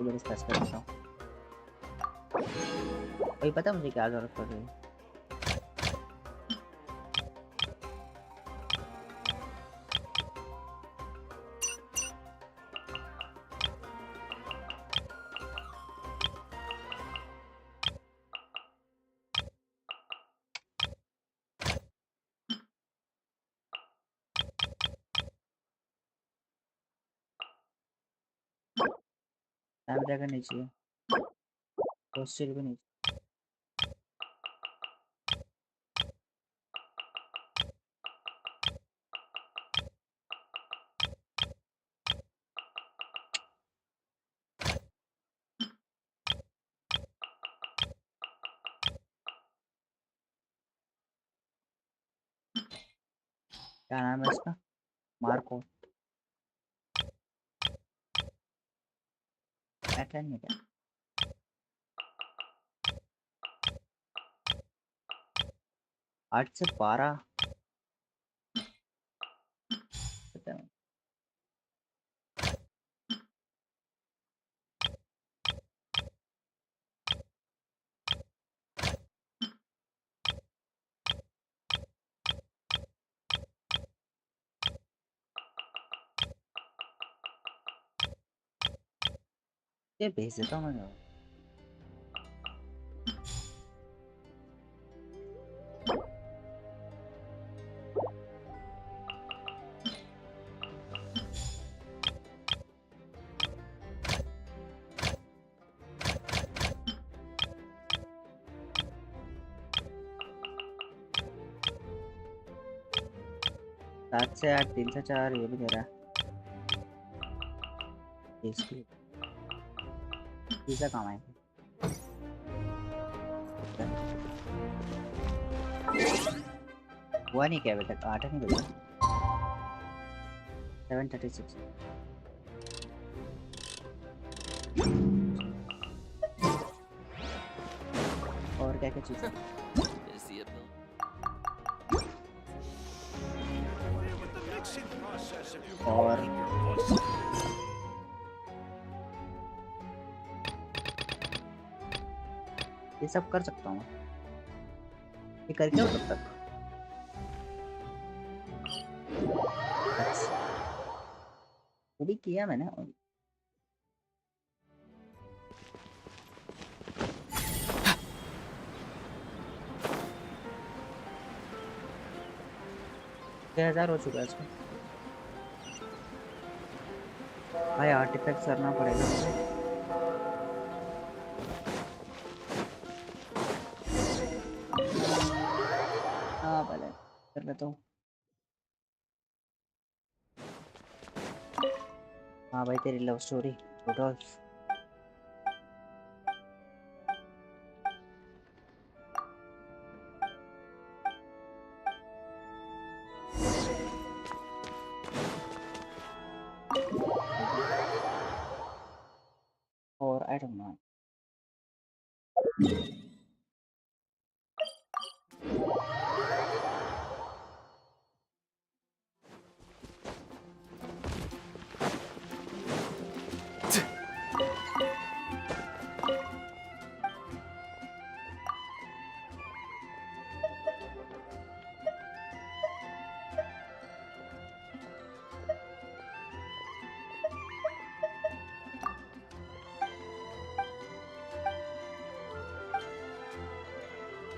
इधर स्पेस कर देता हूँ वही पता मुझे क्या जरूरत पड़ रही है टाइम ड्रैगन नहीं चाहिए हॉस्टल भी नहीं क्या नाम है इसका मार्को पैटर्न में क्या 8 से 12 पता नहीं ये भेज देता हूँ मैं सात से 8 3 से 4 ये भी दे रहा है इसकी पिज़्ज़ा कहाँ है हुआ नहीं क्या अभी तक 8 नहीं बजा 7:36 और क्या क्या चीज़ है और ये सब कर सकता हूँ ये करके हो तब तक वो भी किया मैंने छः 1000 हो चुका है इसमें भाई आर्टिफैक्ट करना पड़ेगा हाँ पहले कर लेता हूँ हाँ भाई तेरी love story photos I don't know.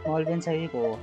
Small wins I will go.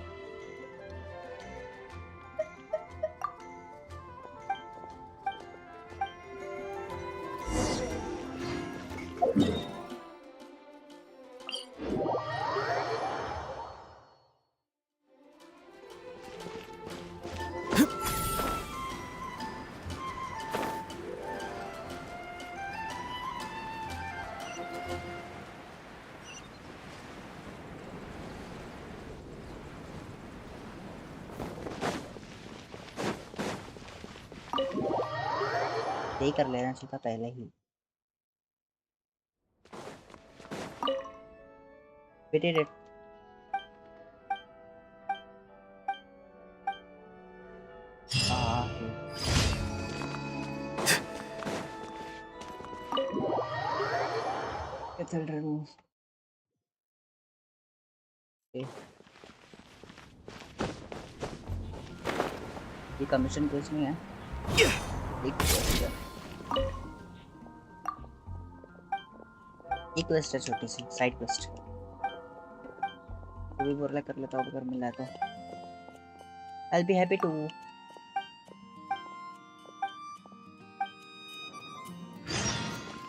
यही कर लेना चाहिए था पहले ही. We did it. क्या चल रहा है? ये कमीशन कुछ नहीं है. एक क्वेस्ट है छोटी सी साइड क्वेस्ट. तो भी बोला कर लेता हूँ अगर मिल रहा है तो. I'll be happy to.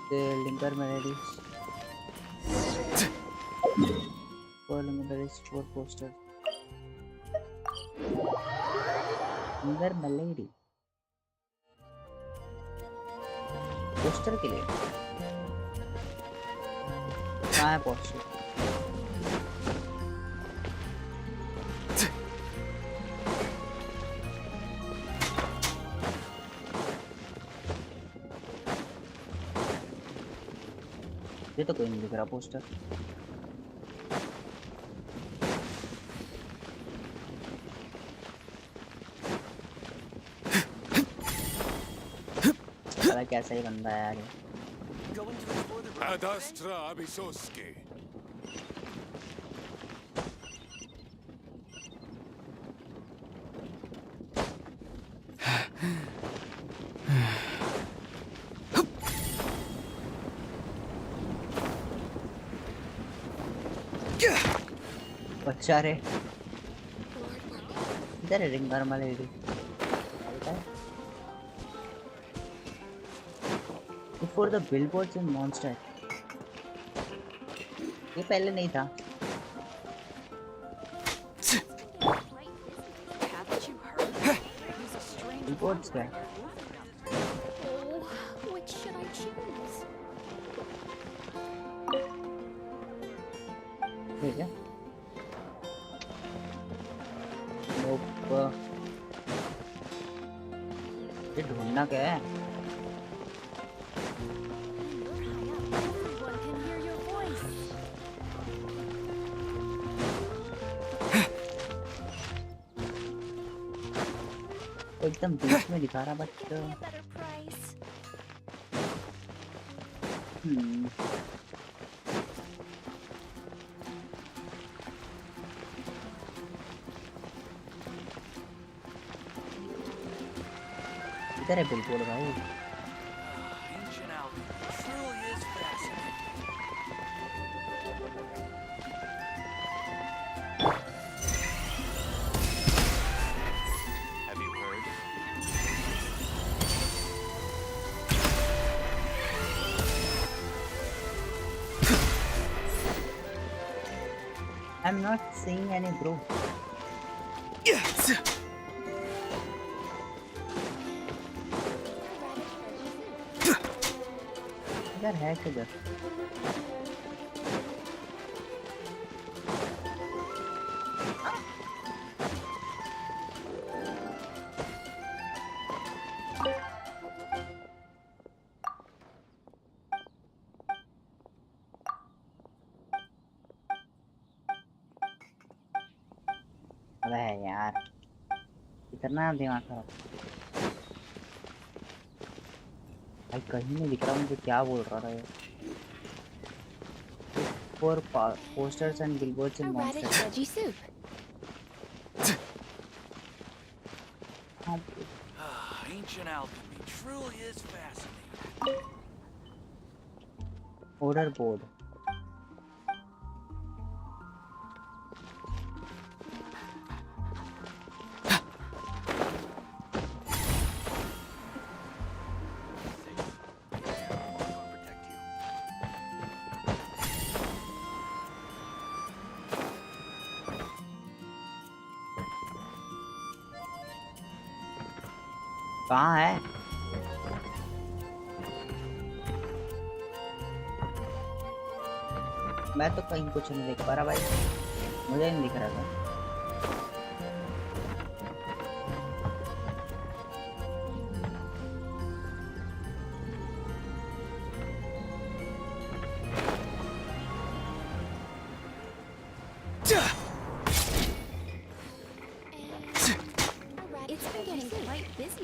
The linker melodies. For melodies for poster. Linker melody. Poster के लिए कहाँ है पोस्टर? ये तो कोई नहीं दिख रहा पोस्टर. कैसा ही बंदा है यार. Adastra Abisoske. बच्चा रे इधर है रिंग नॉर्मल है. For the billboards in Monster. ये पहले नहीं था. Billboards क्या? Which should I choose? ठीक है. ये ढूंढना क्या है? एकदम बीच में दिखा रहा बट इधर है बिल्कुल भाई. I'm not seeing any bro. Yes. इधर है किधर? अबे यार इतना दिमाग खराब भाई, कहीं नहीं दिख रहा मुझे क्या बोल रहा था ये। For posters and billboards in A monsters. radish veggie soup. Ancient alchemy truly is fascinating. Order board. कहाँ है? मैं तो कहीं कुछ नहीं देख पा रहा भाई, मुझे नहीं दिख रहा था।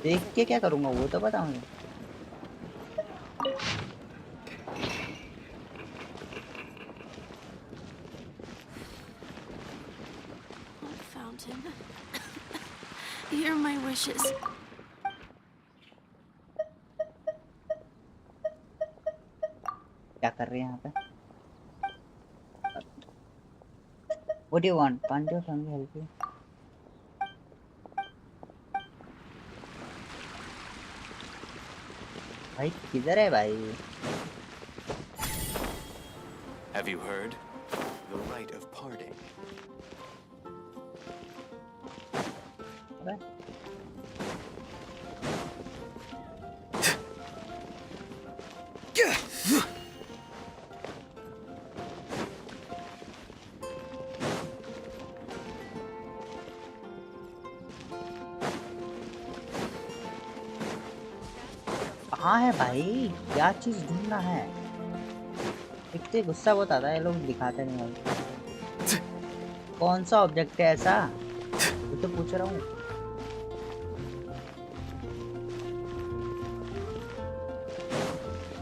देख के क्या करूँगा वो तो बता मुझे। Fountain. Hear my wishes. क्या कर रहे हैं यहाँ पे? What do you want? Can't your family help you? भाई किधर है भाई? Have you heard? The rite of parting. अबे कहाँ है भाई? क्या चीज ढूंढना है? इतने गुस्सा बहुत आता है, लोग दिखाते नहीं भाई। कौन सा ऑब्जेक्ट है ऐसा? मैं तो पूछ रहा हूँ।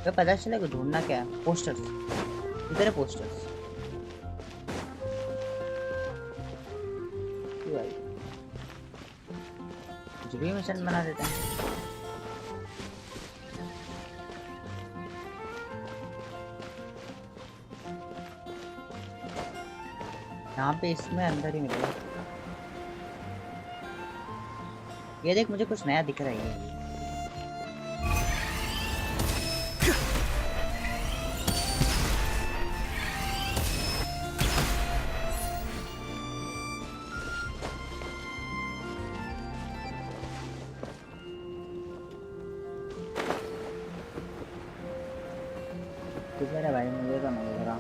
तो पता चलेगा ढूंढना क्या है? पोस्टर्स इधर है, पोस्टर्स। भाई कुछ भी मिशन बना देते हैं। यहाँ पे इसमें अंदर ही मिलेगा। ये देख मुझे कुछ नया दिख रहा है। किधर है भाई? मुझे तो नहीं दिख रहा।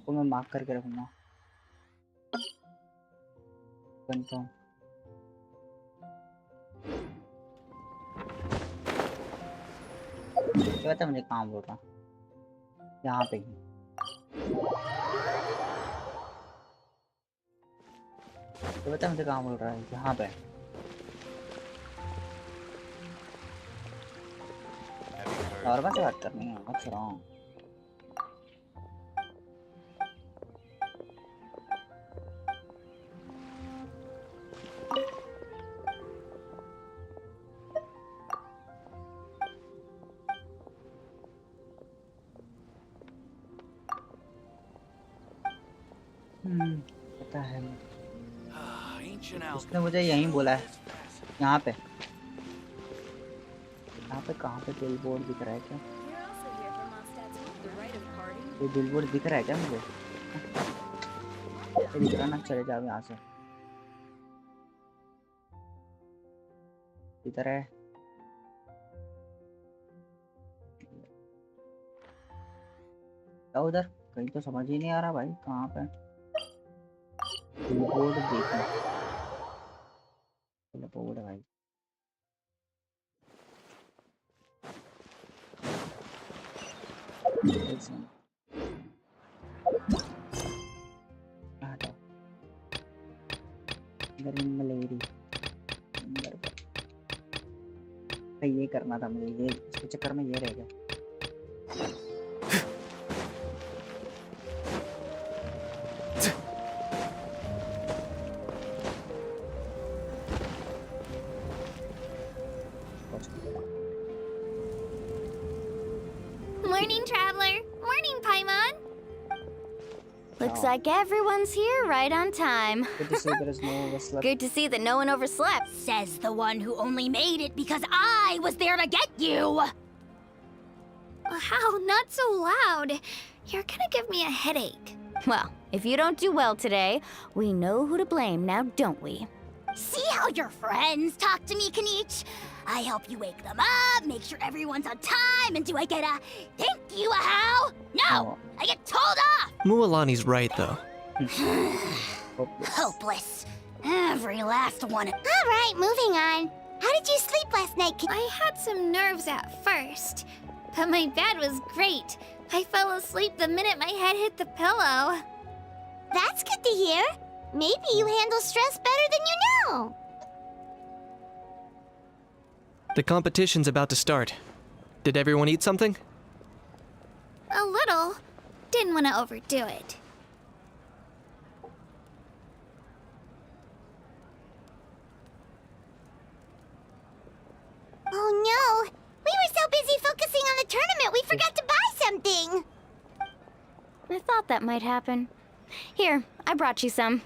को मैं मार्क करके रखूंगा। कंफर्म। क्या बता मुझे कहाँ बोल रहा? यहाँ पे ही। तो बता मुझे कहाँ बोल रहा है? यहाँ पे। और बात करनी है। What's wrong? पता है, उसने मुझे यहीं बोला है। यहाँ पे कहाँ पे बिलबोर्ड दिख रहा है क्या? ये बिलबोर्ड दिख रहा है क्या मुझे? दिख रहा ना, चले जाओ यहाँ से। इधर है। क्या उधर? कहीं तो समझ ही नहीं आ रहा भाई, कहाँ पे? बोर्ड देखना। बोर्ड है भाई। ये करना था मुझे, ये इसके चक्कर में ये रह गया। Morning, traveler. Morning, Paimon. Looks like everyone's here right on time. Good to see there is no overslept. Good to see that no one overslept. Says the one who only made it because I was there to get you. How? Not so loud. You're gonna give me a headache. Well, if you don't do well today, we know who to blame now, don't we? See how your friends talk to me, Kanich? I help you wake them up, make sure everyone's on time, and do I get a thank you, a how? No, I get told off! Mualani's right, though. Hopeless. Every last one. All right, moving on. How did you sleep last night? I had some nerves at first, but my bed was great. I fell asleep the minute my head hit the pillow. That's good to hear. Maybe you handle stress better than you know. The competition's about to start. Did everyone eat something? A little. Didn't want to overdo it. Oh no! We were so busy focusing on the tournament, we forgot to buy something! I thought that might happen. Here, I brought you some.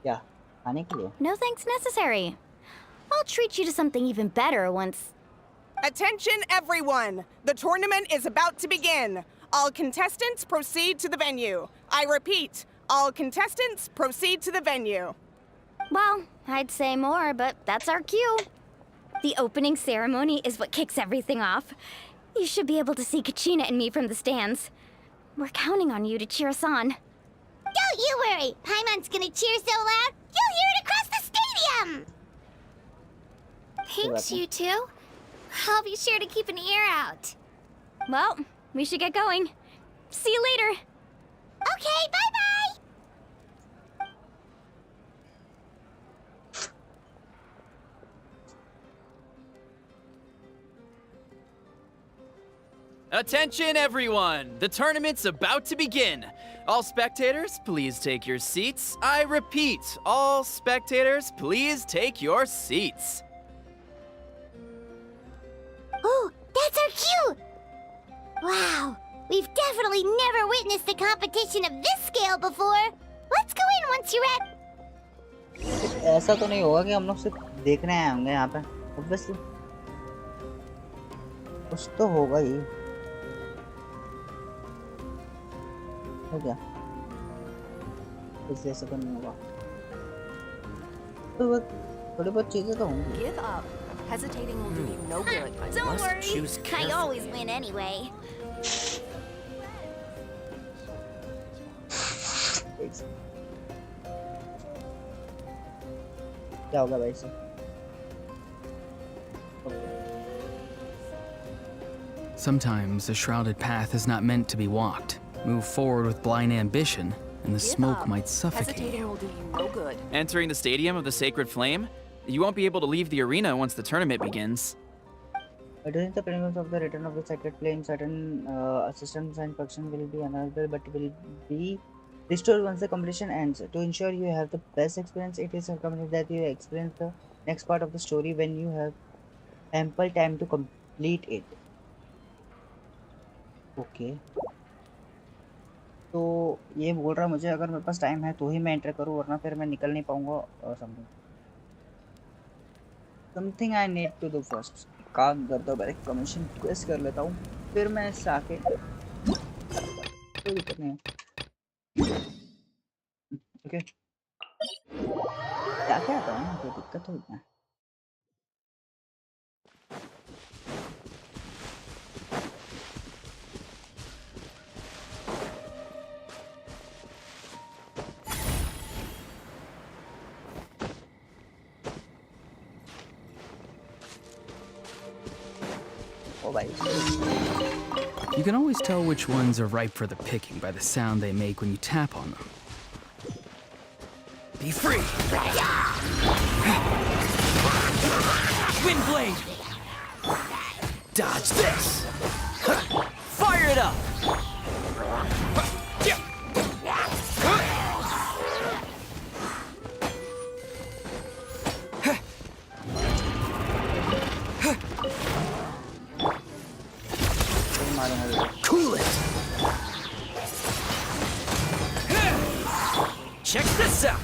क्या? खाने के लिए? No thanks necessary. I'll treat you to something even better once... Attention, everyone! The tournament is about to begin. All contestants proceed to the venue. I repeat, all contestants proceed to the venue. Well, I'd say more, but that's our cue. The opening ceremony is what kicks everything off. You should be able to see Kachina and me from the stands. We're counting on you to cheer us on. Don't you worry! Paimon's gonna cheer so loud, you'll hear it across the stadium! Thanks, you two. I'll be sure to keep an ear out. Well, we should get going. See you later. Okay, bye-bye! Attention, everyone! The tournament's about to begin. All spectators, please take your seats. I repeat, all spectators, please take your seats. Oh, that's our cue! Wow, we've definitely never witnessed a competition of this scale before. Let's go in once you're at... ऐसा तो नहीं होगा कि हम लोग सिर्फ देखने आए होंगे यहाँ पे, obviously कुछ तो होगा ही। हो गया? इसलिए ऐसा तो नहीं होगा। तो थोड़ी बहुत चीजें तो होंगी। Give up. Hesitating will do you no good. Don't worry, I always win anyway. क्या होगा भाई से? Sometimes the shrouded path is not meant to be walked. Move forward with blind ambition, and the smoke might suffocate. Hesitating will do you no good. Entering the Stadium of the Sacred Flame? You won't be able to leave the arena once the tournament begins. During the premiums of the return of the Sacred Flame, certain assistance and function will be unavailable, but will be restored once the competition ends. To ensure you have the best experience, it is recommended that you experience the next part of the story when you have ample time to complete it. Okay. तो ये बोल रहा मुझे अगर मेरे पास time है तो ही मैं एंटर करूँ, वरना फिर मैं निकल नहीं पाऊंगा और something I need to do first. काम करता हूँ, पहले कमीशन क्वेस्ट कर लेता हूँ, फिर मैं इससे आके कोई दिक्कत नहीं है। ओके, क्या क्या आता है ना, कोई दिक्कत हो गया। भाई. You can always tell which ones are ripe for the picking by the sound they make when you tap on them. Be free! Wind blade! Dodge this! Fire it up! Cool it! Check this out!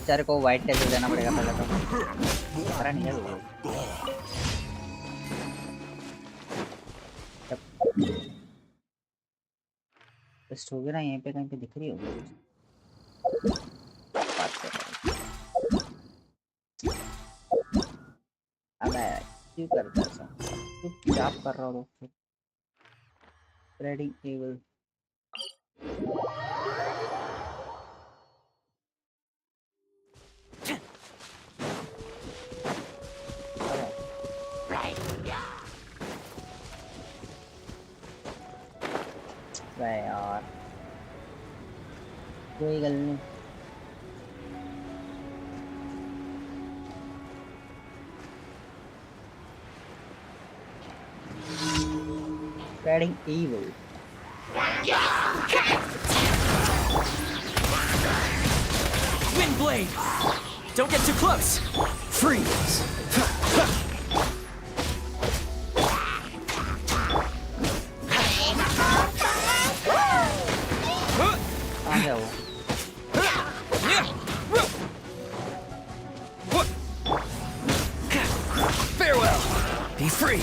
बेचारे को white tell देना पड़ेगा पहले तो. हरा नहीं है वो. बेस्ट हो गया ना, यहीं पे कहीं पे दिख रही होगी. बात कर रहा हूँ. अबे क्यों करता है ऐसा? चुपचाप कर रहा हूँ. Spreading evil. यार कोई गल नहीं. Spreading evil. Wind blade! Don't get too close! Freeze! Farewell! Be free!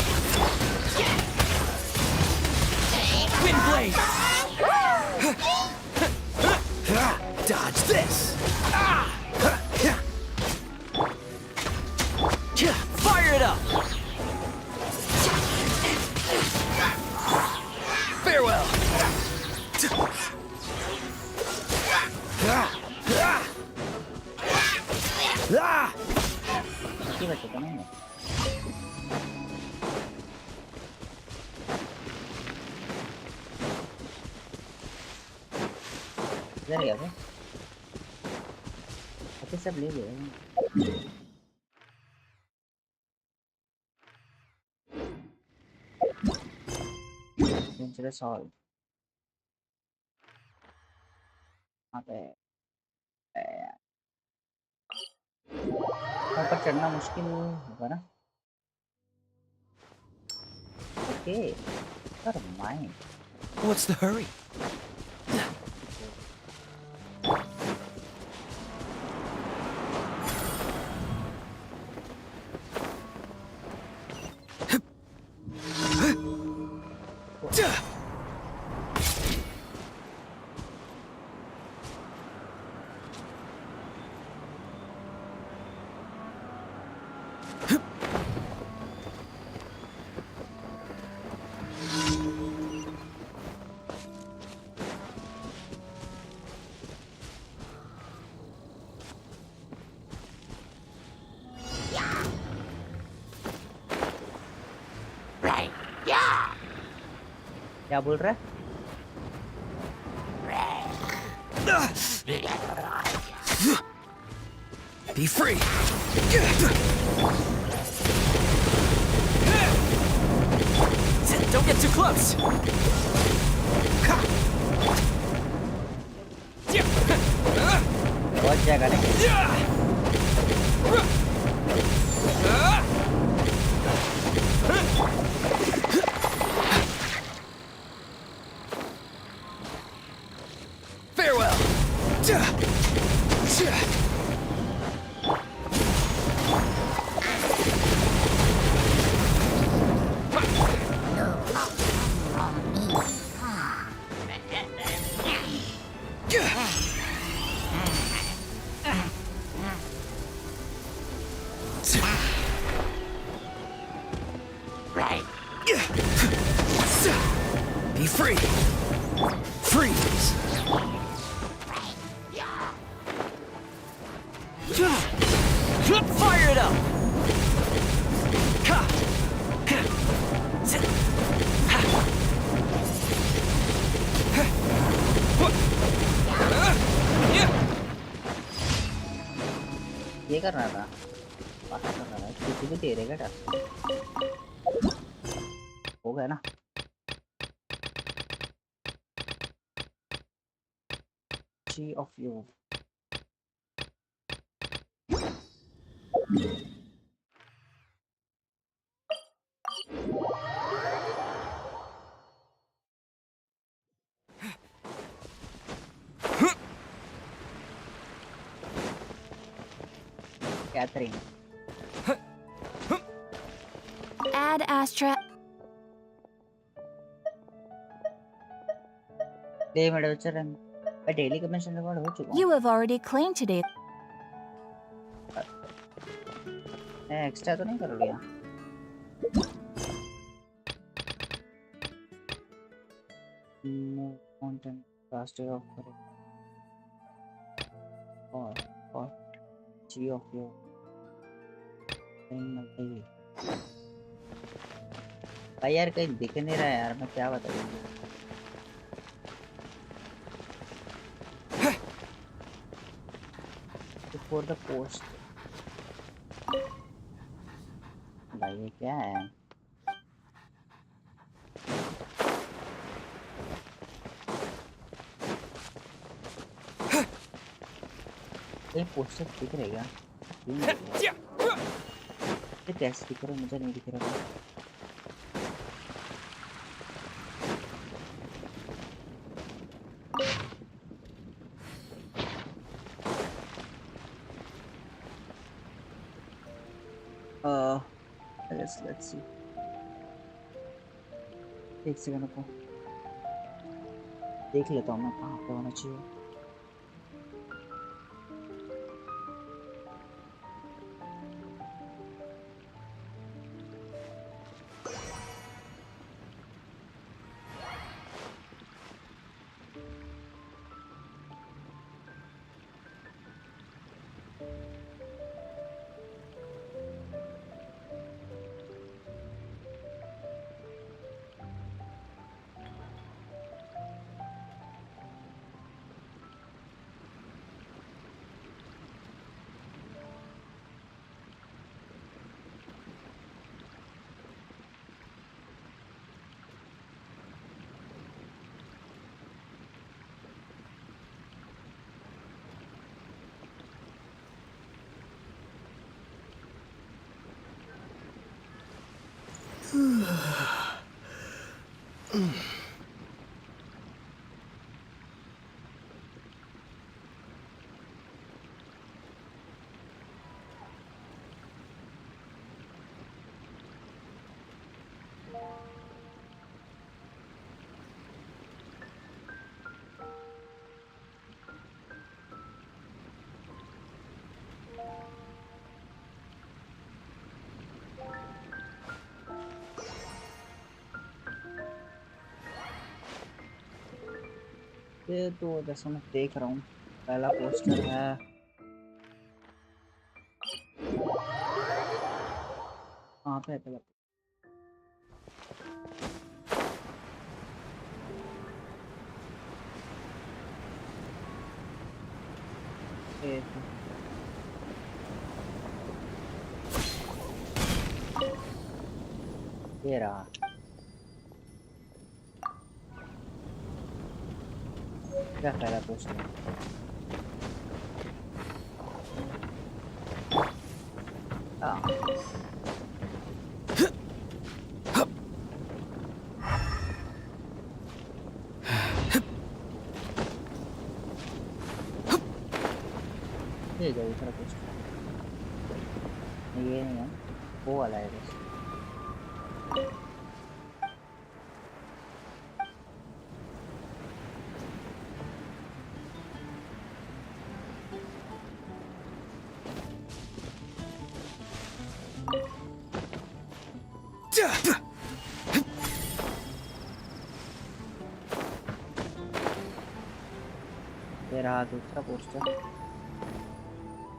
Wind blade! Dodge this! Fire it up! Farewell! इधर गया था. अच्छा सब ले लिया. Dangerous all. अबे ऊपर चढ़ना मुश्किल होगा ना. Okay, never mind. What's the hurry? क्या बोल रहा है? Be free! Don't get too close! बहुत जगह है. Farewell! Be free! Freeze! Fire it up! ये कर रहा था बात कर रहा था किसी भी दे रहेगा टास्क हो गया ना She of you Catherine Add Astra. Play adventure and a daily commission reward हो चुका You have already claimed today. मैं एक्स्ट्रा तो नहीं कर लिया content faster of or G of you भाई यार कहीं दिख नहीं रहा है यार मैं क्या बताऊँ for the post भाई ये क्या है ये पोस्टर दिख रहेगा ये कैसे दिख रहा है मुझे नहीं दिख रहा let's see एक सेकंड को देख लेता हूँ मैं कहाँ पे होना चाहिए ये तो जैसा मैं देख रहा हूँ पहला पोस्टर है कहाँ पे है पहला ये रहा क्या पहला पोस्टर ये जो दूसरा पोस्टर ये नहीं है वो वाला है बस ये रहा दूसरा पोस्टर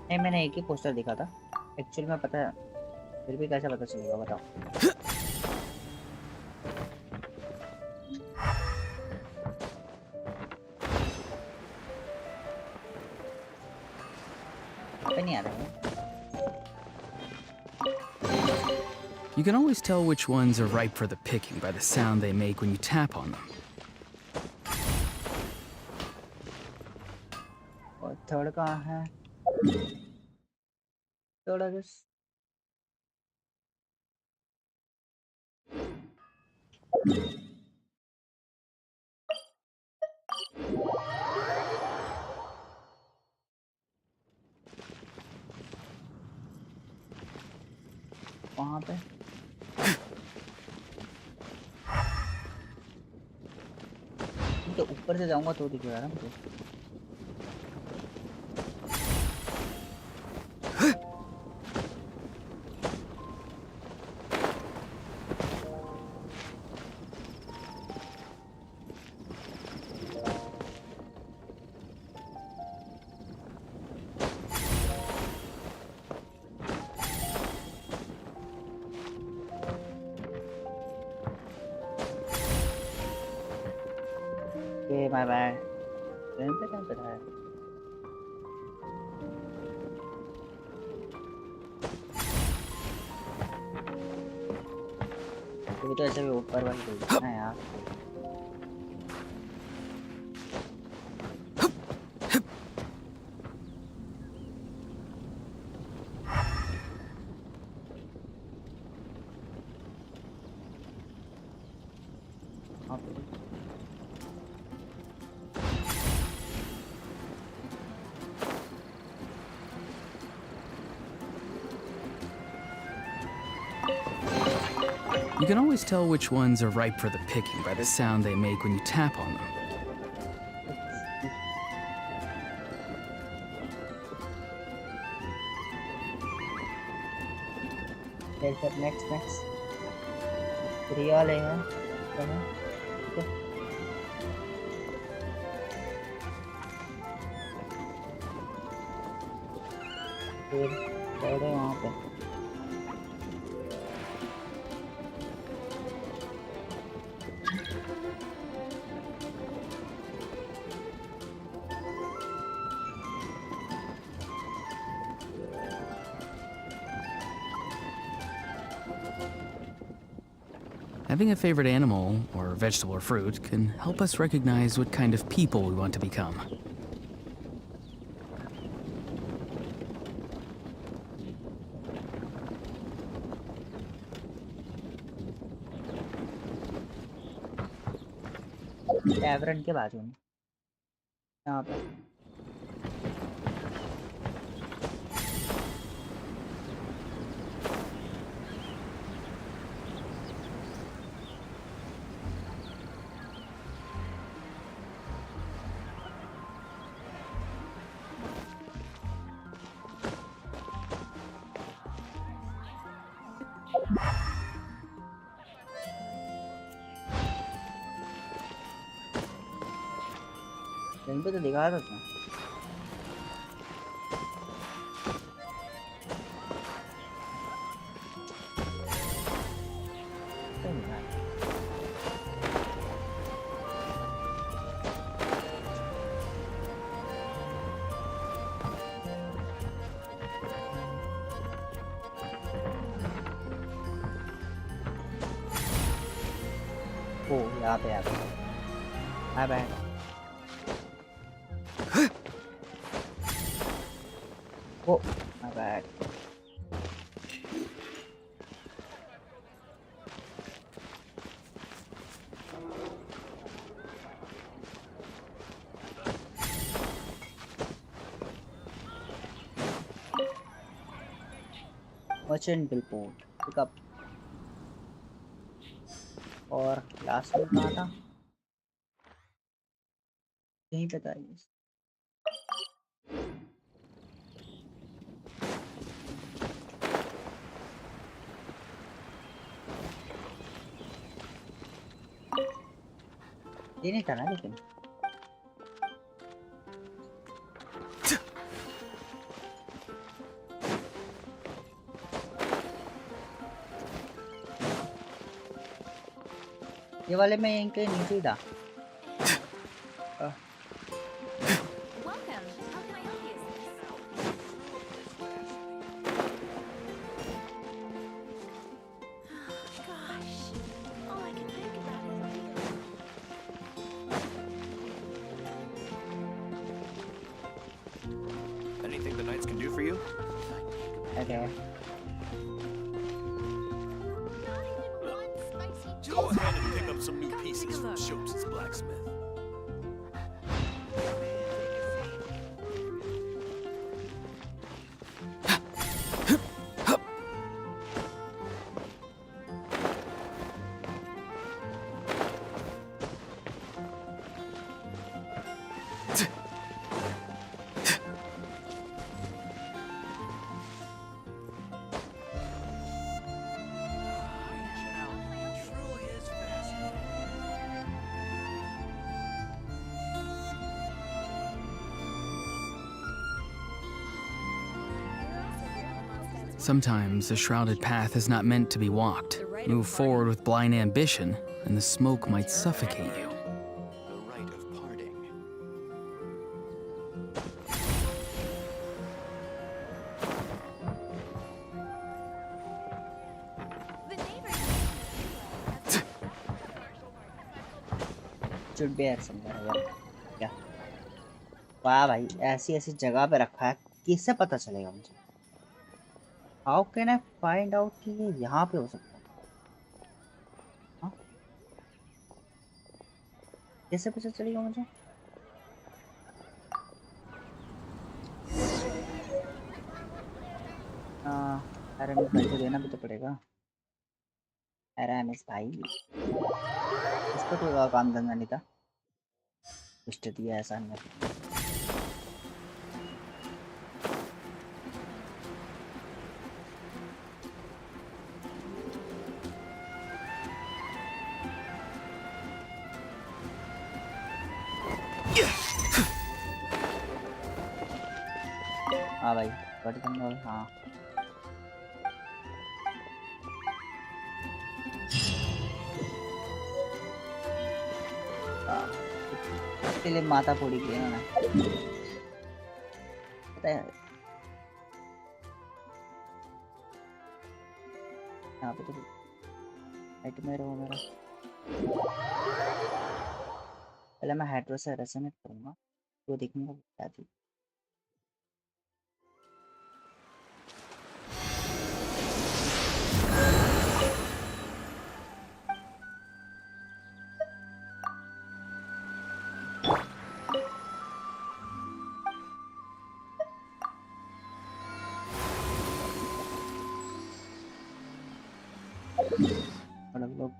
नहीं मैंने एक ही पोस्टर दिखा था एक्चुअल में पता है, फिर भी कैसे पता चलेगा बताओ? नहीं आ रहा है। You can always tell which ones are ripe for the picking by the sound they make when you tap on them. और थर्ड कहाँ है? थर्ड I guess वहाँ पे। तो ऊपर से जाऊंगा तो दिखेगा ना मुझे। Okay, my bad. ट्रेन पे कहाँ पे था? तो ऐसे भी ऊपर वाली कोई है यार। You can always tell which ones are ripe for the picking by the sound they make when you tap on them. Next. Real है। फिर चढ़े वहाँ पे। Having a favorite animal, or vegetable or fruit, can help us recognize what kind of people we want to become. टैवरन के बाजू में यहाँ पे। ट्रेन पे तो दिखा रहा था। ओ यहाँ पे hi bye. Oh, my bad. Merchant billboard. Pick up. और लास्ट में कहाँ था? यहीं पे था ये। ये नहीं था ना लेकिन। ये वाले में इनके नीचे ही था। Anything the knights can do for you? Okay. Go ahead and pick up some new pieces from Shopes' blacksmith. Sometimes the shrouded path is not meant to be walked. Move forward with blind ambition, and the smoke might suffocate you. The rite of parting. Should be somewhere. क्या? वाह भाई, ऐसी ऐसी जगह पे रखा है, किससे पता चलेगा मुझे? How can I find out कि ये यहाँ पे हो सकता है? हाँ? कैसे पता चलेगा मुझे? अरे मैं भाई को देना भी तो पड़ेगा। अरे मिस भाई, इसको तो काम धंधा नहीं था, कुछ दिया ऐसा नहीं। हाँ भाई, बट तुम हाँ इसके लिए माता पूरी की है ना, पता है यहाँ पे तो हेड में रहो मेरा। पहले मैं हेड्रो से रेसोनेट करूँगा तो देखूँगा क्या थी। लोग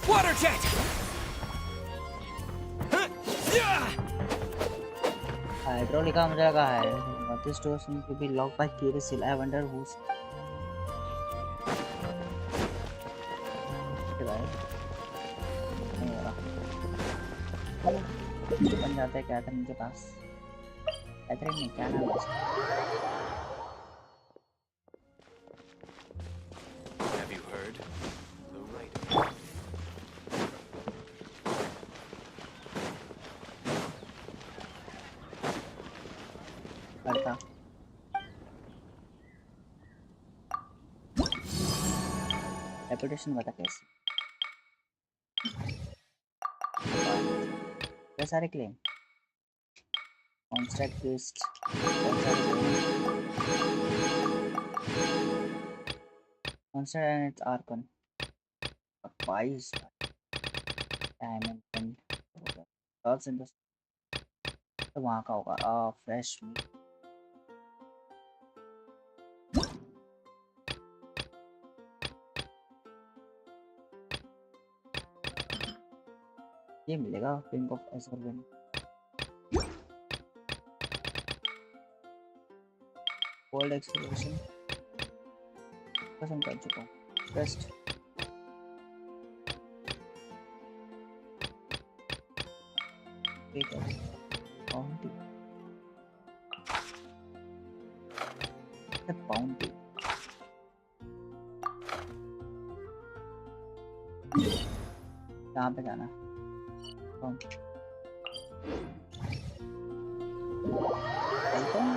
Water jet! हाइड्रो लिखा मुझे लगा है north east door seem to be locked by curious I wonder who's नहीं हो रहा बन जाता है क्या था इनके पास कैथरीन नहीं क्या नाम है Have you heard? The rite of करता रेपुटेशन बता कैसे ये सारे claim construct twist construct and it's Arkan 22 diamond and dots in the तो वहाँ का होगा फ्रेश मीट। ये मिलेगा पिंक ऑफ एसरवेन। गोल्ड एक्सप्लोरेशन पसंद कर चुका हूँ। बेस्ट बाउंटी बाउंटी कहाँ पे जाना? चलते हैं।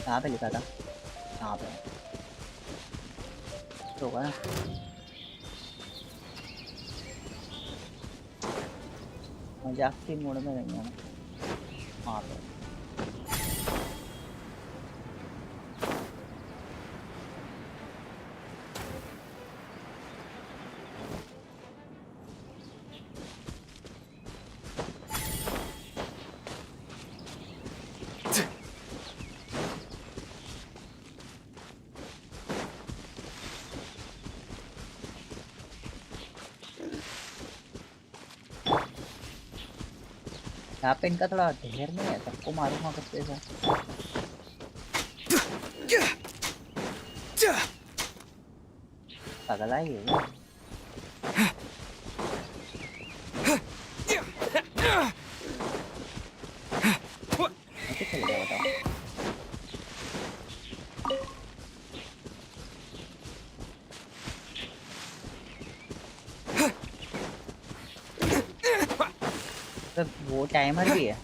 कहाँ पे लिखा था? कहाँ पे तो होगा ना? मजाक की मोड़ में नहीं है ना? वहाँ पे यहाँ पे इनका थोड़ा ढेर नहीं है, सबको मारूंगा किसके साथ। पगला ही है ये। कैसे चल गया बताओ? तो वो टाइमर भी है।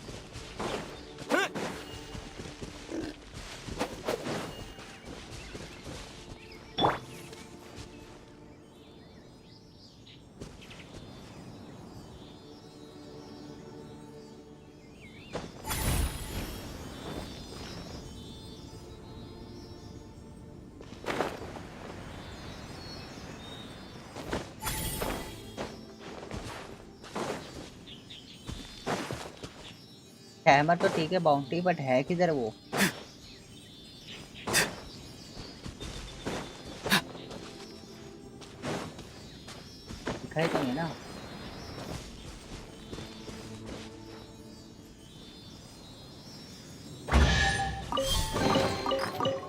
टाइमर तो ठीक है, बाउंटी बट है किधर वो? दिखाई तो नहीं ना।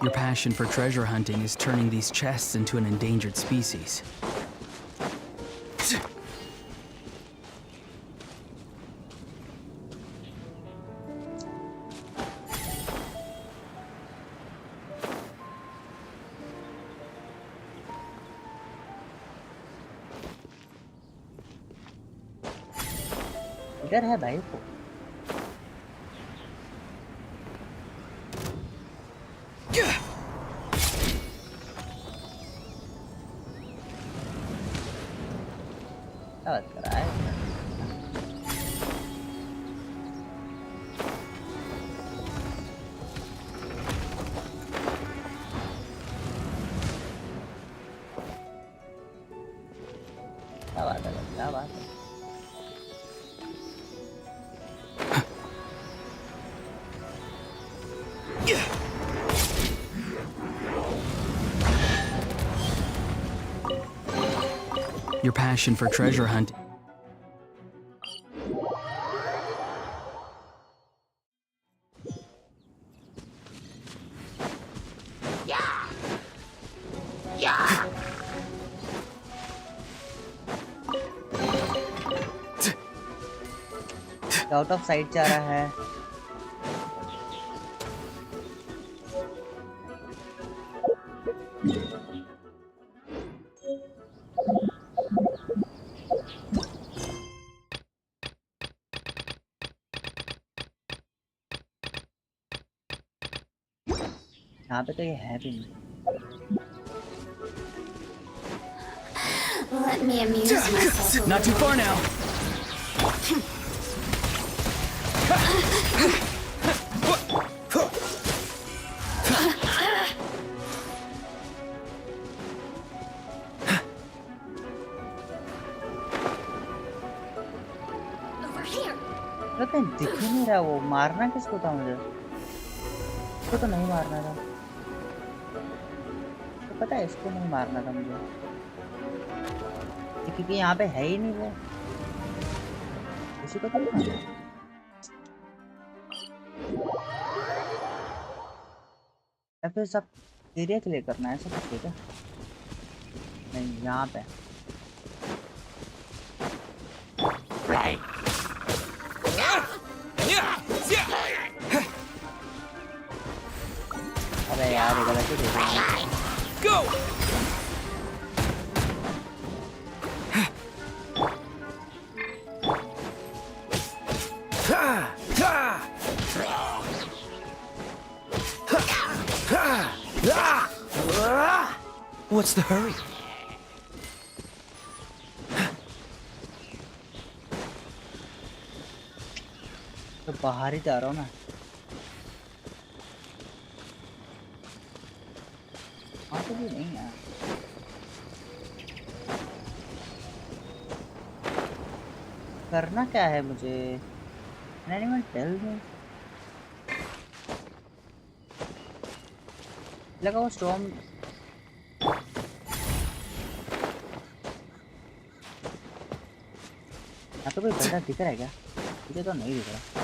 Your passion for treasure hunting is turning these chests into an endangered species. इधर है भाई को। क्या बात कर रहा है? क्या बात है? क्या बात है? Your passion for treasure hunting. Out of side जा रहा है। यहाँ पे तो ये है भी नहीं। Let me amuse myself. Not too far now. तो कहीं दिख ही नहीं रहा वो मारना किसको था मुझे इसको तो नहीं मारना था तो पता है इसको नहीं मारना था मुझे क्योंकि यहाँ पे है ही नहीं वो उसी को तो नहीं या फिर सब एरिया क्लियर करना है सब ठीक है नहीं यहाँ पे अरे यार ये गलत ही Go! What's the hurry? तो बाहर ही जा रहा हूँ ना हाँ तो भी नहीं यार करना क्या है मुझे एनिमल टेल में लगा वो स्टॉर्म यहाँ तो कोई बंदा दिख रहा है क्या मुझे तो नहीं दिख रहा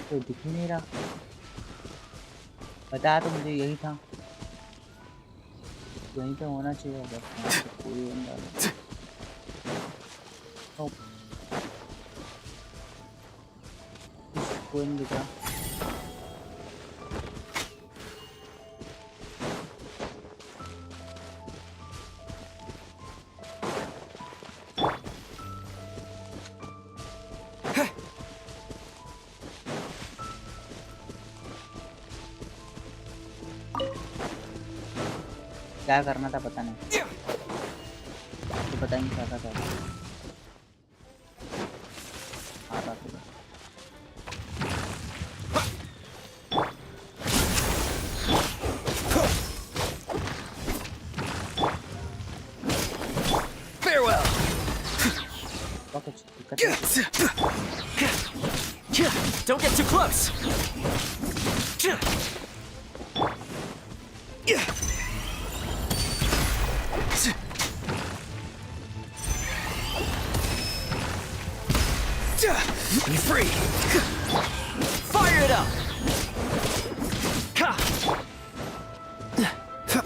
कोई दिख ही नहीं रहा बताया तो मुझे यही था यहीं पे होना चाहिए बस कोई बंदा कोई नहीं दिख रहा क्या करना था पता नहीं तो पता नहीं क्या था आता था Farewell. कुछ दिक्कत Don't get too close. Be free. Fire it up.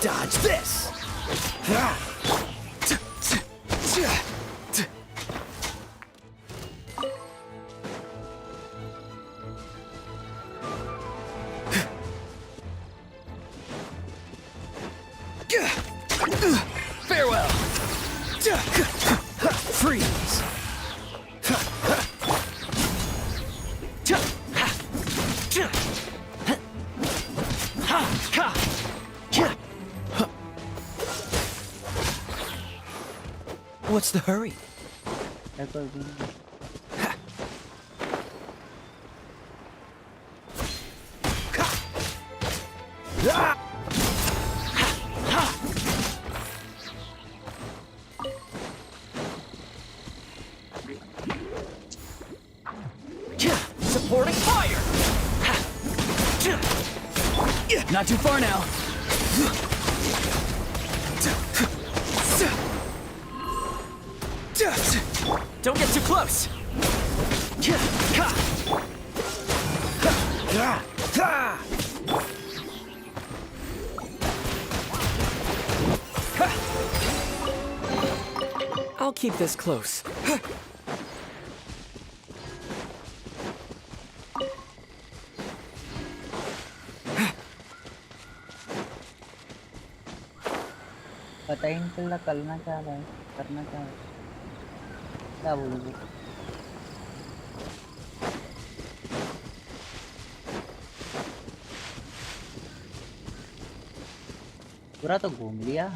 Dodge this. Farewell. Freeze. What's the hurry? Supporting fire. Not too far now. Don't get too close. I'll keep this close. पता ही नहीं चल रहा करना क्या है करना क्या है क्या बोलोगे पूरा तो घूम लिया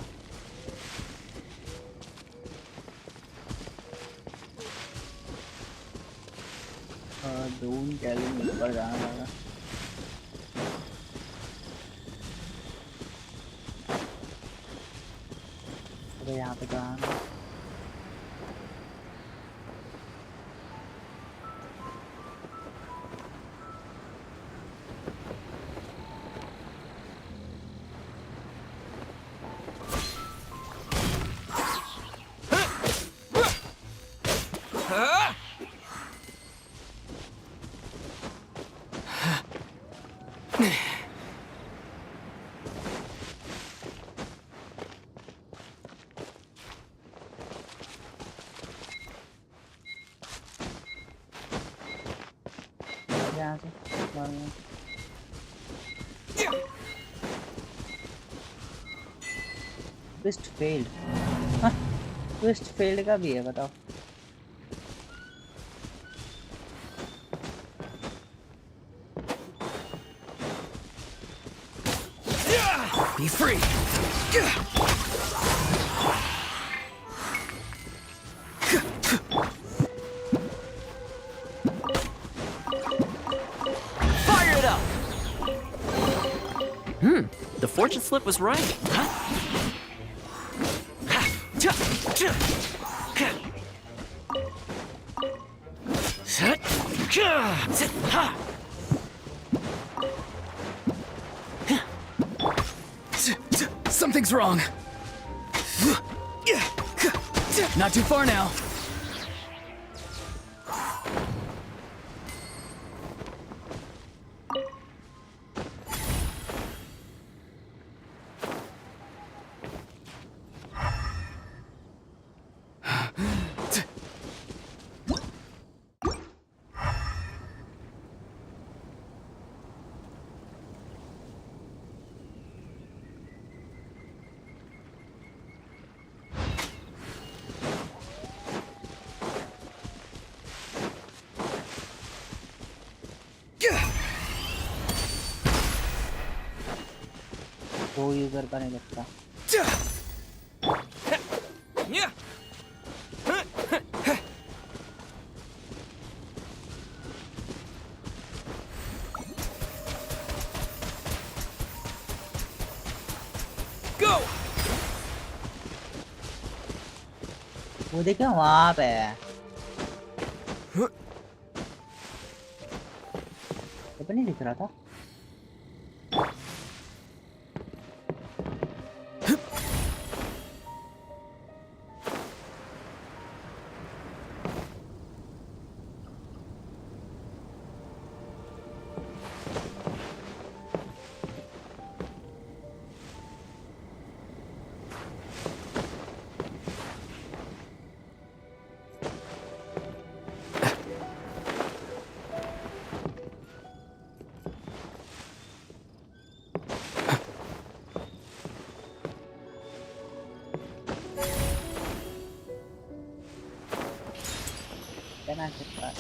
दून चैलेंज ऊपर जाना पड़ेगा तो यहाँ पे कहाँ है? यहाँ से ट्विस्ट फेल्ड। हाँ, ट्विस्ट फेल्ड का भी है, बताओ। Be free. Fire it up! The fortune slip was right. Something's wrong. Not too far now. वो यूजर का नहीं लगता। Go! वो देखो वहाँ पे है। ये नहीं दिख रहा था। बना सकता है।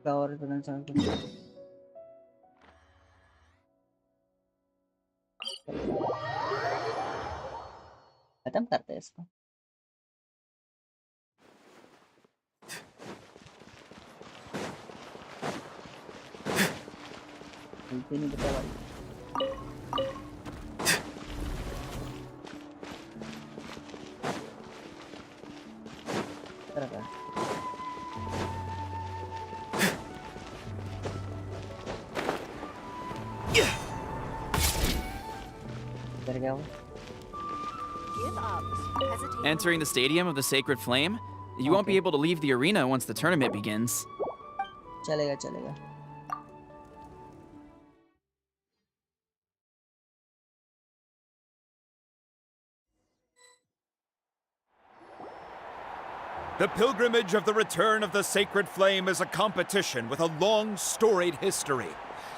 फ्लावर बदल सकते हैं। खत्म करते हैं इसको। नहीं बता भाई। Entering the stadium of the Sacred Flame, you won't be able to leave the arena once the tournament begins. चलेगा चलेगा। The pilgrimage of the return of the Sacred Flame is a competition with a long, storied history.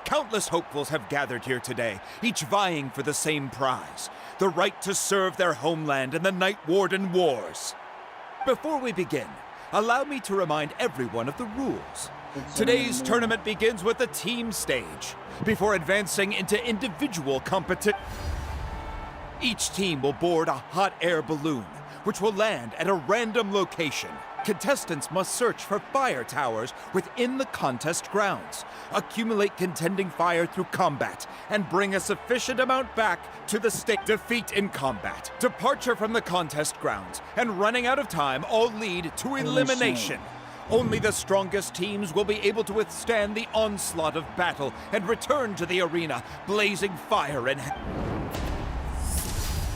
Countless hopefuls have gathered here today, each vying for the same prize, the right to serve their homeland in the Night Warden Wars. Before we begin, allow me to remind everyone of the rules. Today's tournament begins with the team stage, before advancing into individual competition. Each team will board a hot air balloon, which will land at a random location. Contestants must search for fire towers within the contest grounds, accumulate contending fire through combat, and bring a sufficient amount back to the state. Defeat in combat, departure from the contest grounds, and running out of time all lead to elimination. Only the strongest teams will be able to withstand the onslaught of battle and return to the arena, blazing fire and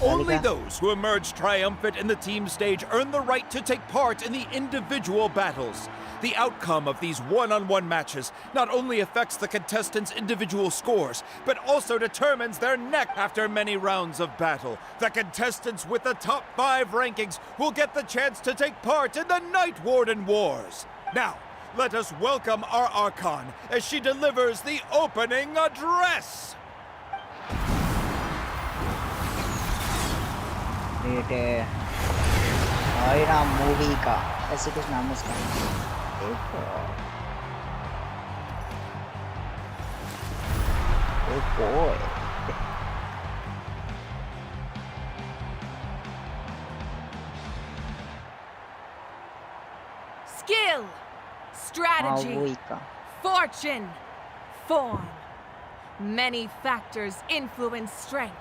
only those who emerge triumphant in the team stage earn the right to take part in the individual battles. The outcome of these one-on-one matches not only affects the contestants' individual scores, but also determines their neck. After many rounds of battle, the contestants with the top 5 rankings will get the chance to take part in the Night Warden Wars. Now, let us welcome our Archon as she delivers the opening address. Movie का ऐसे कुछ नाम उसका Oh boy. Skill, strategy, fortune, form. Many factors influence strength,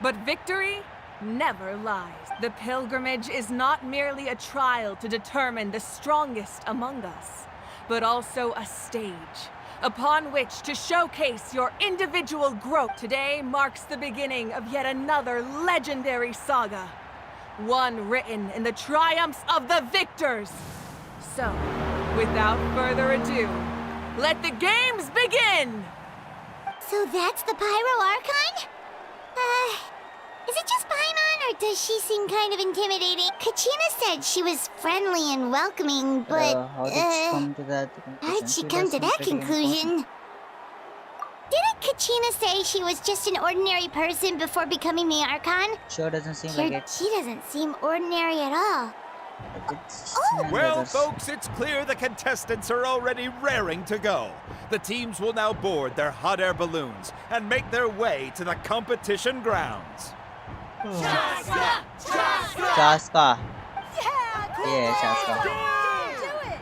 but victory never lies. The pilgrimage is not merely a trial to determine the strongest among us, but also a stage upon which to showcase your individual growth. Today marks the beginning of yet another legendary saga, one written in the triumphs of the victors. So, without further ado, let the games begin! So that's the Pyro Archon? Is it just Paimon, or does she seem kind of intimidating? Kachina said she was friendly and welcoming, but, how did she come to that conclusion? How did she come to that conclusion? Didn't Kachina say she was just an ordinary person before becoming the Archon? Sure doesn't seem like it. She doesn't seem ordinary at all. Well, folks, it's clear the contestants are already raring to go. The teams will now board their hot air balloons and make their way to the competition grounds. Chaska! Yeah, Chaska. Do it!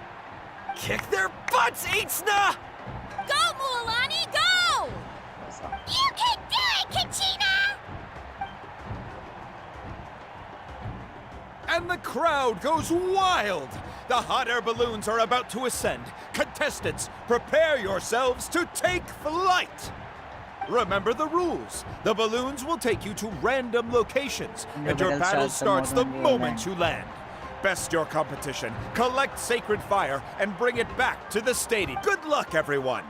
Kick their butts, Itzna! Go, Mualani, go! You can do it, Kachina! And the crowd goes wild! The hot air balloons are about to ascend. Contestants, prepare yourselves to take flight! Remember the rules. The balloons will take you to random locations, and your battle starts the moment you land. Best your competition, collect sacred fire, and bring it back to the stadium. Good luck, everyone!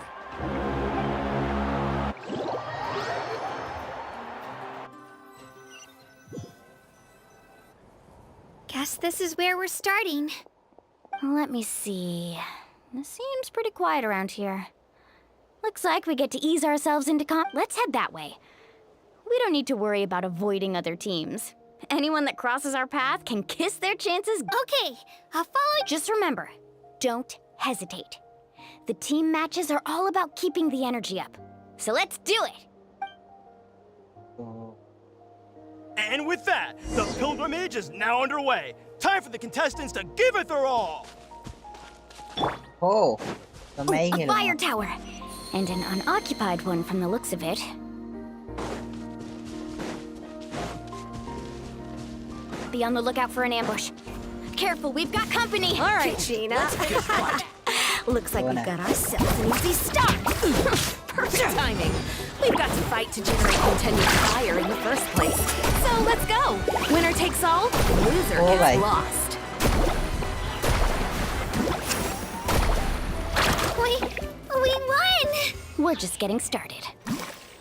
Guess this is where we're starting. Let me see. It seems pretty quiet around here. Looks like we get to ease ourselves into Let's head that way. We don't need to worry about avoiding other teams. Anyone that crosses our path can kiss their chances. Okay, I'll follow. Just remember, don't hesitate. The team matches are all about keeping the energy up. So let's do it! And with that, the pilgrimage is now underway. Time for the contestants to give it their all! Oh, a fire tower! And an unoccupied one from the looks of it. Be on the lookout for an ambush. Careful, we've got company! All right, Gina. Looks like we've got ourselves an easy start! Perfect timing. We've got to fight to generate continued fire in the first place. So let's go. Winner takes all, loser gets lost. We won! We're just getting started.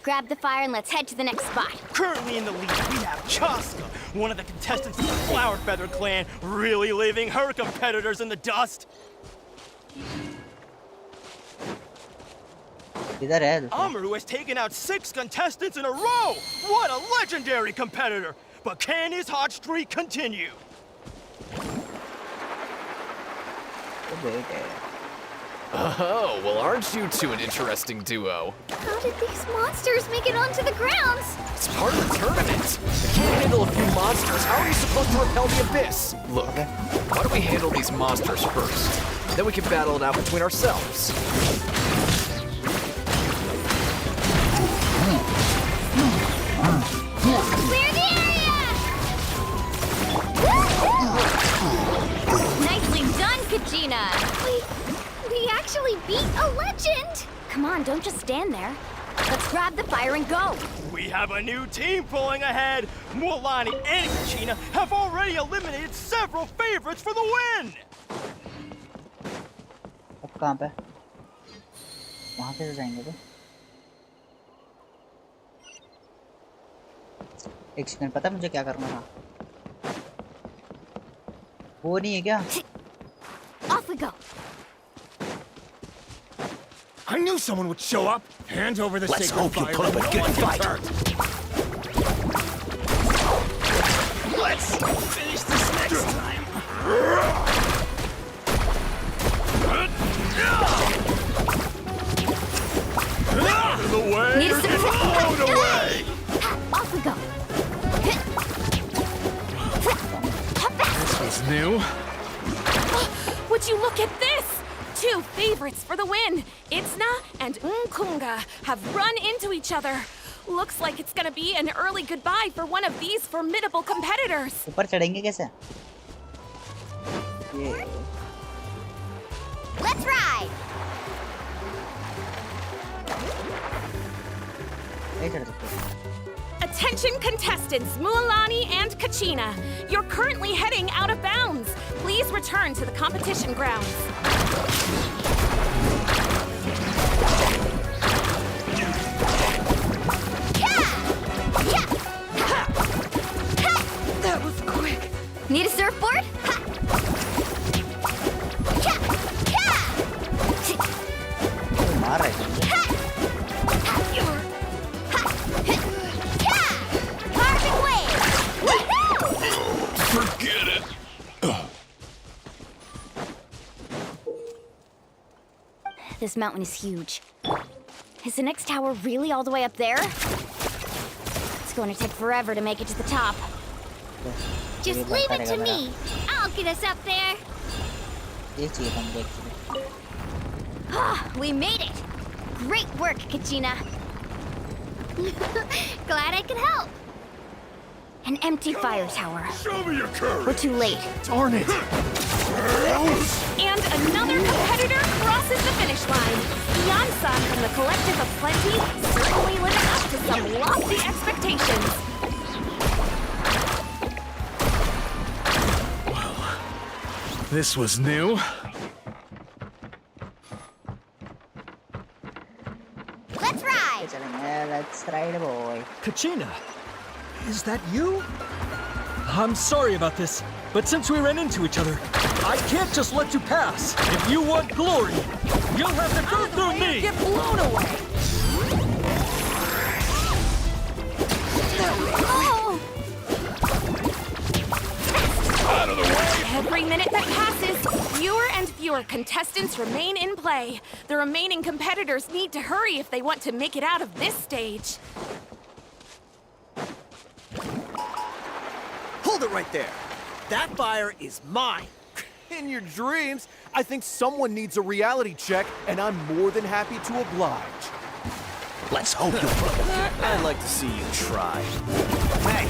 Grab the fire and let's head to the next spot. Currently in the lead, we have Chaska, one of the contestants of the Flower Feather clan, really leaving her competitors in the dust. Amaru has taken out 6 contestants in a row! What a legendary competitor! But can his hot streak continue? Oh, well, aren't you two an interesting duo? How did these monsters make it onto the grounds? It's part of the tournament. If you can't handle a few monsters, how are you supposed to repel the abyss? Look, why don't we handle these monsters first? Then we can battle it out between ourselves. Clear the area! Nicely done, Kachina! We actually beat a legend! Come on, don't just stand there. Let's grab the fire and go! We have a new team pulling ahead. Mualani and Kachina have already eliminated several favorites for the win. अब कहाँ पे? वहाँ पे जाएंगे तो? एक second, पता है मुझे क्या करना था? वो नहीं है क्या? Off we go! I knew someone would show up. Hand over the Let's sacred hope you fire put up a and no good one gets fight. hurt. Let's finish this next time. Out of the way! Need or some get blown away! Off we go! This was new. Would you look at this? Two favorites for the win. Itzna and Nkunga have run into each other. Looks like it's gonna be an early goodbye for one of these formidable competitors. ऊपर चढ़ेंगे कैसे? ये Let's ride! नहीं चढ़ सकते. Attention contestants Mualani and Kachina. You're currently heading out of bounds. Please return to the competition grounds. That was quick! Need a surfboard? मार रहा है. Forget it. This mountain is huge. Is the next tower really all the way up there? It's going to take forever to make it to the top. Just leave it to me. I'll get us up there. ये चाहिए था मुझे actually. We made it! Great work, Kachina. Glad I could help. An empty fire tower. Show me your courage. We're too late. Darn it! And another competitor crosses the finish line. Yan-san from the Collective of Plenty certainly living up to some lofty expectations. This was new. Let's ride! Let's ride, boy. Kachina, is that you? I'm sorry about this, but since we ran into each other, I can't just let you pass. If you want glory, you'll have to go through me! Get blown away! Oh! Out of the way! Every minute that passes, fewer and fewer contestants remain in play. The remaining competitors need to hurry if they want to make it out of this stage. Hold it right there. That fire is mine. In your dreams, I think someone needs a reality check, and I'm more than happy to oblige. Let's hope you I'd like to see you try. Hey,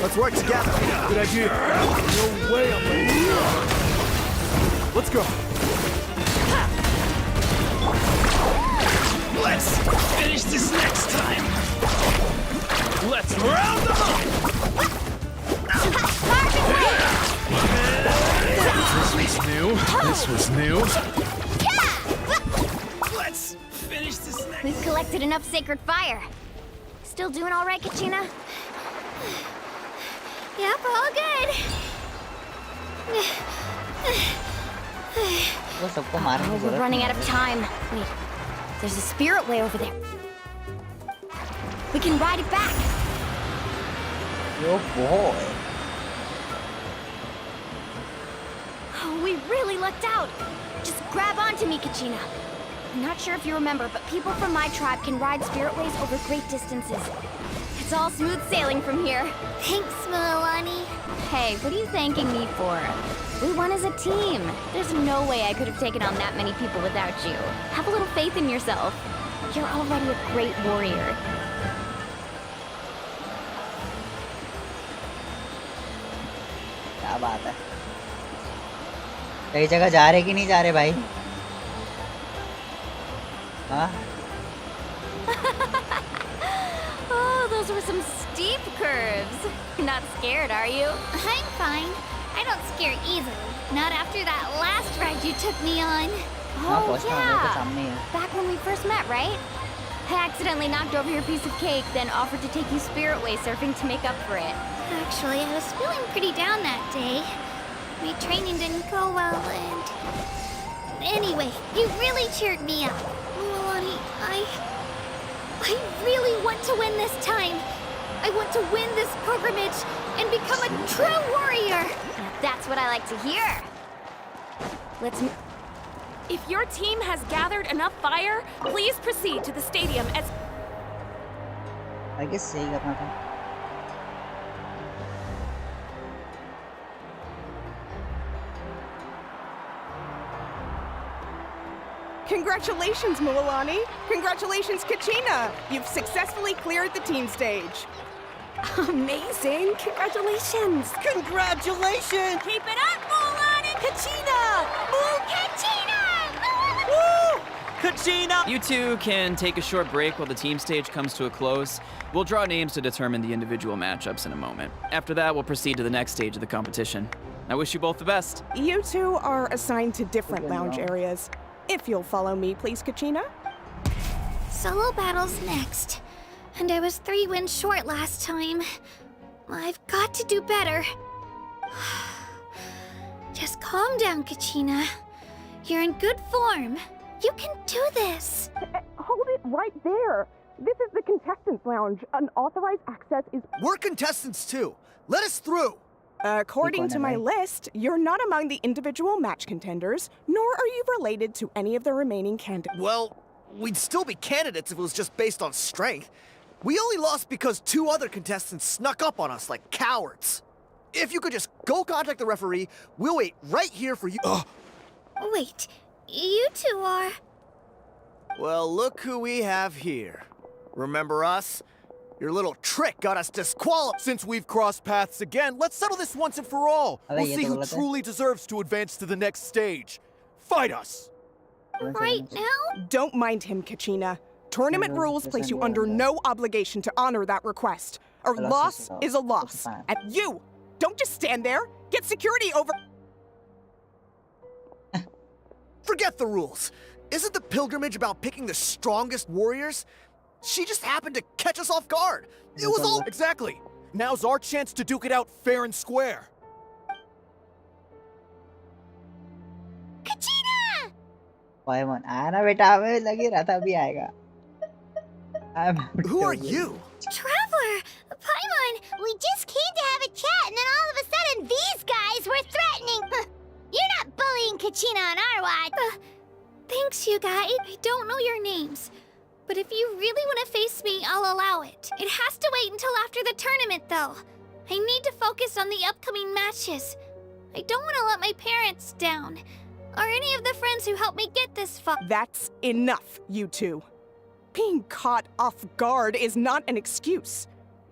let's work together. Good idea. No way I'm Let's go. Let's finish this next time. Let's round them up. This was new. This was new. Let's finish this next. We've collected enough sacred fire. Still doing all right, Kachina? Yep, all good. वो सबको मारने की We're जरूरत running नहीं out of time. Wait, there's a spirit way over there. We can ride it back. है. Yo boy. Oh, we really lucked out. Just grab onto me, Kachina. I'm not sure if you remember, but people from my tribe can ride spiritways over great distances. It's all smooth sailing from here. Thanks, Milani. Hey, what are you thanking me for? We won as a team. There's no way I could have taken on that many people without you. Have a little faith in yourself. You're already a great warrior. क्या बात है कई जगह जा रहे कि नहीं जा रहे भाई हाँ Oh, those were some steep curves. Not scared, are you? I'm fine. I don't scare easily. Not after that last ride you took me on. Oh, yeah. Back when we first met, right? I accidentally knocked over your piece of cake, then offered to take you spiritway surfing to make up for it. Actually, I was feeling pretty down that day. My training didn't go well, and... Anyway, you really cheered me up. Milani, I really want to win this time. I want to win this pilgrimage and become a true warrior. That's what I like to hear. Let's... If your team has gathered enough fire, please proceed to the stadium as... I guess सही करना था Congratulations, Milani. Congratulations, Kachina. You've successfully cleared the team stage. Amazing. Congratulations. Congratulations! Keep it up, Mulan and Kachina! Kachina! Woo! Kachina! You two can take a short break while the team stage comes to a close. We'll draw names to determine the individual matchups in a moment. After that, we'll proceed to the next stage of the competition. I wish you both the best. You two are assigned to different lounge areas. If you'll follow me, please, Kachina. Solo battles next. And I was 3 wins short last time. I've got to do better. Just calm down, Kachina. You're in good form. You can do this. Hold it right there. This is the contestants' lounge. Unauthorized access is... We're contestants too. Let us through. According to my list, you're not among the individual match contenders, nor are you related to any of the remaining candidates. Well, we'd still be candidates if it was just based on strength. We only lost because 2 other contestants snuck up on us like cowards. If you could just go contact the referee, we'll wait right here for you. Wait, you two are... Well, look who we have here. Remember us? Your little trick got us disqualified. Since we've crossed paths again, let's settle this once and for all. We'll see who truly deserves to advance to the next stage. Fight us! Right now? Don't mind him, Kachina. Tournament rules place you under no obligation to honor that request. A loss is a loss. And you, don't just stand there. Get security over... Forget the rules. Isn't the pilgrimage about picking the strongest warriors? She just happened to catch us off guard. It was all... Exactly. Now's our chance to duke it out fair and square. Kachina! पाइमन आया ना बेटा हमें लग ही रहा था अभी आएगा Who are you? Traveler! Paimon! We just came to have a chat and then all of a sudden these guys were threatening! You're not bullying Kachina on our watch! Thanks, you guys. I don't know your names. But if you really want to face me, I'll allow it. It has to wait until after the tournament, though. I need to focus on the upcoming matches. I don't want to let my parents down. Or any of the friends who helped me get this far. That's enough, you two. Being caught off guard is not an excuse.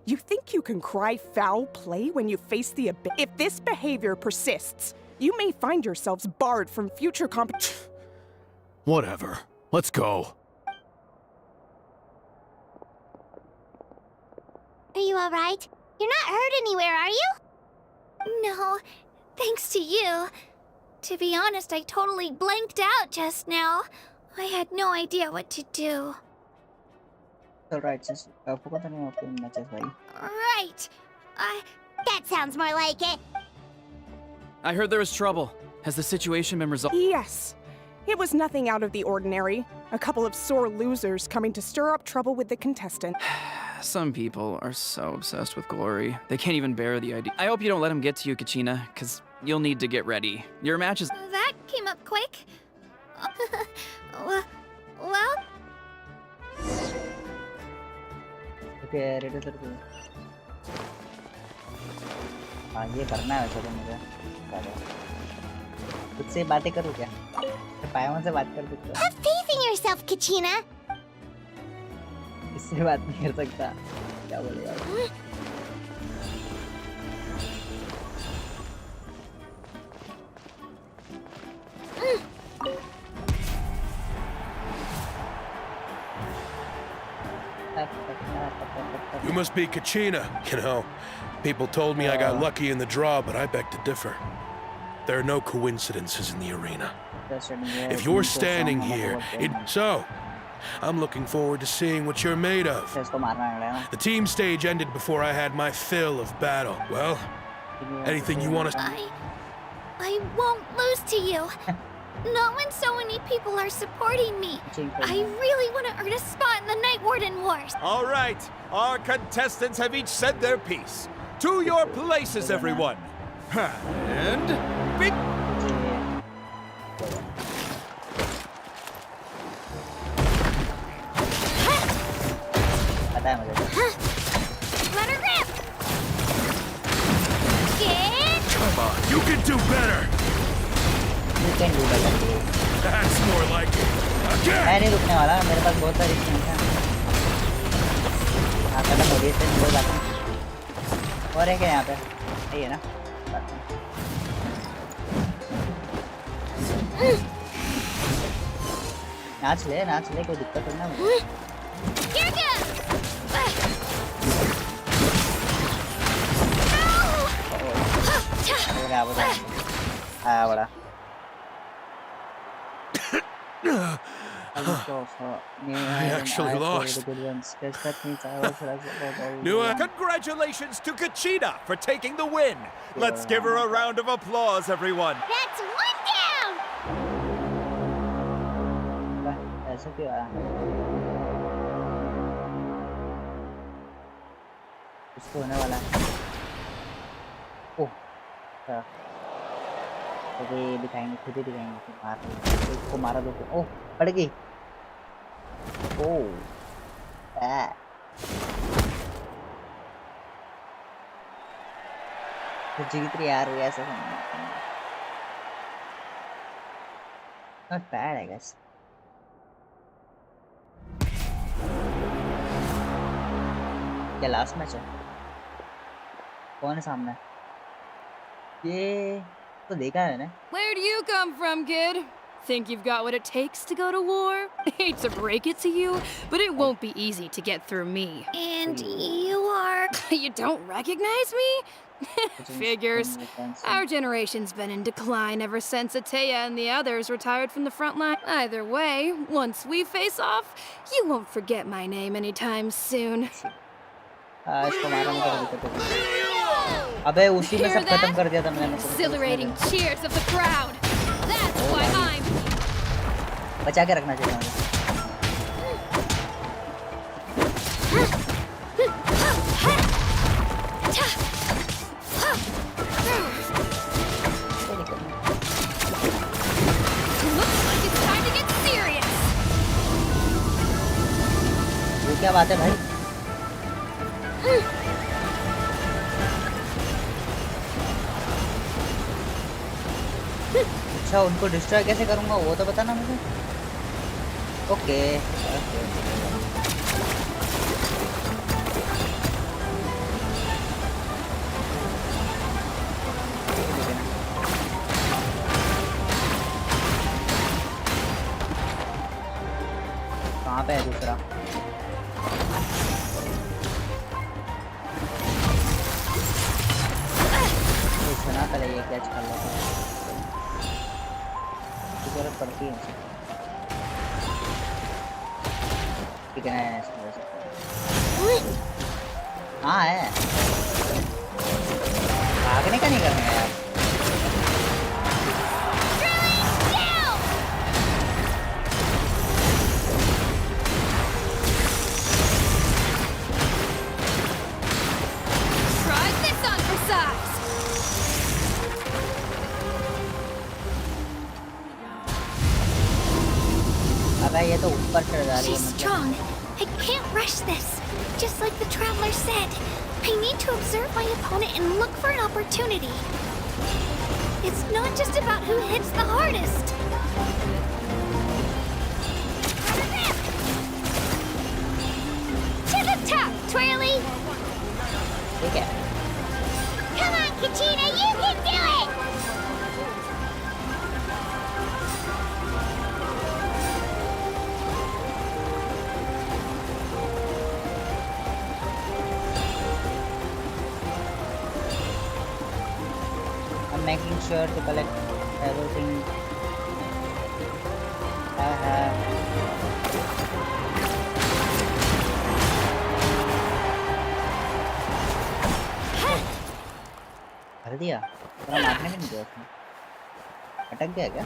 You think you can cry foul play when you face the abyss? If this behavior persists, you may find yourselves barred from future competition. Whatever. Let's go. Are you alright? You're not hurt anywhere, are you? No, thanks to you. To be honest, I totally blanked out just now. I had no idea what to do. Alright, sis. Forgot the name of the matches, bhai. Right. That sounds more like it. I heard there was trouble. Has the situation been resolved? Yes. It was nothing out of the ordinary. A couple of sore losers coming to stir up trouble with the contestant. Some people are so obsessed with glory. They can't even bear the idea. I hope you don't let them get to you, Kachina, because you'll need to get ready. Your match is... That came up quick. Well? Okay, ready to go. हाँ ये करना है वैसे तो मुझे खुद से बातें करूँ क्या पायाओं से बात कर सकता Have faith in yourself, Kachina. इससे बात नहीं कर सकता क्या बोलेगा You must be Kachina. You know, people told me I got lucky in the draw, but I beg to differ. There are no coincidences in the arena. If you're standing here, so I'm looking forward to seeing what you're made of. The team stage ended before I had my fill of battle. Well, anything you want to... I won't lose to you. Not when so many people are supporting me. I really want to earn a spot in the Night Warden Wars. All right, our contestants have each said their piece. To your places, everyone. And... Let her rip! Get... Come on, you can do better! You can do better. That's more like it. Again! मैं नहीं रुकने वाला मेरे पास बहुत सारी चीजें हैं हाँ खत्म हो गई इससे निकल जाता हूँ और एक है यहाँ पे यही है ना नाच ले कोई दिक्कत नहीं है मुझे Here goes! आया बड़ा I actually lost. Congratulations to Kachina for taking the win. Let's give her a round of applause, everyone. That's one down! ऐसा क्यों आया उसको होने वाला है ओह अच्छा तो ये दिखाएंगे खुद ही दिखाएंगे मार इसको मारा दो ओह पड़ गई ओह तो जीत रही यार वो ऐसा not bad I guess क्या लास्ट मैच है कौन है सामने ये तो देखा है ना Where do you come from, kid? Think you've got what it takes to go to war? Hate to break it to you, but it won't be easy to get through me. And you are... You don't recognize me? Figures. Our generation's been in decline ever since Ataya and the others retired from the front line. Either way, once we face off, you won't forget my name anytime soon. अबे उसी में सब खत्म कर दिया था मैंने Exhilarating cheers of the crowd. That's why I'm बचा के रखना चाहिए Looks like it's time to get serious. ये क्या बात है भाई अच्छा उनको डिस्ट्रॉय कैसे करूंगा वो तो बताना मुझे ओके कहाँ पे है दूसरा सुना पहले ये कैच कर लो जरूरत पड़ती है ठीक है हाँ है भागने का नहीं करना यार Try this on for size. She's strong. I can't rush this. Just like the Traveler said, I need to observe my opponent and look for an opportunity. It's not just about who hits the hardest. To the top, Twirly! Okay. Come on, Kachina, you can do it! I'm making sure to collect everything I have. कर दिया इतना मारने भी नहीं दिया उसने अटक गया क्या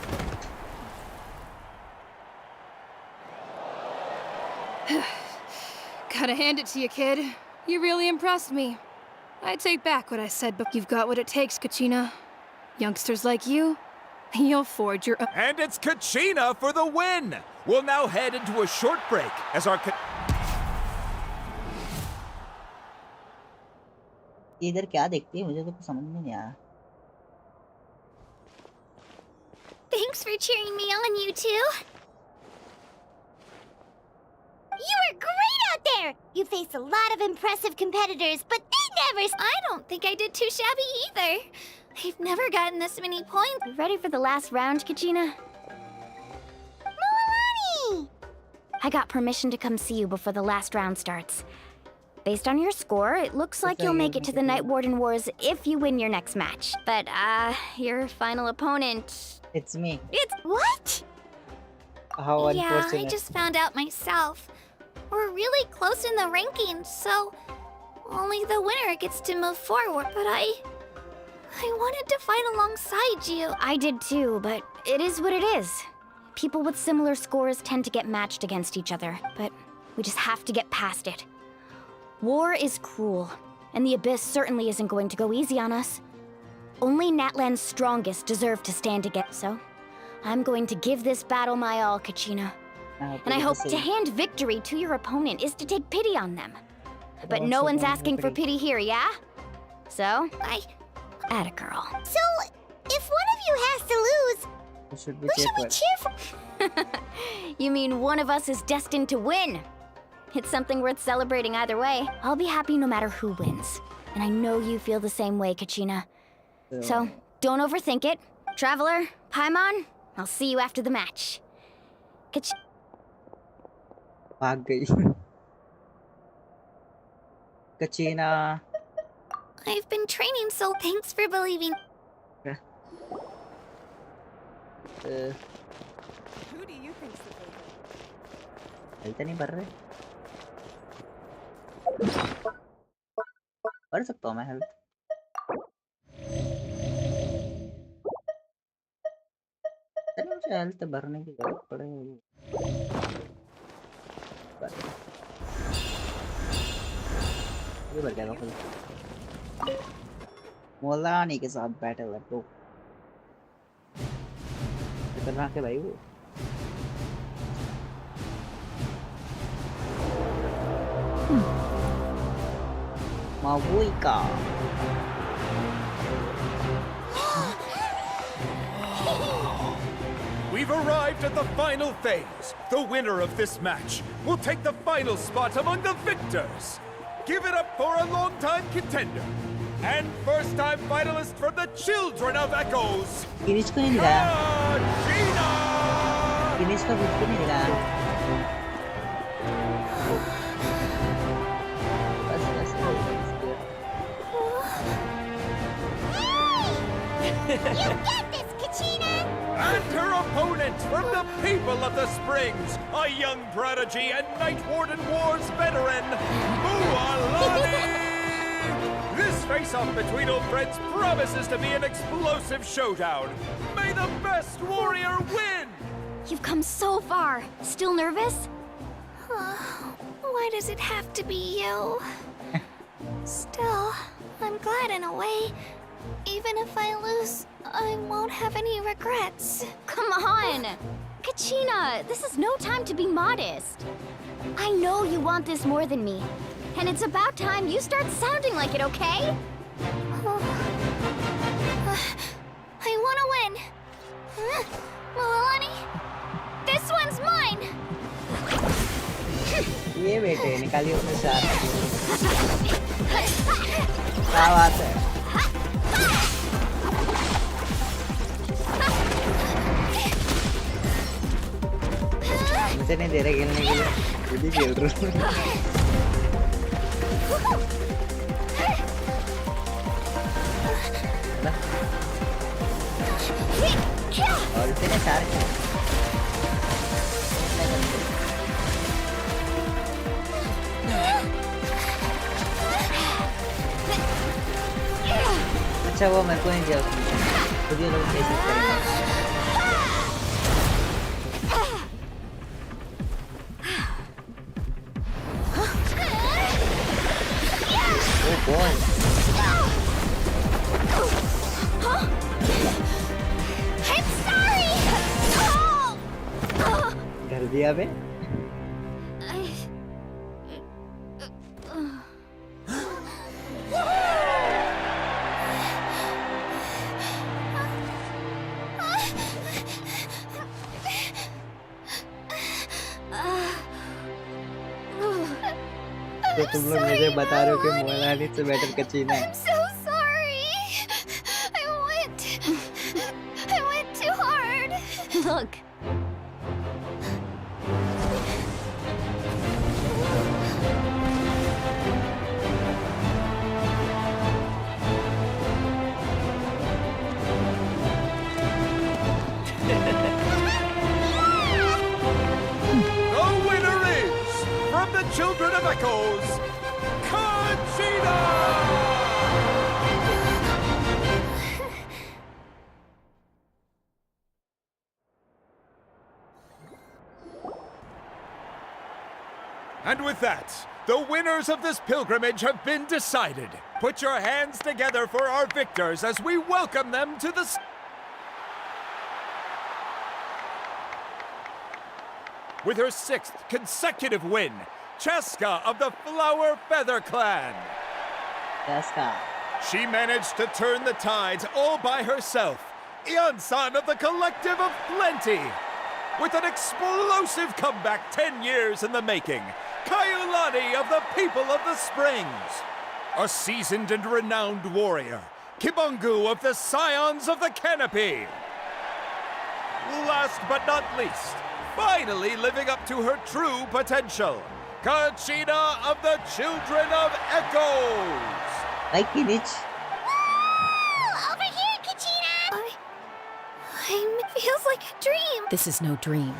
Gotta hand it to you, kid. You really impressed me. I take back what I said, but you've got what it takes, Kachina. Youngsters like you, you'll forge your own. And it's Kachina for the win! We'll now head into a short break as our... इधर क्या देखती है मुझे तो समझ में नहीं आया Thanks for cheering me on, you two. You were great out there! You faced a lot of impressive competitors, but they never... I don't think I did too shabby either. I've never gotten this many points. You ready for the last round, Kachina? Moalani! I got permission to come see you before the last round starts. Based on your score, it looks like you'll make it to the Night Warden Wars if you win your next match. But, your final opponent... It's me. It's... What? How yeah, I just found out myself. We're really close in the rankings, so... only the winner gets to move forward, but I wanted to fight alongside you. I did too, but it is what it is. People with similar scores tend to get matched against each other, but we just have to get past it. War is cruel, and the Abyss certainly isn't going to go easy on us. Only Natlan's strongest deserve to stand against, so I'm going to give this battle my all, Kachina. And I hope to hand victory to your opponent is to take pity on them. But no one's asking for pity here, yeah? So, atta girl. So, if one of you has to lose, who should we cheer for? You mean one of us is destined to win? It's something worth celebrating either way. I'll be happy no matter who wins. And I know you feel the same way, Kachina. So, don't overthink it. Traveler, Paimon, I'll see you after the match. भाग गई Kachina. I've been training, so thanks for believing. Who do you think's the favorite? Health नहीं बढ़ रहे बढ़ सकता हूँ मैं health मुझे हेल्थ भरने की जरूरत पड़ेगी ये भर गया था मोलानी के साथ बैटल है तो खतरनाक है भाई वो Mawuika. We've arrived at the final phase. The winner of this match will take the final spot among the victors. Give it up for a long-time contender and first-time finalist from the Children of Echoes, Kachina! You get this, Kachina! And her opponent from the people of the Springs, a young prodigy and Night Warden Wars veteran, Moalani! This face-off between old friends promises to be an explosive showdown. May the best warrior win! You've come so far. Still nervous? Why does it have to be you? Still, I'm glad in a way. Even if I lose, I won't have any regrets. Come on! Kachina, this is no time to be modest. I know you want this more than me, and it's about time you start sounding like it, okay? I want to win. Milani, this one's mine. ये बेटे निकालिए अपने साथ क्या बात है मुझे नहीं दे रहे खेलने के लिए खुद ही खेल रहा हूँ और इतने सारे अच्छा वो मेरे को नहीं चाहिए खुद ही लोग कैसे करेंगे Oh boy I'm sorry. कर दिया बे तो तुम लोग मुझे बता रहे हो कि मोनाली से बेटर कचीना है I'm so sorry. I went too hard. Look. The winner is, from the Children of Echoes, Conchita! And with that, the winners of this pilgrimage have been decided. Put your hands together for our victors as we welcome them to the... With her 6th consecutive win, Cheska of the Flower Feather Clan. Cheska. She managed to turn the tides all by herself. Ian-san of the Collective of Plenty. With an explosive comeback 10 years in the making, Kaiulani of the People of the Springs. A seasoned and renowned warrior, Kibungu of the Scions of the Canopy. Last but not least, finally living up to her true potential, Kachina of the Children of Echoes! Like Kinich. Over here, Kachina! It feels like a dream. This is no dream.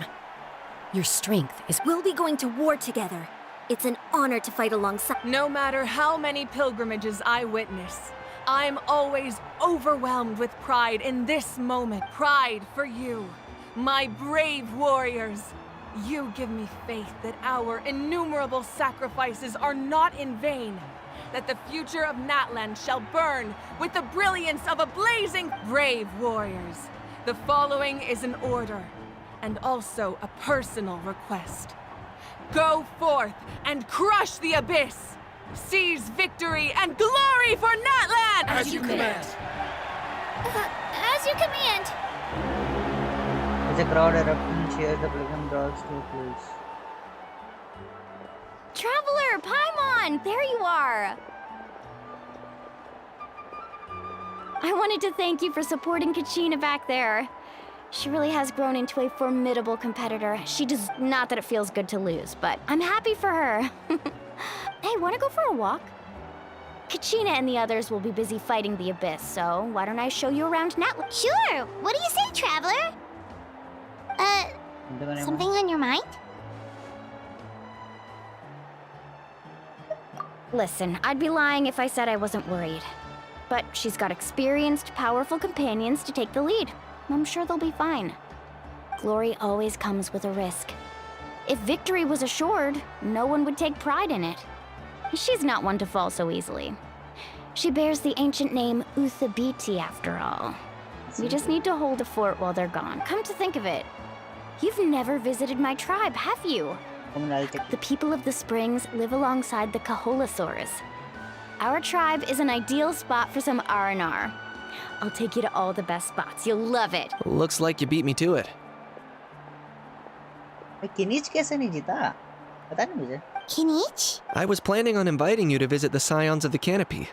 Your strength is... We'll be going to war together. It's an honor to fight alongside... No matter how many pilgrimages I witness, I'm always overwhelmed with pride in this moment. Pride for you, my brave warriors. You give me faith that our innumerable sacrifices are not in vain, that the future of Natlan shall burn with the brilliance of a blazing... Brave warriors, the following is an order, and also a personal request. Go forth and crush the abyss! Seize victory and glory for Natlan! As you command. As you command. As a crowd erupts, cheers, the pilgrim draws to a close. Traveler, Paimon, there you are! I wanted to thank you for supporting Kachina back there. She really has grown into a formidable competitor. She does not that it feels good to lose, but I'm happy for her. Hey, wanna go for a walk? Kachina and the others will be busy fighting the abyss, so why don't I show you around Natlan? Sure. What do you say, Traveler? Something on your mind? Listen, I'd be lying if I said I wasn't worried. But she's got experienced, powerful companions to take the lead. I'm sure they'll be fine. Glory always comes with a risk. If victory was assured, no one would take pride in it. She's not one to fall so easily. She bears the ancient name Uthabiti after all. We just need to hold the fort while they're gone. Come to think of it, You've never visited my tribe, have you? The people of the springs live alongside the Kaholasaurs. Our tribe is an ideal spot for some R&R. I'll take you to all the best spots. You'll love it. Looks like you beat me to it. किनीच कैसे नहीं जीता? पता नहीं मुझे. Kinich? I was planning on inviting you to visit the Scions of the Canopy.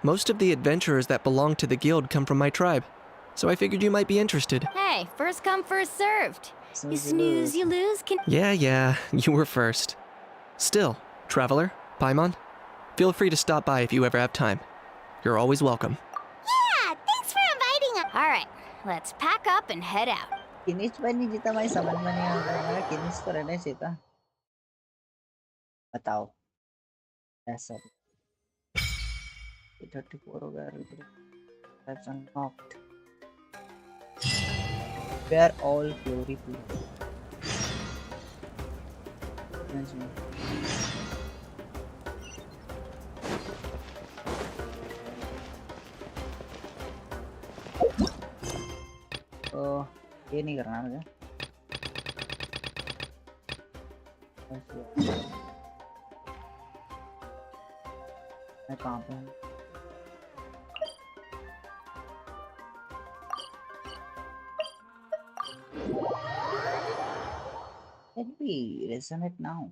Most of the adventurers that belong to the guild come from my tribe, so I figured you might be interested. Hey, first come, first served. You snooze, you lose. Yeah, you were first. Still, traveler, Paimon, feel free to stop by if you ever have time. You're always welcome. Yeah, thanks for inviting us. All right, let's pack up and head out. किनीच भाई नहीं जीता भाई समझ में नहीं आ रहा है किनीच तो रहना ही चाहिए था. बताओ. ऐसा. 34 हो गया. That's unlocked. We are all glory people. तो ये नहीं करना मुझे. मैं कहाँ पे हूँ? Let me resonate now.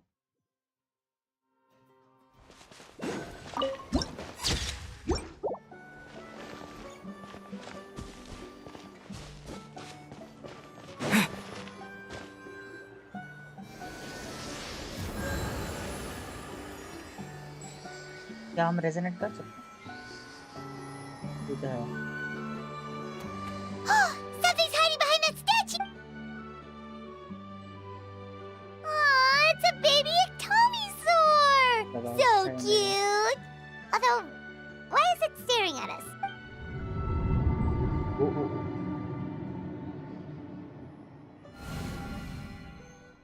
क्या हम रेजोनेट कर सकते हैं? ठीक है. Something's hiding behind that statue! Aw, it's a baby Ectomisaur! So cute! Although, why is it staring at us?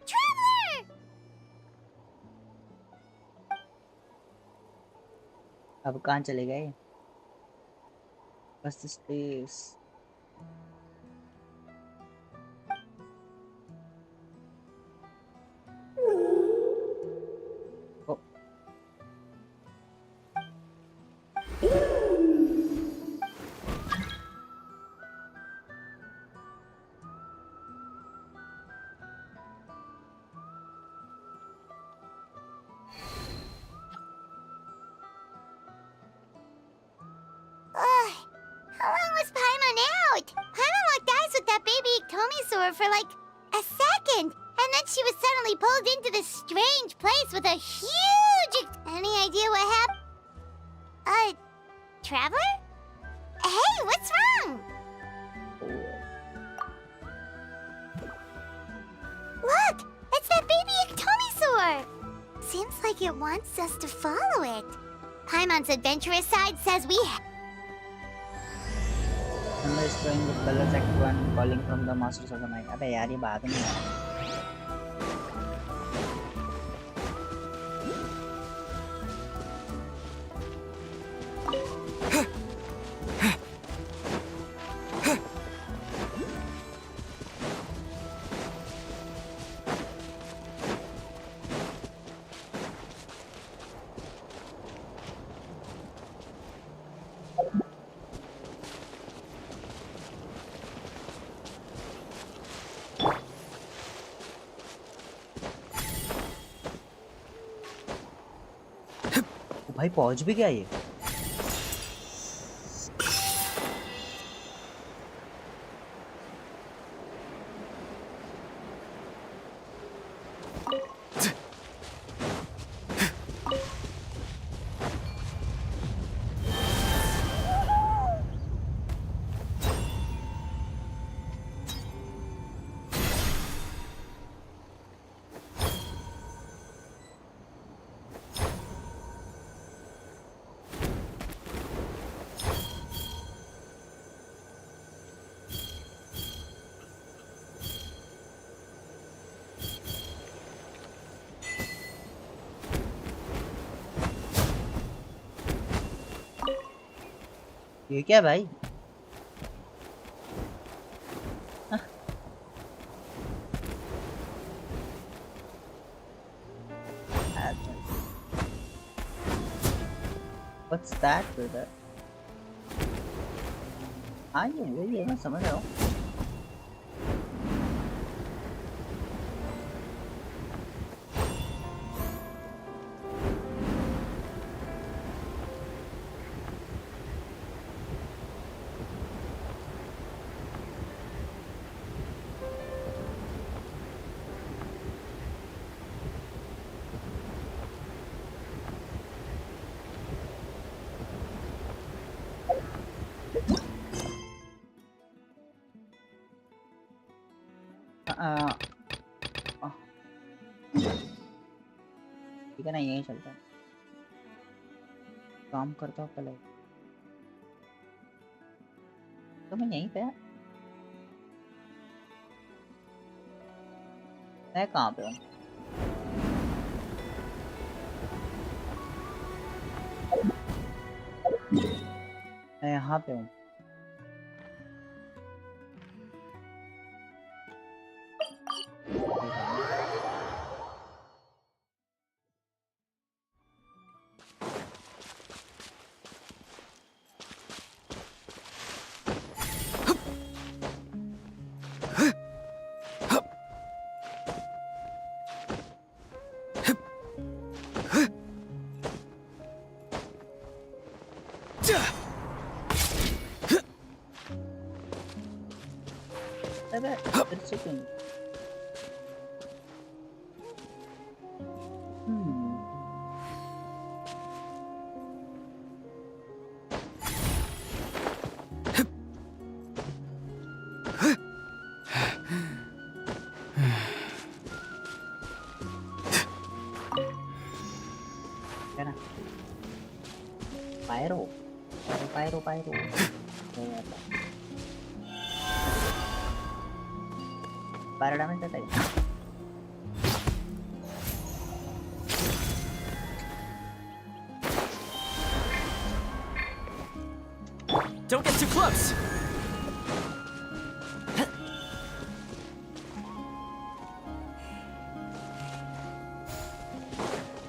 Traveler! अब कहाँ चले गए? What's this place? Oh. How long was Paimon out? Paimon locked eyes with that baby Ectomisaur for like a second, and then she was suddenly pulled into this strange place with a huge... Any idea what happened? Traveler? Hey, what's wrong? Look, it's that baby Ectomisaur! Seems like it wants us to follow it. Paimon's adventurous side says we... Thunder is going with colors act 1 calling from the masters of the night. अबे यार ये बात नहीं है. भाई पहुंच भी गया ये. ये क्या भाई? What's that, brother? हाँ ये वही है मैं समझ रहा हूँ. ठीक है ना यही चलता है. काम करता हूँ पहले. तो मैं यहीं पे. मैं कहाँ पे हूँ? मैं यहाँ पे हूँ. Pyro. Pyro damage देता है. Don't get too close.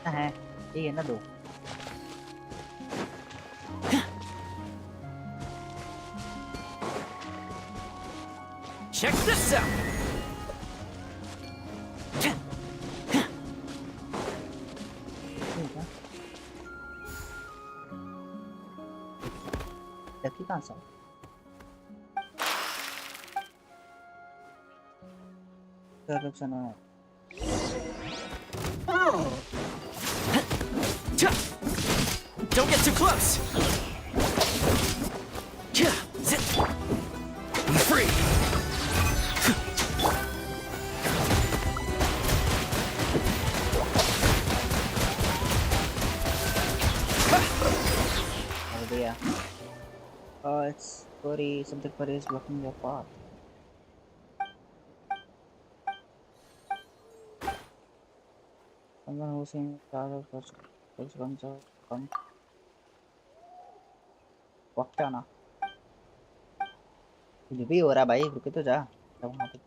है ठीक है ना दो. Check this out. Daqui cancel. Don't get too close. Be free. It's furry, something furry is blocking your path. Someone who's in charge of first comes out, come. वक्त आना. कुछ भी हो रहा भाई रुके तो जा. वहाँ पे.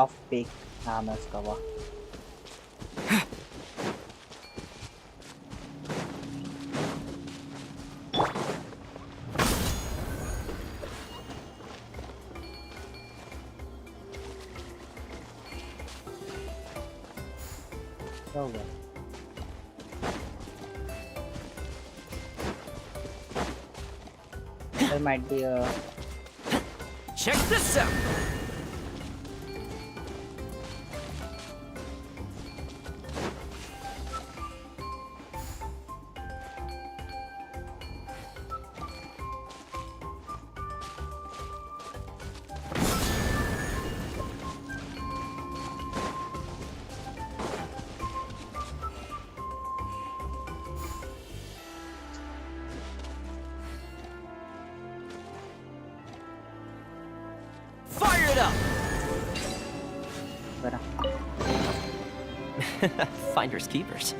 Off peak नाम है उसका. वाह क्या हुआ? There might be a. Check this out. Fire it up! Finders keepers.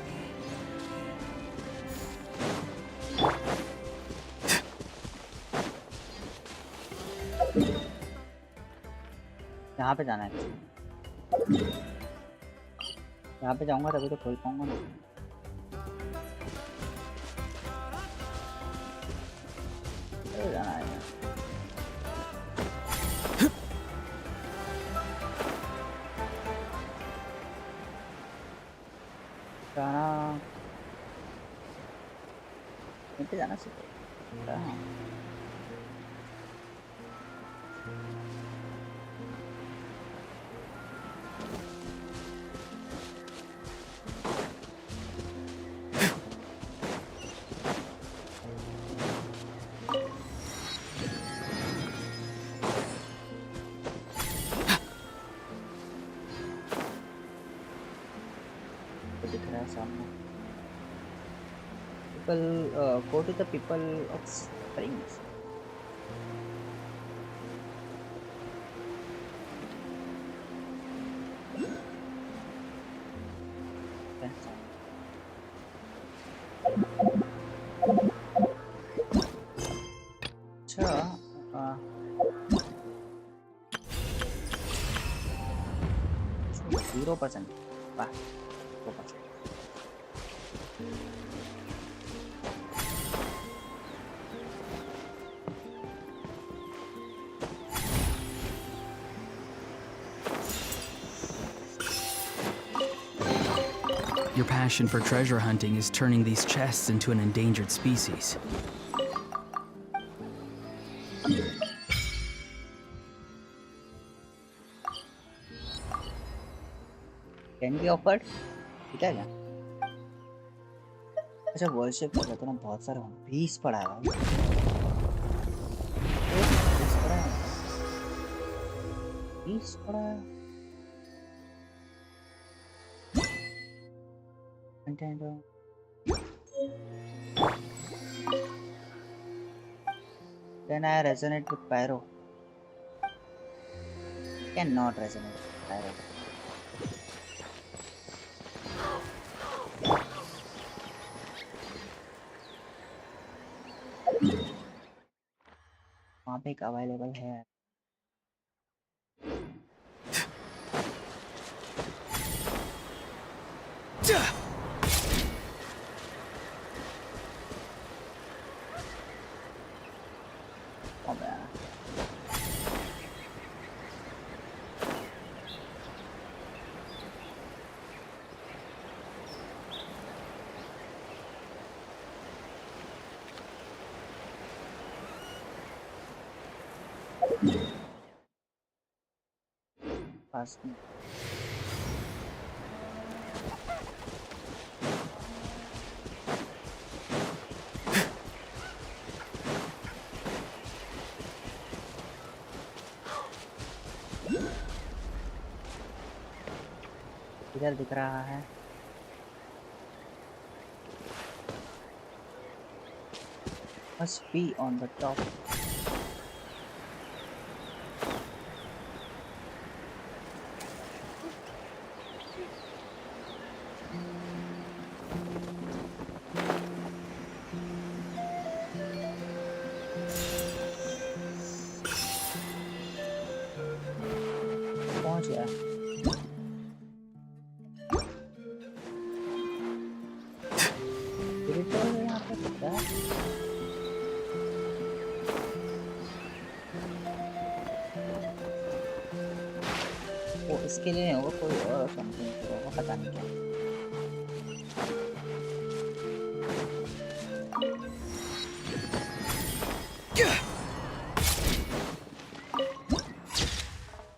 यहाँ पे जाना है। यहाँ पे जाऊँगा तभी तो खोल पाऊँगा ना। जाना है। जाना। यहाँ पे जाना चाहिए। People go to the people of springs. अच्छा 0%. वाह 2%. Your passion for treasure hunting is turning these chests into an endangered species. Can be offered? ठीक है क्या? अच्छा वर्शिप कर तो ना बहुत सारे 20 पड़ा है भाई। 20 पड़ा है। 20 पड़ा है। Then I resonate with Pyro. Cannot resonate with Pyro. वहाँ पे एक अवेलेबल है। इधर दिख रहा है। Must be on the top. पहुंच गया। यहाँ पे क्या है? वो इसके लिए होगा कोई और समथिंग होगा पता नहीं क्या।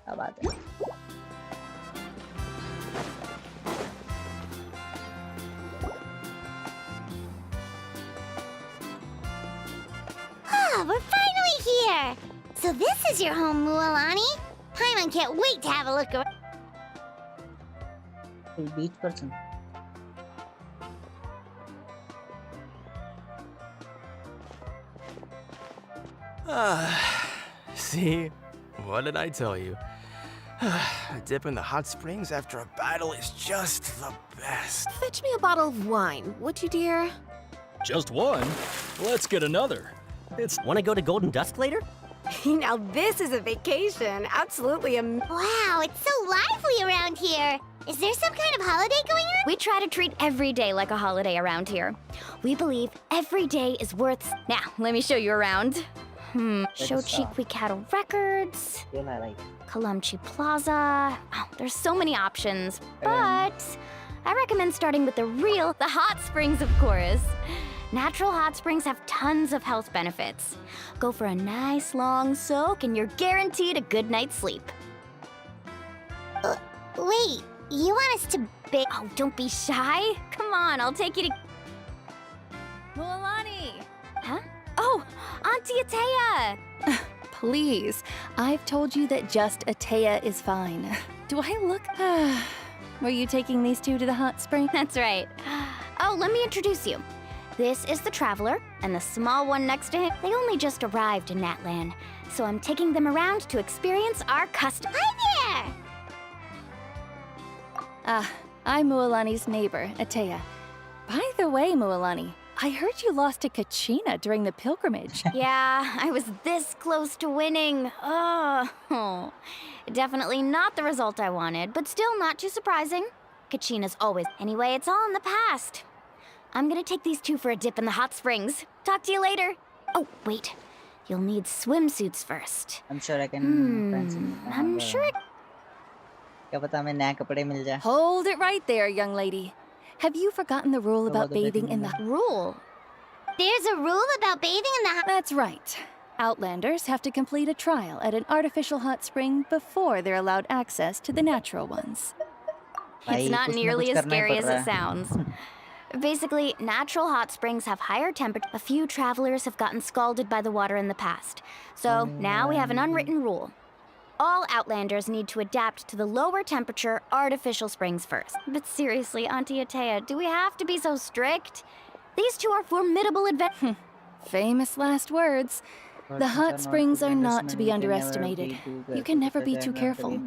क्या बात है? We're finally here! So this is your home, Mualani? Paimon can't wait to have a look around. Beach person. See? What did I tell you? A dip in the hot springs after a battle is just the best. Fetch me a bottle of wine, would you, dear? Just one? Let's get another. Want to go to Golden Dusk later? Now this is a vacation. Absolutely Wow, it's so lively around here. Is there some kind of holiday going on? We try to treat every day like a holiday around here. We believe every day is worth... Now, let me show you around. Shochiqui Cattle Records, Kalamchi Plaza. Oh, there's so many options, but I recommend starting with the hot springs, of course. Natural hot springs have tons of health benefits. Go for a nice long soak and you're guaranteed a good night's sleep. Wait, you want us to bathe? Oh, don't be shy. Come on, I'll take you to... Mualani! Huh? Oh, Auntie Atea! Please, I've told you that just Atea is fine. Do I look... Were you taking these two to the hot spring? That's right. Oh, let me introduce you. This is the Traveler, and the small one next to him. They only just arrived in Natlan, so I'm taking them around to experience our custom. Hi there! I'm Mualani's neighbor, Atea. By the way, Mualani, I heard you lost to Kachina during the pilgrimage. Yeah, I was this close to winning. Oh, definitely not the result I wanted, but still not too surprising. Kachina's always... Anyway, it's all in the past. I'm gonna take these two for a dip in the hot springs. Talk to you later. Oh, wait. You'll need swimsuits first. I'm sure I can... I'm sure... Hold it right there, young lady. Have you forgotten the rule about bathing in the... Rule? There's a rule about bathing in the hot... That's right. Outlanders have to complete a trial at an artificial hot spring before they're allowed access to the natural ones. It's not nearly as scary as it sounds. Basically, natural hot springs have higher temperature. A few travelers have gotten scalded by the water in the past. So now we have an unwritten rule. All Outlanders need to adapt to the lower temperature artificial springs first. But seriously, Auntie Atea, do we have to be so strict? These two are formidable adventurers. Famous last words. The hot springs are not to be underestimated. You can never be too careful.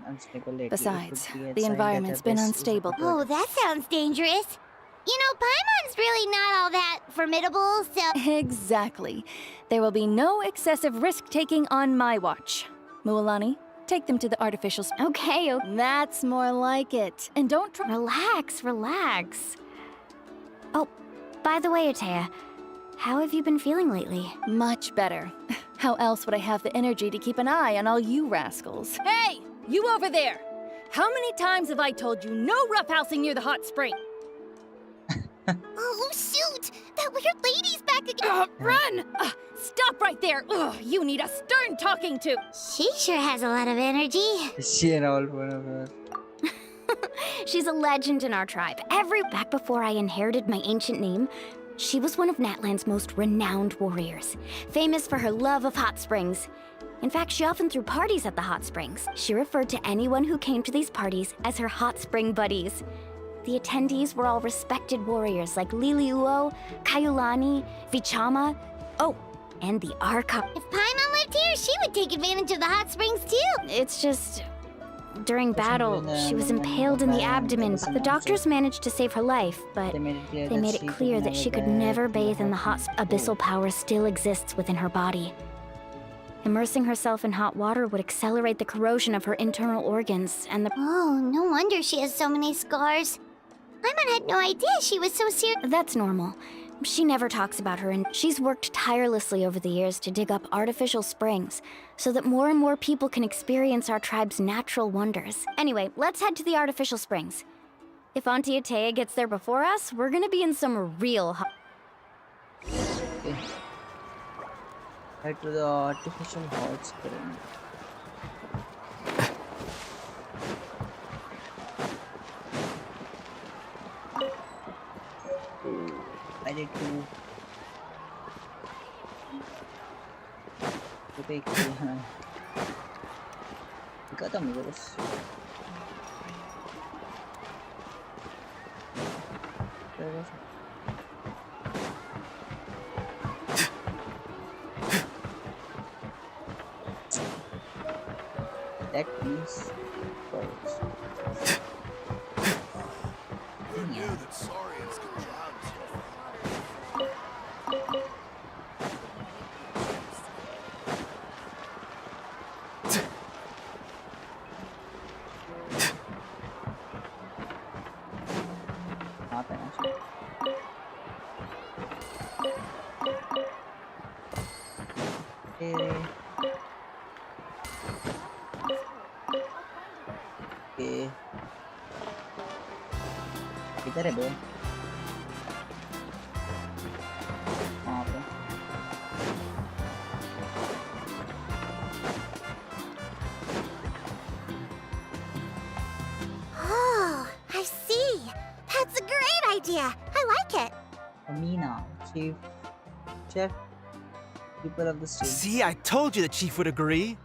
Besides, the environment's been unstable. Oh, that sounds dangerous. You know, Paimon's really not all that formidable, so... Exactly. There will be no excessive risk-taking on my watch. Mualani, take them to the artificial... Okay. That's more like it. And don't try... Relax. Oh, by the way, Atea, how have you been feeling lately? Much better. How else would I have the energy to keep an eye on all you rascals? Hey! You over there! How many times have I told you no roughhousing near the hot spring? Oh, shoot! That weird lady's back again! Run! Stop right there! You need a stern talking to! She sure has a lot of energy. She's a legend in our tribe. Back before I inherited my ancient name, she was one of Natlan's most renowned warriors, famous for her love of hot springs. In fact, she often threw parties at the hot springs. She referred to anyone who came to these parties as her hot spring buddies. The attendees were all respected warriors like Liliuo, Kaiulani, Vichama, and the Arca. If Paimon lived here, she would take advantage of the hot springs too. It's just... During battle, she was impaled in the abdomen. The doctors managed to save her life, but they made it clear that she could never bathe in the hot... Abyssal power still exists within her body. Immersing herself in hot water would accelerate the corrosion of her internal organs, and the... Oh, no wonder she has so many scars. Paimon had no idea she was so serious. That's normal. She never talks about her, and she's worked tirelessly over the years to dig up artificial springs so that more and more people can experience our tribe's natural wonders. Anyway, let's head to the artificial springs. If Auntie Atea gets there before us, we're gonna be in some real Okay. Head to the artificial hot spring. I need to take got amigos. Attack these birds. Who knew that saurians could drown Okay. किधर है बे? वहाँ पे. Oh, I see. That's a great idea. I like it. Amina, chef, people of the state. See, I told you the chief would agree.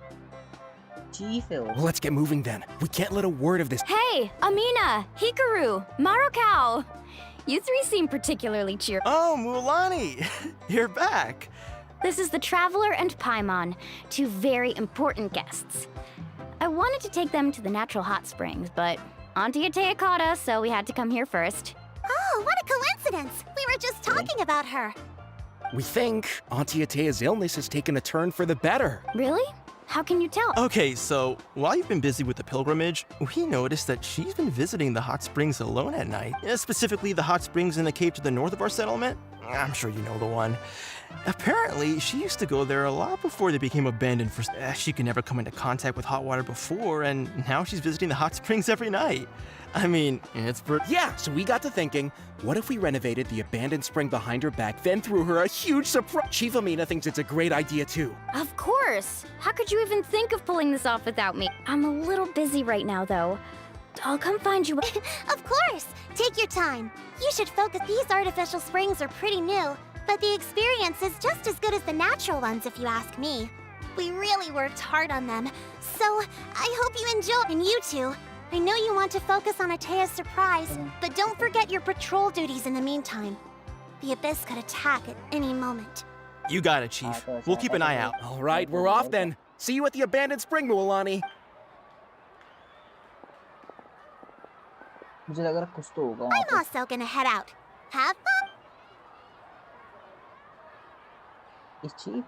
Chief. Well, let's get moving then. We can't let a word of this. Hey, Amina, Hikaru, Marukao. You three seem particularly cheerful. Oh, Mulani, you're back. This is the Traveler and Paimon, two very important guests. I wanted to take them to the natural hot springs, but Auntie Atea caught us, so we had to come here first. Oh, what a coincidence! We were just talking about her. We think Auntie Atea's illness has taken a turn for the better. Really? How can you tell? Okay, so while you've been busy with the pilgrimage, we noticed that she's been visiting the hot springs alone at night. Specifically, the hot springs in the cave to the north of our settlement. I'm sure you know the one. Apparently, she used to go there a lot before they became abandoned for she could never come into contact with hot water before, and now she's visiting the hot springs every night. I mean, it's Yeah, so we got to thinking, what if we renovated the abandoned spring behind her back, then threw her a huge surprise? Chief Amina thinks it's a great idea too. Of course! How could you even think of pulling this off without me? I'm a little busy right now, though. I'll come find you. Of course! Take your time. You should focus. These artificial springs are pretty new, but the experience is just as good as the natural ones, if you ask me. We really worked hard on them, so I hope you enjoy. And you two, I know you want to focus on Atea's surprise, but don't forget your patrol duties in the meantime. The Abyss could attack at any moment. You got it, Chief. We'll keep an eye out. All right, we're off then. See you at the abandoned spring, Mulani. मुझे लग रहा कुछ तो होगा वहाँ I'm पे. also gonna head out. Have fun! It's cheap.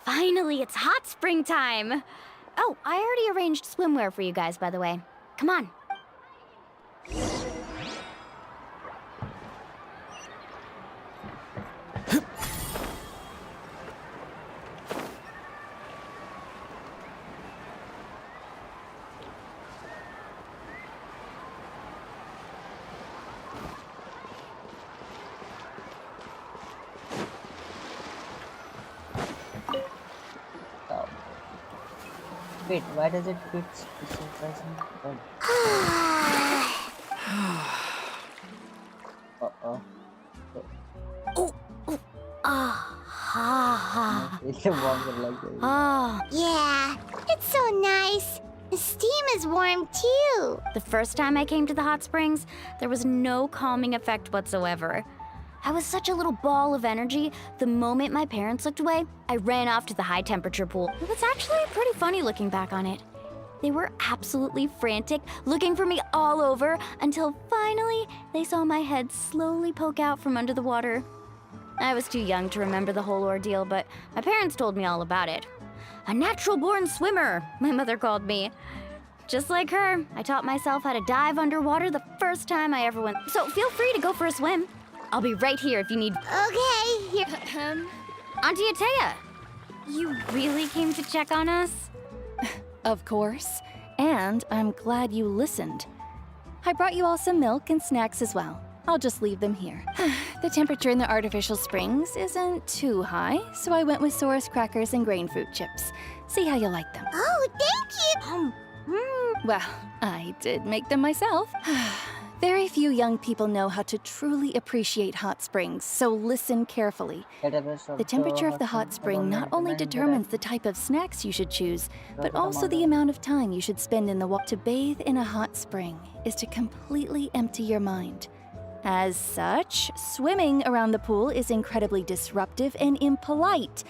Finally, it's hot spring time! Oh, I already arranged swimwear for you guys, by the way. Come on. Wait, why does it fit surprising? Uh-oh. It's a warm like Oh. Yeah, it's so nice. The steam is warm too. The first time I came to the hot springs, there was no calming effect whatsoever. I was such a little ball of energy, the moment my parents looked away, I ran off to the high temperature pool. It was actually pretty funny looking back on it. They were absolutely frantic, looking for me all over, until finally they saw my head slowly poke out from under the water. I was too young to remember the whole ordeal, but my parents told me all about it. A natural-born swimmer, my mother called me. Just like her, I taught myself how to dive underwater the first time I ever went. So feel free to go for a swim. I'll be right here if you need. Okay, here. Auntie Atea, you really came to check on us? Of course. And I'm glad you listened. I brought you all some milk and snacks as well. I'll just leave them here. The temperature in the artificial springs isn't too high, so I went with Saurus crackers and grain fruit chips. See how you like them. Oh, thank you! Well, I did make them myself. Very few young people know how to truly appreciate hot springs, so listen carefully. The temperature of the hot spring not only determines the type of snacks you should choose, but also the amount of time you should spend in the water. To bathe in a hot spring is to completely empty your mind. As such, swimming around the pool is incredibly disruptive and impolite,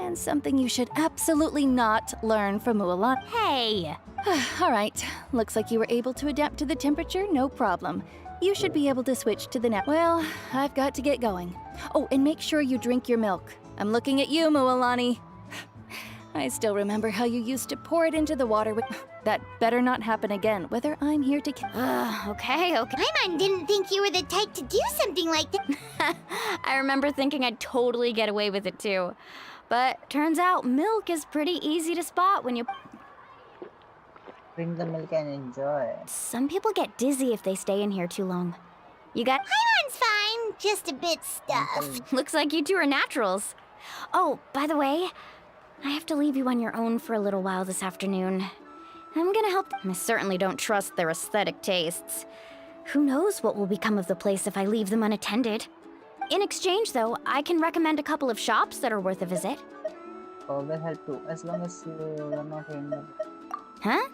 And something you should absolutely not learn from Mulan. Hey! All right, looks like you were able to adapt to the temperature, no problem. You should be able to switch to the next. Well, I've got to get going. Oh, and make sure you drink your milk. I'm looking at you, Mualani. I still remember how you used to pour it into the water with... That better not happen again, whether I'm here to... Okay. Paimon didn't think you were the type to do something like that. I remember thinking I'd totally get away with it too. But turns out milk is pretty easy to spot when you... Bring the milk and enjoy. Some people get dizzy if they stay in here too long. You got... Paimon's fine, just a bit stuffed. Looks like you two are naturals. Oh, by the way, I have to leave you on your own for a little while this afternoon. I'm gonna help them. I certainly don't trust their aesthetic tastes. Who knows what will become of the place if I leave them unattended. In exchange, though, I can recommend a couple of shops that are worth a visit. Oh, will help too, as long as you are not in the... Huh?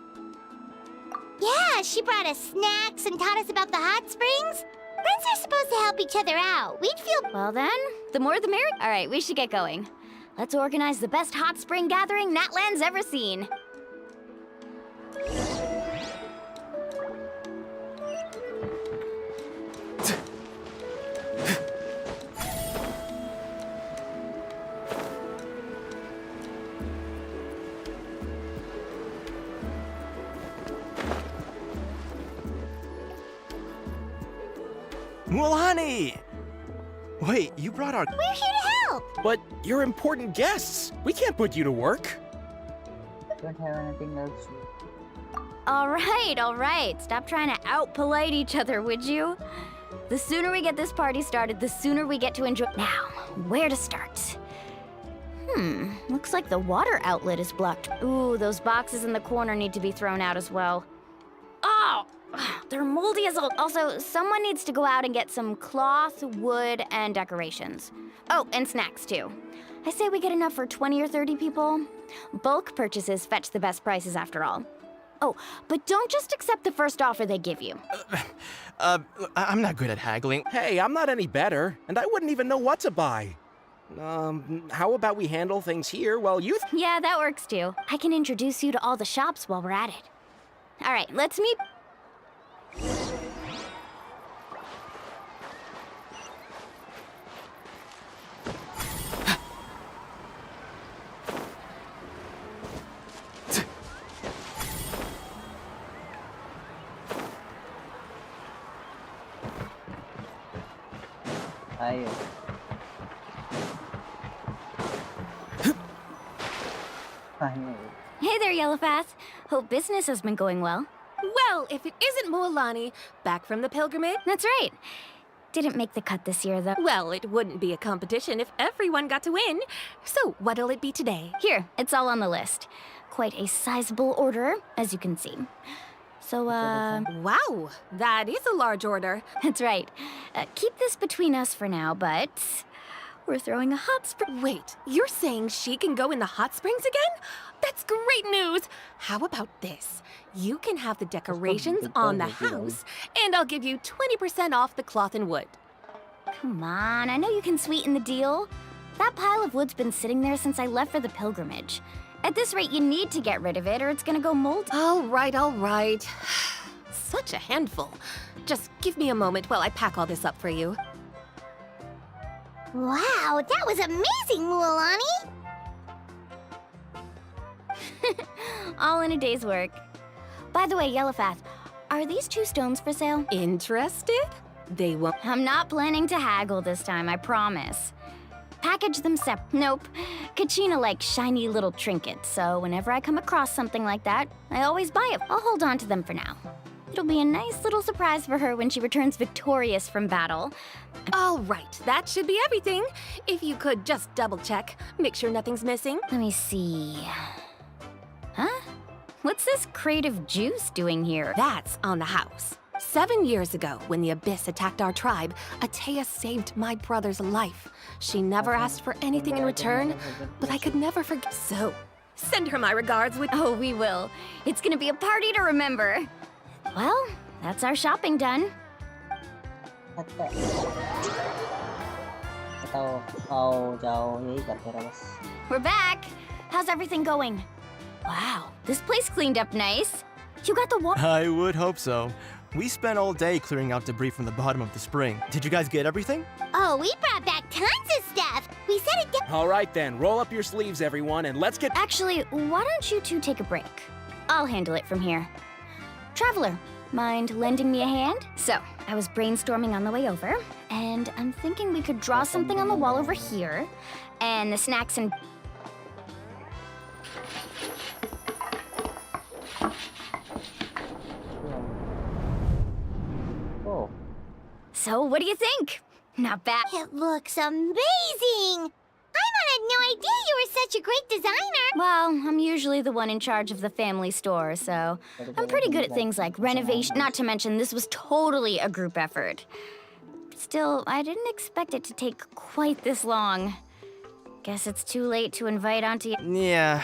Yeah, she brought us snacks and taught us about the hot springs. Friends are supposed to help each other out. We'd feel... Well then, the more the merrier. All right, we should get going. Let's organize the best hot spring gathering Natland's ever seen. Mualani! Wait, you brought our... We're here to help! But you're important guests. We can't put you to work. Don't have anything else. All right. Stop trying to out-polite each other, would you? The sooner we get this party started, the sooner we get to enjoy... Now, where to start? Looks like the water outlet is blocked. Ooh, those boxes in the corner need to be thrown out as well. Oh! They're moldy as all. Also, someone needs to go out and get some cloth, wood, and decorations. Oh, and snacks too. I say we get enough for 20 or 30 people. Bulk purchases fetch the best prices after all. Oh, but don't just accept the first offer they give you. I'm not good at haggling. Hey, I'm not any better, and I wouldn't even know what to buy. How about we handle things here while you... Yeah, that works too. I can introduce you to all the shops while we're at it. All right, let's meet... Hey there, Yellowpath. Hope business has been going well. Well, if it isn't Mualani, back from the pilgrimage. That's right. Didn't make the cut this year, though. Well, it wouldn't be a competition if everyone got to win. So, what'll it be today? Here, it's all on the list. Quite a sizable order, as you can see. So, Wow, that is a large order. That's right. Keep this between us for now, but... We're throwing a hot spring. Wait, you're saying she can go in the hot springs again? That's great news! How about this? You can have the decorations on the house, and I'll give you 20% off the cloth and wood. Come on, I know you can sweeten the deal. That pile of wood's been sitting there since I left for the pilgrimage. At this rate, you need to get rid of it, or it's gonna go moldy. All right. Such a handful. Just give me a moment while I pack all this up for you. Wow, that was amazing, Mualani! All in a day's work. By the way, Yellowpath, are these 2 stones for sale? Interested? They won't. I'm not planning to haggle this time, I promise. Package them Nope. Kachina likes shiny little trinkets, so whenever I come across something like that, I always buy it. I'll hold on to them for now. It'll be a nice little surprise for her when she returns victorious from battle. All right, that should be everything. If you could just double check, make sure nothing's missing. Let me see. Huh? What's this crate of juice doing here? That's on the house. 7 years ago, when the Abyss attacked our tribe, Atea saved my brother's life. She never asked for anything in return, but I could never forget. So, send her my regards with... Oh, we will. It's gonna be a party to remember. Well, that's our shopping done. We're back. How's everything going? Wow, this place cleaned up nice. You got the water. I would hope so. We spent all day clearing out debris from the bottom of the spring. Did you guys get everything? Oh, we brought back tons of stuff. We set it down. All right then, roll up your sleeves, everyone, and let's get. Actually, why don't you two take a break? I'll handle it from here. Traveler, mind lending me a hand? So, I was brainstorming on the way over, and I'm thinking we could draw something on the wall over here, and the snacks and... Oh. So, what do you think? Not bad. It looks amazing! Paimon had no idea you were such a great designer! Well, I'm usually the one in charge of the family store, so I'm pretty good at things like renovation. Not to mention, this was totally a group effort. Still, I didn't expect it to take quite this long. Guess it's too late to invite Auntie. Yeah,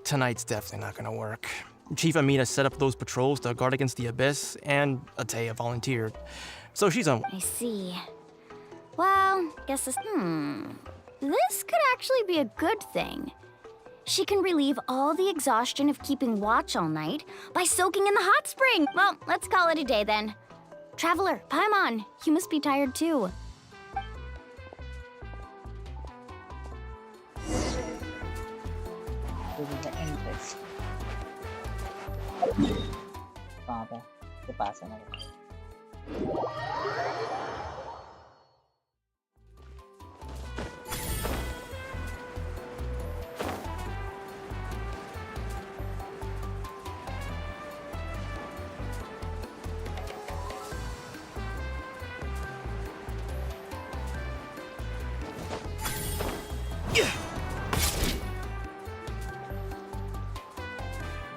tonight's definitely not gonna work. Chief Amina set up those patrols to guard against the Abyss, and Ateya volunteered. So she's on. I see. Well, guess this... This could actually be a good thing. She can relieve all the exhaustion of keeping watch all night by soaking in the hot spring. Well, let's call it a day then. Traveler, Paimon, you must be tired too. This is the interest. कहाँ पे? के पास है मेरे.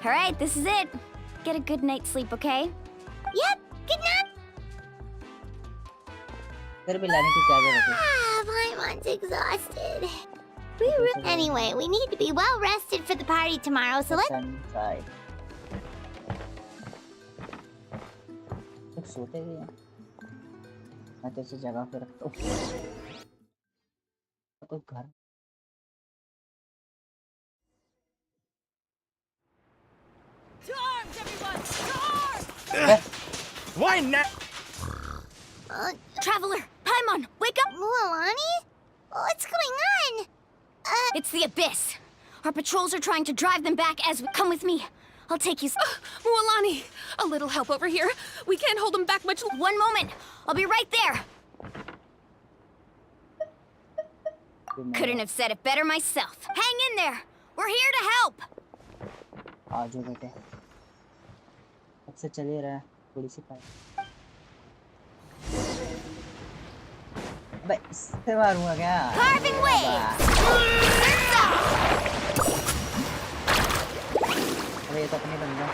All right, this is it. Get a good night's sleep, okay? Yep, good night! Paimon's exhausted. Anyway, we need to be well rested for the party tomorrow, so let's... सोते भी हैं. मैं तो इसे जगह पे रखता हूँ. तो घर. To arms, everyone! To arms! Why not? Traveler, Paimon, wake up! Mualani? What's going on? It's the Abyss. Our patrols are trying to drive them back as we... Come with me. I'll take you... Mualani, a little help over here. We can't hold them back much... One moment. I'll be right there. Couldn't have said it better myself. Hang in there. We're here to help. आजो बेटे. अब से चले रहा है थोड़ी सी पाई. अबे इससे मारूंगा क्या? Carving waves! अबे ये तो अपने बन गया.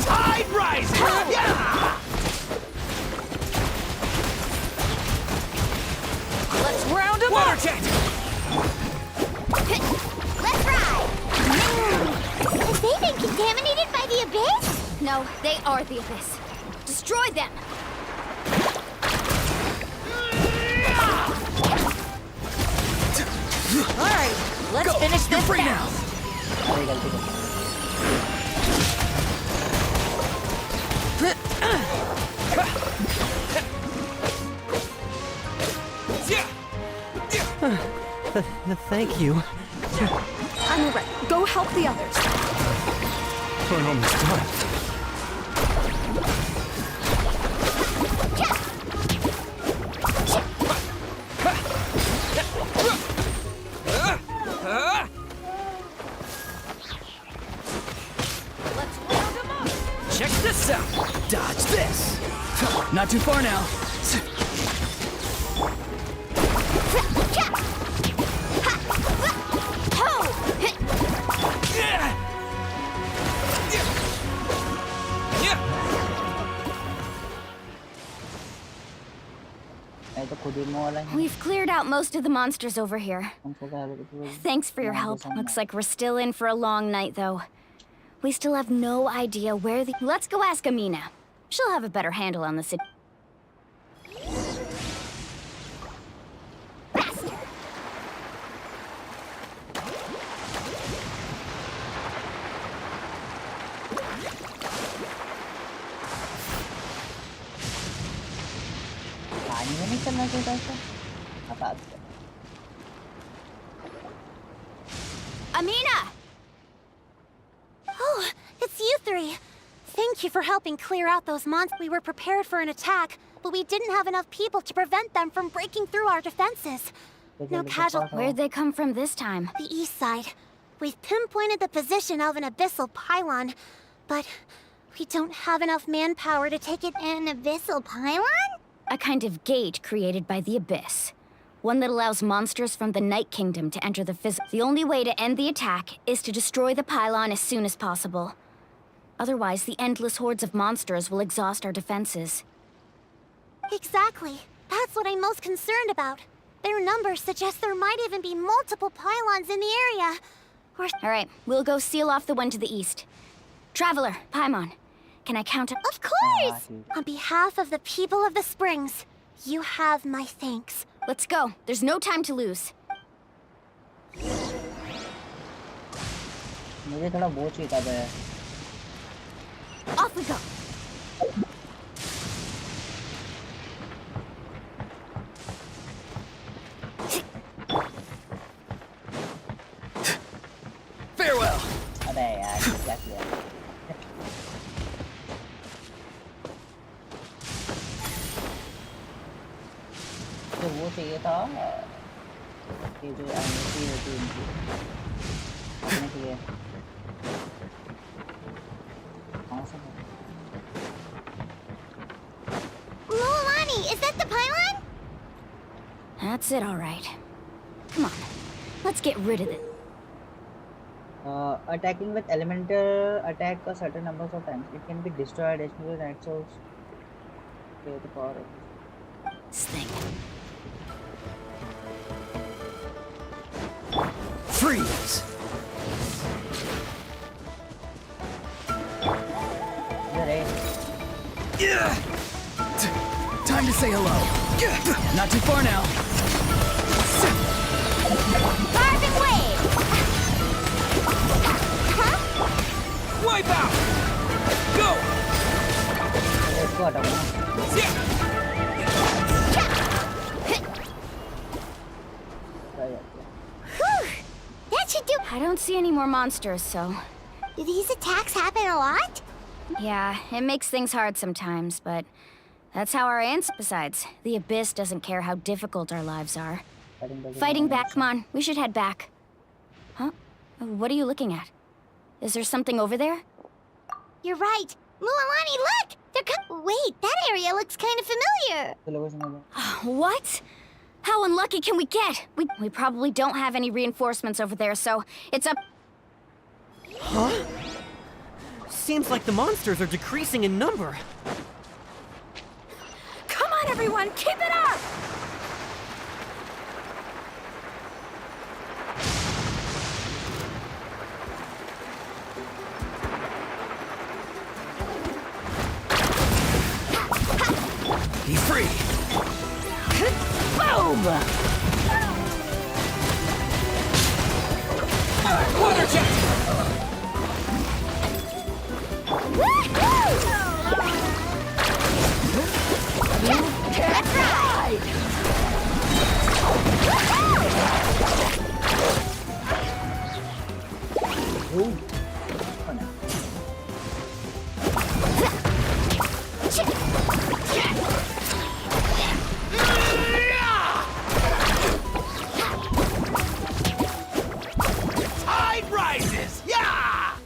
Tide rising! Let's round them Water up! jet! Let's ride! Have they been contaminated by the Abyss? No, they are the Abyss. Destroy them! Alright, let's finish this free now! Thank you. I'm alright. Go help the others. We're almost done. Check this out! Dodge this! Not too far now. We've cleared out most of the monsters over here. Thanks for your help. Looks like we're still in for a long night, though. We still have no idea where the... Let's go ask Amina. She'll have a better handle on the city. Amina! Oh, it's you three. Thank you for helping clear out those monsters. We were prepared for an attack, but we didn't have enough people to prevent them from breaking through our defenses. No casualties. Where'd they come from this time? The east side. We've pinpointed the position of an abyssal pylon, but we don't have enough manpower to take it. An abyssal pylon? A kind of gate created by the Abyss. One that allows monsters from the Night Kingdom to enter the physical. The only way to end the attack is to destroy the pylon as soon as possible. Otherwise, the endless hordes of monsters will exhaust our defenses. Exactly. That's what I'm most concerned about. Their numbers suggest there might even be multiple pylons in the area. Or... All right, we'll go seal off the one to the east. Traveler, Paimon, can I count up? Of course! On behalf of the people of the Springs, you have my thanks. Let's go. There's no time to lose. Off we go. Farewell. वो चाहिए था ये जो animal होती है उनकी है Mualani, is that the pylon? That's it, all right. Come on, let's get rid of it. Attacking with elemental attack a certain numbers of times. It can be destroyed, additional night souls. Okay, the power of this thing. Freeze! Yeah. Time to say hello. Not too far now. Carbon wave! Huh? Wipe out! Go! That should do. I don't see any more monsters, so... Do these attacks happen a lot? Yeah, it makes things hard sometimes, but... That's how our ants... Besides, the Abyss doesn't care how difficult our lives are. Fighting back, come on, we should head back. Huh? What are you looking at? Is there something over there? You're right. Mualani, look! Wait, that area looks kind of familiar. What? How unlucky can we get? We probably don't have any reinforcements over there, so it's up... Huh? Seems like the monsters are decreasing in number. Come on, everyone, keep it up! Be free! Boom! Water jet! That's right! Tide rises! Yeah!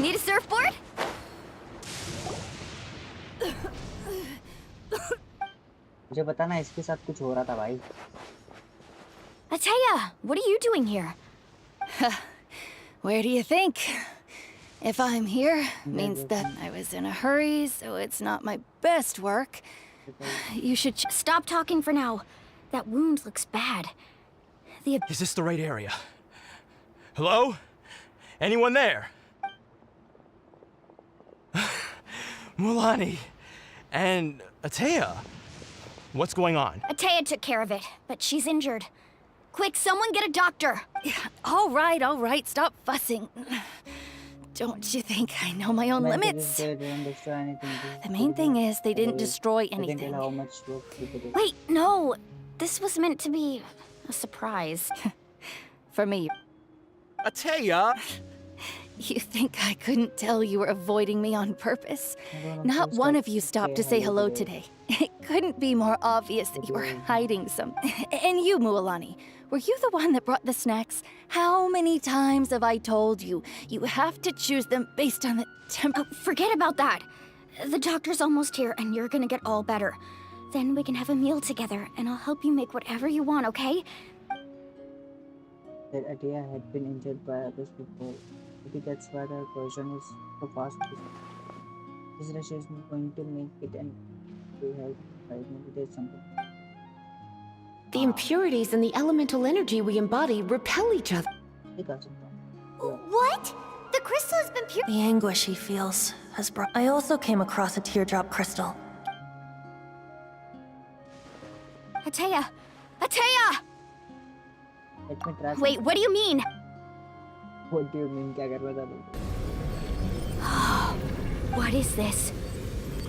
Need a surfboard? मुझे पता ना इसके साथ कुछ हो रहा था भाई. Ataya, what are you doing here? Where do you think? If I'm here, means that I was in a hurry, so it's not my best work. You should stop talking for now. That wound looks bad. Is this the right area? Hello? Anyone there? Mulani and Atea. What's going on? Atea took care of it, but she's injured. Quick, someone get a doctor! All right, stop fussing. Don't you think I know my own limits? The main thing is they didn't destroy anything. Wait, no! This was meant to be a surprise. For me. Atea! You think I couldn't tell you were avoiding me on purpose? Not one of you stopped to say hello today. It couldn't be more obvious that you were hiding something. And you, Mualani, were you the one that brought the snacks? How many times have I told you? You have to choose them based on the temp— Oh, forget about that. The doctor's almost here, and you're gonna get all better. Then we can have a meal together, and I'll help you make whatever you want, okay? That Atea had been injured by others before. Maybe that's why the version is so fast. This rush is going to make it and to help. Right? Maybe there's something. The impurities and the elemental energy we embody repel each other. What? The crystal has been pure— The anguish he feels has brought— I also came across a teardrop crystal. Atea! Atea! Let me try. Wait, what do you mean? What do you mean? क्या कर रहा था? What is this?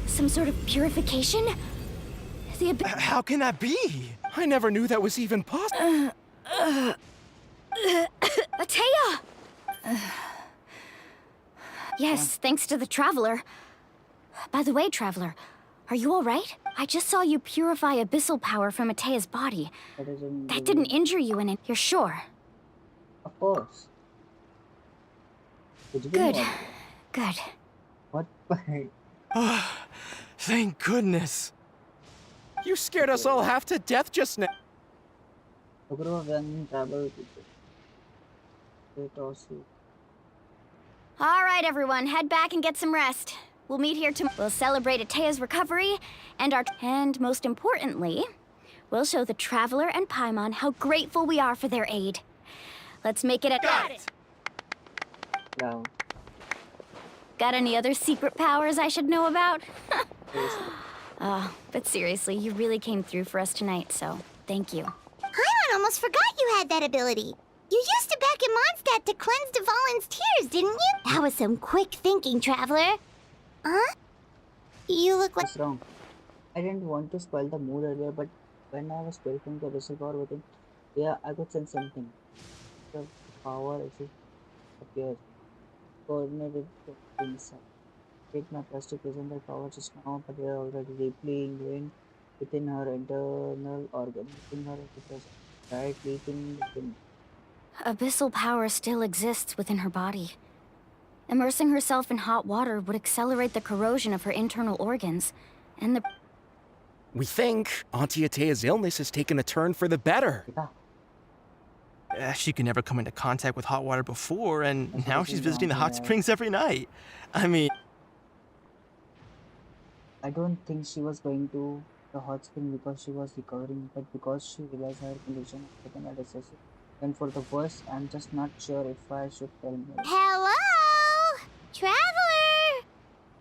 Some sort of purification? How can that be? I never knew that was even possible. Atea! Yes, thanks to the Traveler. By the way, Traveler, are you all right? I just saw you purify abyssal power from Atea's body. That didn't injure you in it, you're sure? Of course. Good. Good. What? Thank goodness. You scared us all half to death just now. All right, everyone, head back and get some rest. We'll meet here tomorrow. We'll celebrate Atea's recovery, and most importantly, we'll show the Traveler and Paimon how grateful we are for their aid. Let's make it a— Got it! No. Got any other secret powers I should know about? But seriously, you really came through for us tonight, so thank you. Paimon almost forgot you had that ability. You used it back in Mondstadt to cleanse Dvalin's tears, didn't you? That was some quick thinking, Traveler. Huh? You look like— What's wrong? I didn't want to spoil the mood earlier, but when I was purifying the vessel power with it, yeah, I could sense something. The power actually appears. Coordinated things. Take my plastic present the power just now, but they are already deeply ingrained within her internal organ, within her right leaking within. Abyssal power still exists within her body. Immersing herself in hot water would accelerate the corrosion of her internal organs, and the— We think Auntie Atea's illness has taken a turn for the better. She could never come into contact with hot water before, and now she's visiting the hot springs every night. I mean... I don't think she was going to the hot spring because she was recovering, but because she realized her condition was taken a decisive. And for the worst, I'm just not sure if I should tell her. Hello? Traveler!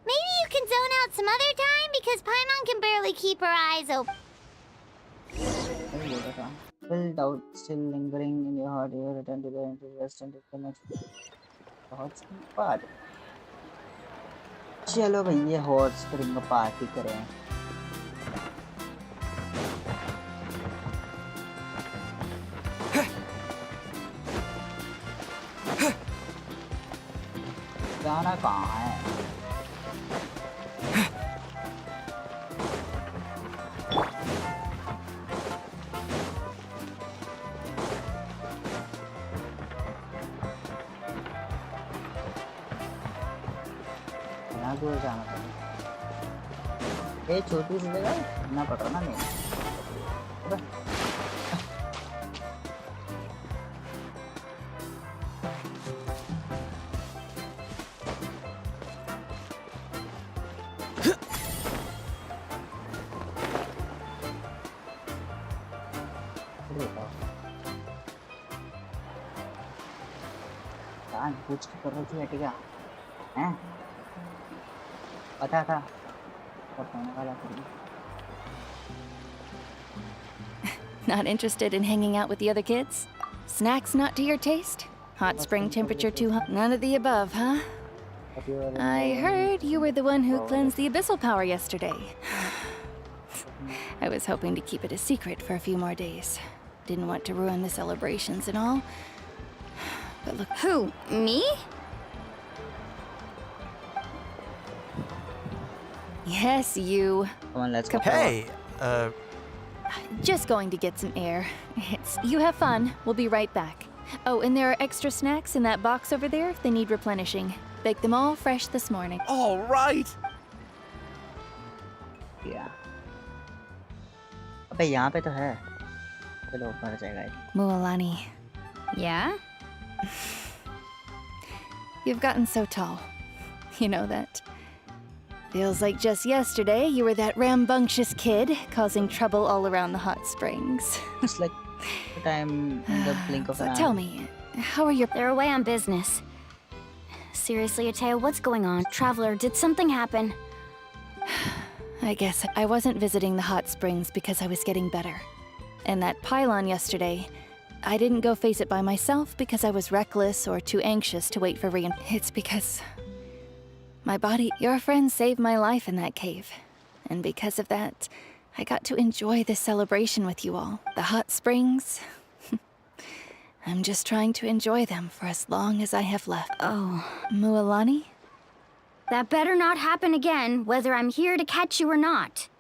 Maybe you can zone out some other time because Paimon can barely keep her eyes open. Still doubt, still lingering in your heart, you return to the rest and the next hot spring party. चलो भैया hot spring party करें. जाना कहाँ है? दूर जाना पड़ेगा. छोटू से लगा ना पड़ रहा ना मेरे. पूछ के कर रही थी हटेगा हैं पता था कब होने वाला था Not interested in hanging out with the other kids? Snacks not to your taste? Hot spring temperature too hot? None of the above, huh? I heard you were the one who cleansed the abyssal power yesterday. I was hoping to keep it a secret for a few more days. Didn't want to ruin the celebrations and all. But look... Who? Me? Yes, you. Come on, let's go. Hey, Just going to get some air. You have fun. We'll be right back. Oh, and there are extra snacks in that box over there if they need replenishing. Baked them all fresh this morning. All right. Yeah. अबे यहाँ पे तो है चलो मर जाएगा Mualani. Yeah? You've gotten so tall. You know that. Feels like just yesterday you were that rambunctious kid causing trouble all around the hot springs. It's like the time in the blink of an eye. Tell me, how are your... They're away on business. Seriously, Ateo, what's going on? Traveler, did something happen? I guess I wasn't visiting the hot springs because I was getting better. And that pylon yesterday, I didn't go face it by myself because I was reckless or too anxious to wait for It's because... my body... Your friend saved my life in that cave. And because of that, I got to enjoy this celebration with you all. The hot springs... I'm just trying to enjoy them for as long as I have left. Oh. Mualani? That better not happen again, whether I'm here to catch you or not.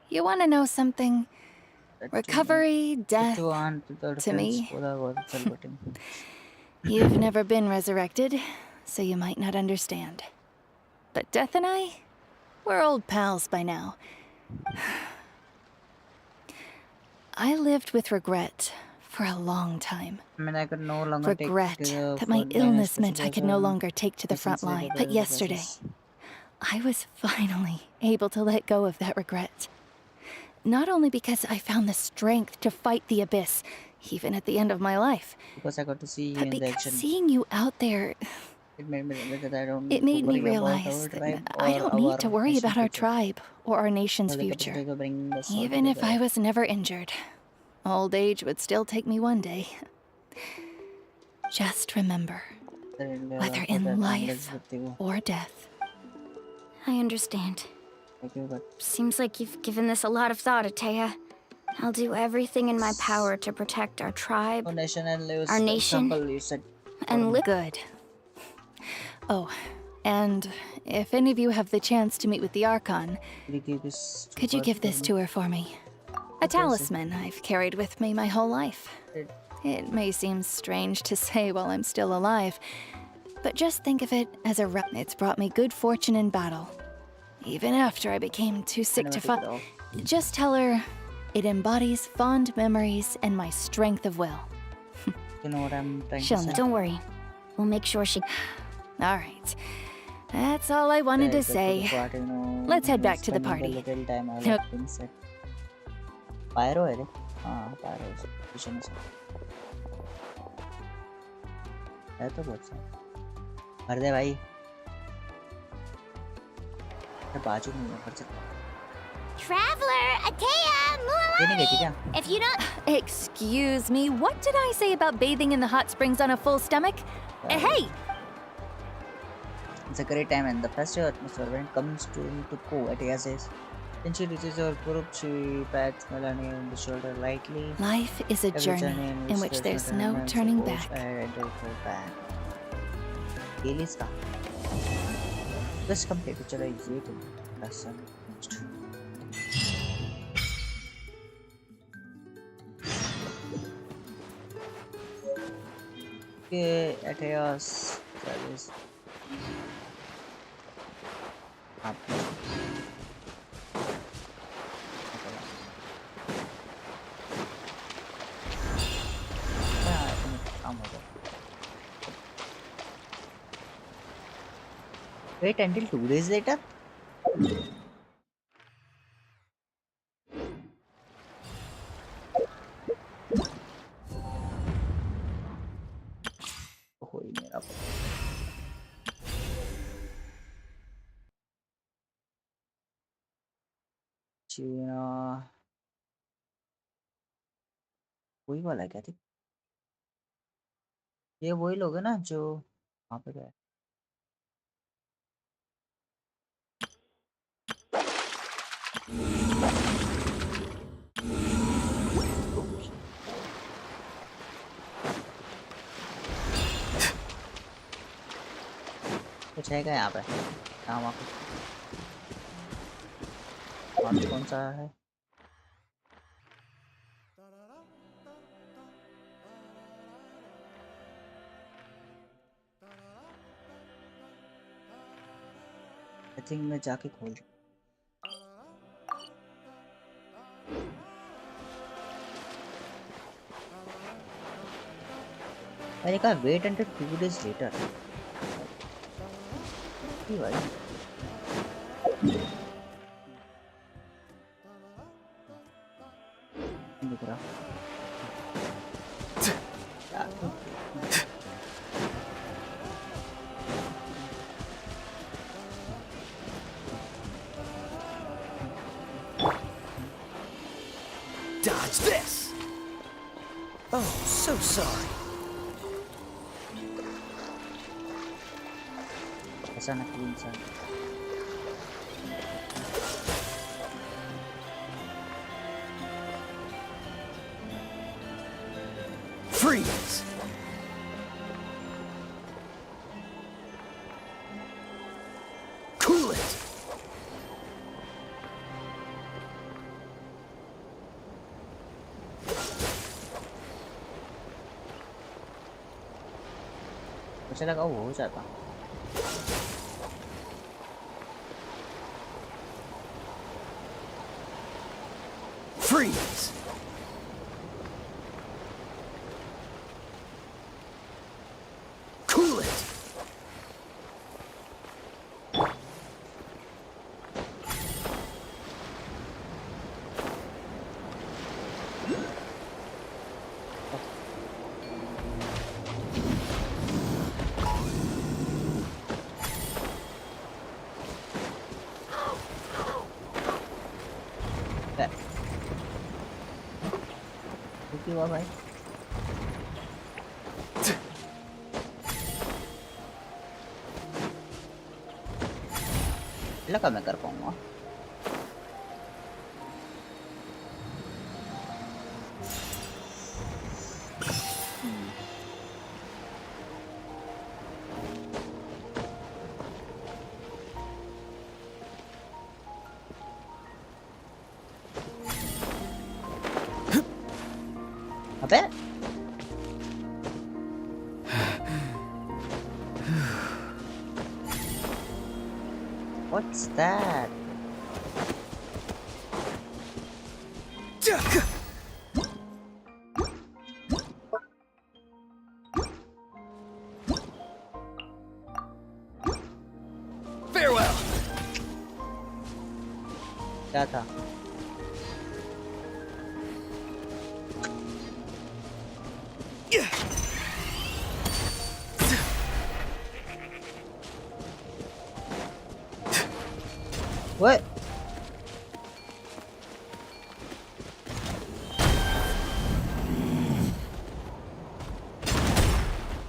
You want to know something? Recovery, death, to me. You've never been resurrected, so you might not understand. But Death and I, we're old pals by now. I lived with regret for a long time. I mean, I could no longer regret that my illness meant I could no longer take to the front line. But yesterday, I was finally able to let go of that regret. Not only because I found the strength to fight the abyss, even at the end of my life, because I got to see you but in the because action. seeing you out there, It made me realize that I don't it made me worry about realize our that tribe I or don't need to our worry nation's about our future. tribe or our nation's So they future. could bring the sword Even if together. I was never injured, old age would still take me one day. Just remember, whether in life or death. I understand. Thank you, but Seems like you've given this a lot of thought, Atea. I'll do everything in my power to protect our tribe, our nation and lives our the nation, example you said. and live. Good. Oh, and if any of you have the chance to meet with the Archon, could you give this to her for me? A talisman I've carried with me my whole life. It may seem strange to say while I'm still alive, but just think of it as it's brought me good fortune in battle. Even after I became too sick to fight. Just tell her it embodies fond memories and my strength of will. You know what I'm trying She'll to know. say? Don't worry. We'll make sure she... All right. That's all I wanted to say. Let's head back to the party. Little time I Nope. have been set. Pyro है रे? हाँ, pyro है. Vision है. है तो बहुत सा. कर दे भाई. ये बाजू में कर सकता. Traveler, Atea, ये नहीं कहती क्या? If you don't... Excuse me, what did I say about bathing in the hot springs on a full stomach? Hey! It's a great time and the festive atmosphere when it comes to Co, Atea says. Then she reaches her group, she pats Melanie on the shoulder lightly. Life is a Every journey in which there's no turning back. Dailies का. Just complete it. चलो ये तो lesson. Okay, Atea's service. Wait until 2 days later? चीना वही वाला है क्या थी? ये वही लोग है ना जो वहाँ पे गए? कुछ है क्या यहाँ पे? यहाँ वहाँ पे कौन सा है? आई थिंक मैं जाके खोल दूँ। मैंने कहा वेट अंटिल 2 days later। भाई दिख रहा Dodge this! Oh, so sorry. ऐसा ना कोई इंसान। Freeze! Cool it! मुझे लगा वो हो जाता। Freeze! Cool it! क्यों हुआ भाई? लगा मैं कर पाऊंगा। अबे what's that? Farewell! क्या था? What?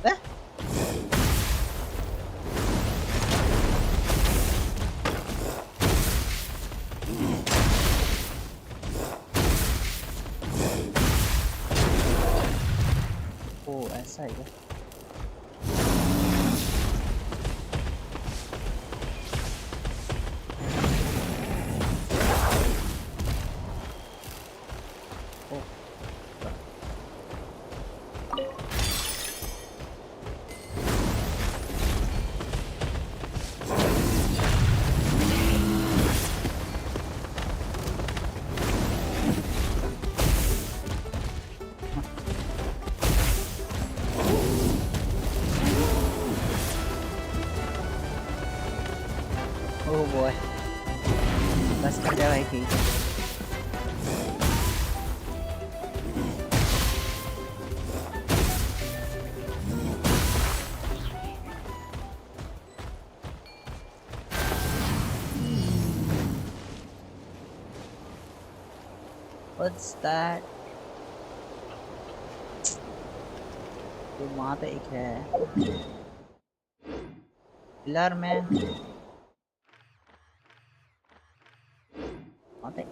Eh? Oh, ऐसा है क्या? Oh boy. बस कर जा भाई ठीक है। What's that? तो वहाँ पे एक है पिलर में वहाँ पे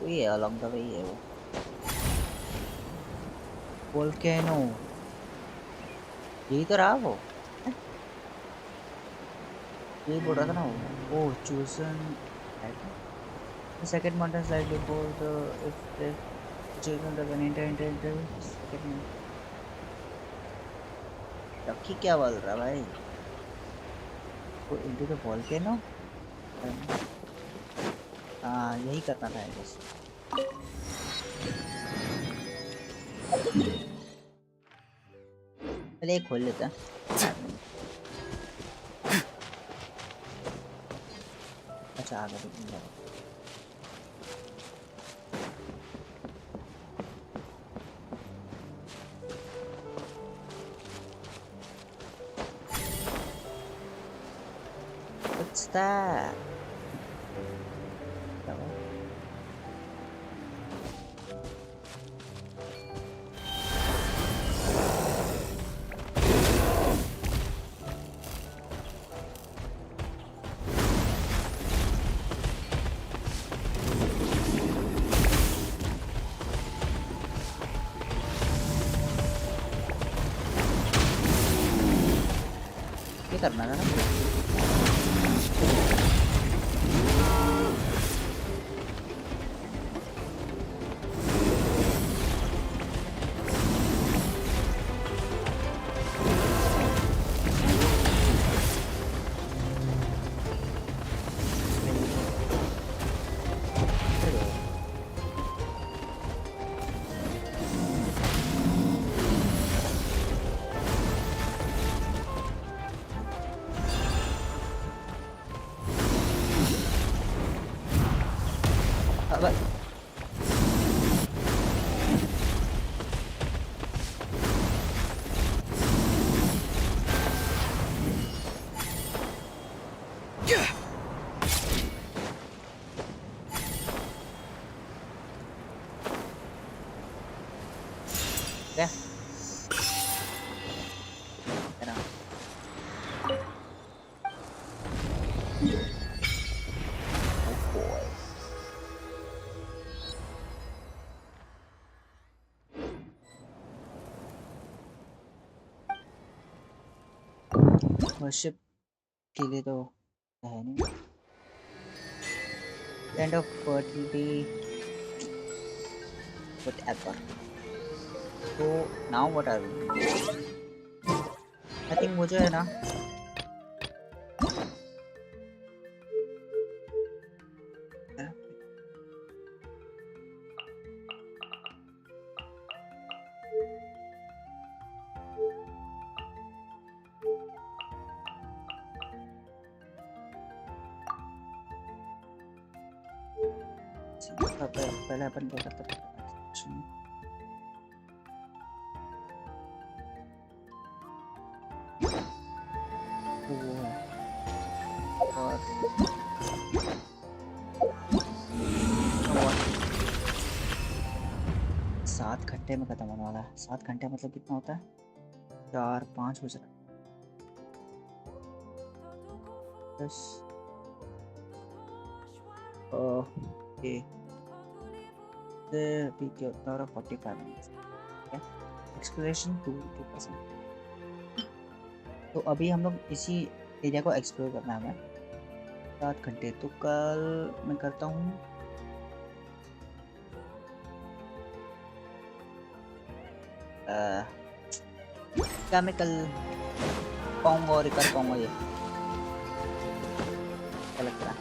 कोई है अलग दवाई है वो वोल्केनो यही तो रहा वो यही बोल रहा था ना वो ओह चूसन the second mountain slide before the if the children doesn't enter second lucky क्या बोल रहा भाई वो into the volcano हाँ यही करना था बस पहले एक खोल लेते हैं अच्छा आ गया What's that? ये करना है ना वर्शिप के लिए तो है नहीं kind of fertility whatever so now what are we I think मुझे है ना पहले अपन क्या करते हैं और 7 घंटे में खत्म होने वाला है 7 घंटे मतलब कितना होता है 4-5 बज रहा बस ओके अभी क्या होता है 45 मिनट्स एक्सप्लोरेशन 2%। तो अभी हम लोग इसी एरिया को एक्सप्लोर करना है हमें 7 घंटे तो कल मैं करता हूँ क्या मैं कल पाऊंगा और कर पाऊंगा ये क्या लगता है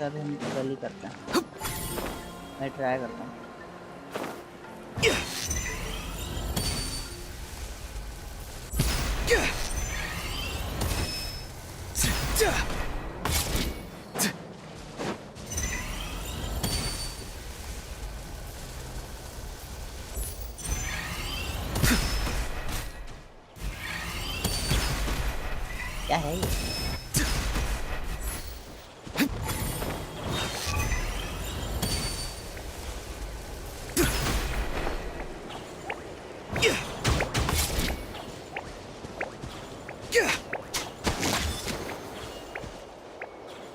अभी हम कल ही करते हैं मैं ट्राई करता हूँ क्या है ये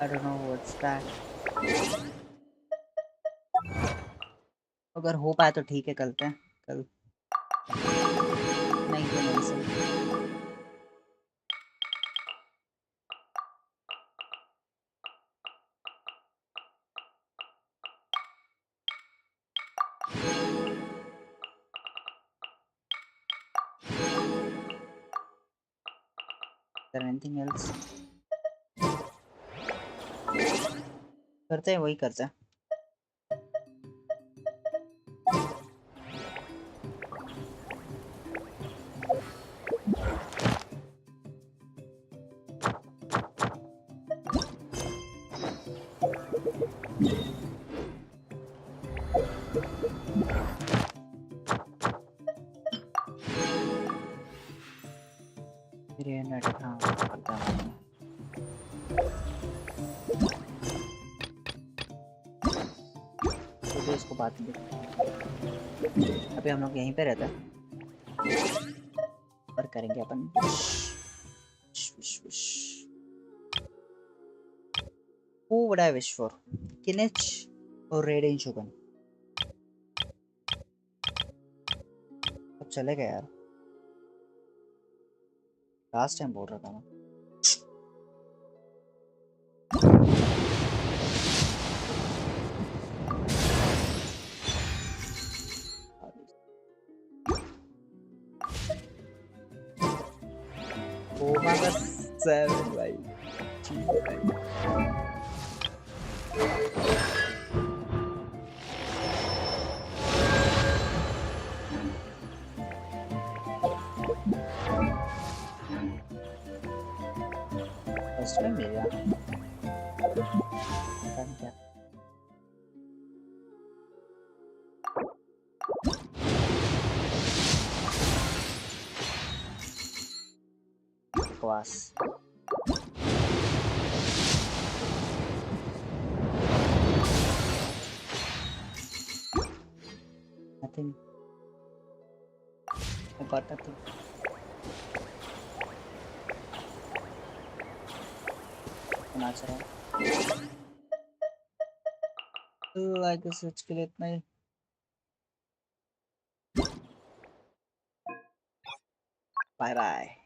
I don't know what's that. अगर हो पाए तो ठीक है, करते हैं कल। नहीं तो नहीं सही। Is there anything else? करते हैं, वही करते हैं। इसको बात नहीं। अभी हम लोग यहीं पे रहते हैं और करेंगे अपन Who would I wish for? Kinich और Raiden Shogun? अब चले गए यार। लास्ट टाइम बोल रहा था मैं। Omega 7 भाई। फर्स्ट में मिल गया। क्या? बकवास। Nothing. I got nothing. Natural. I guess it's के लिए इतना ही। Bye bye.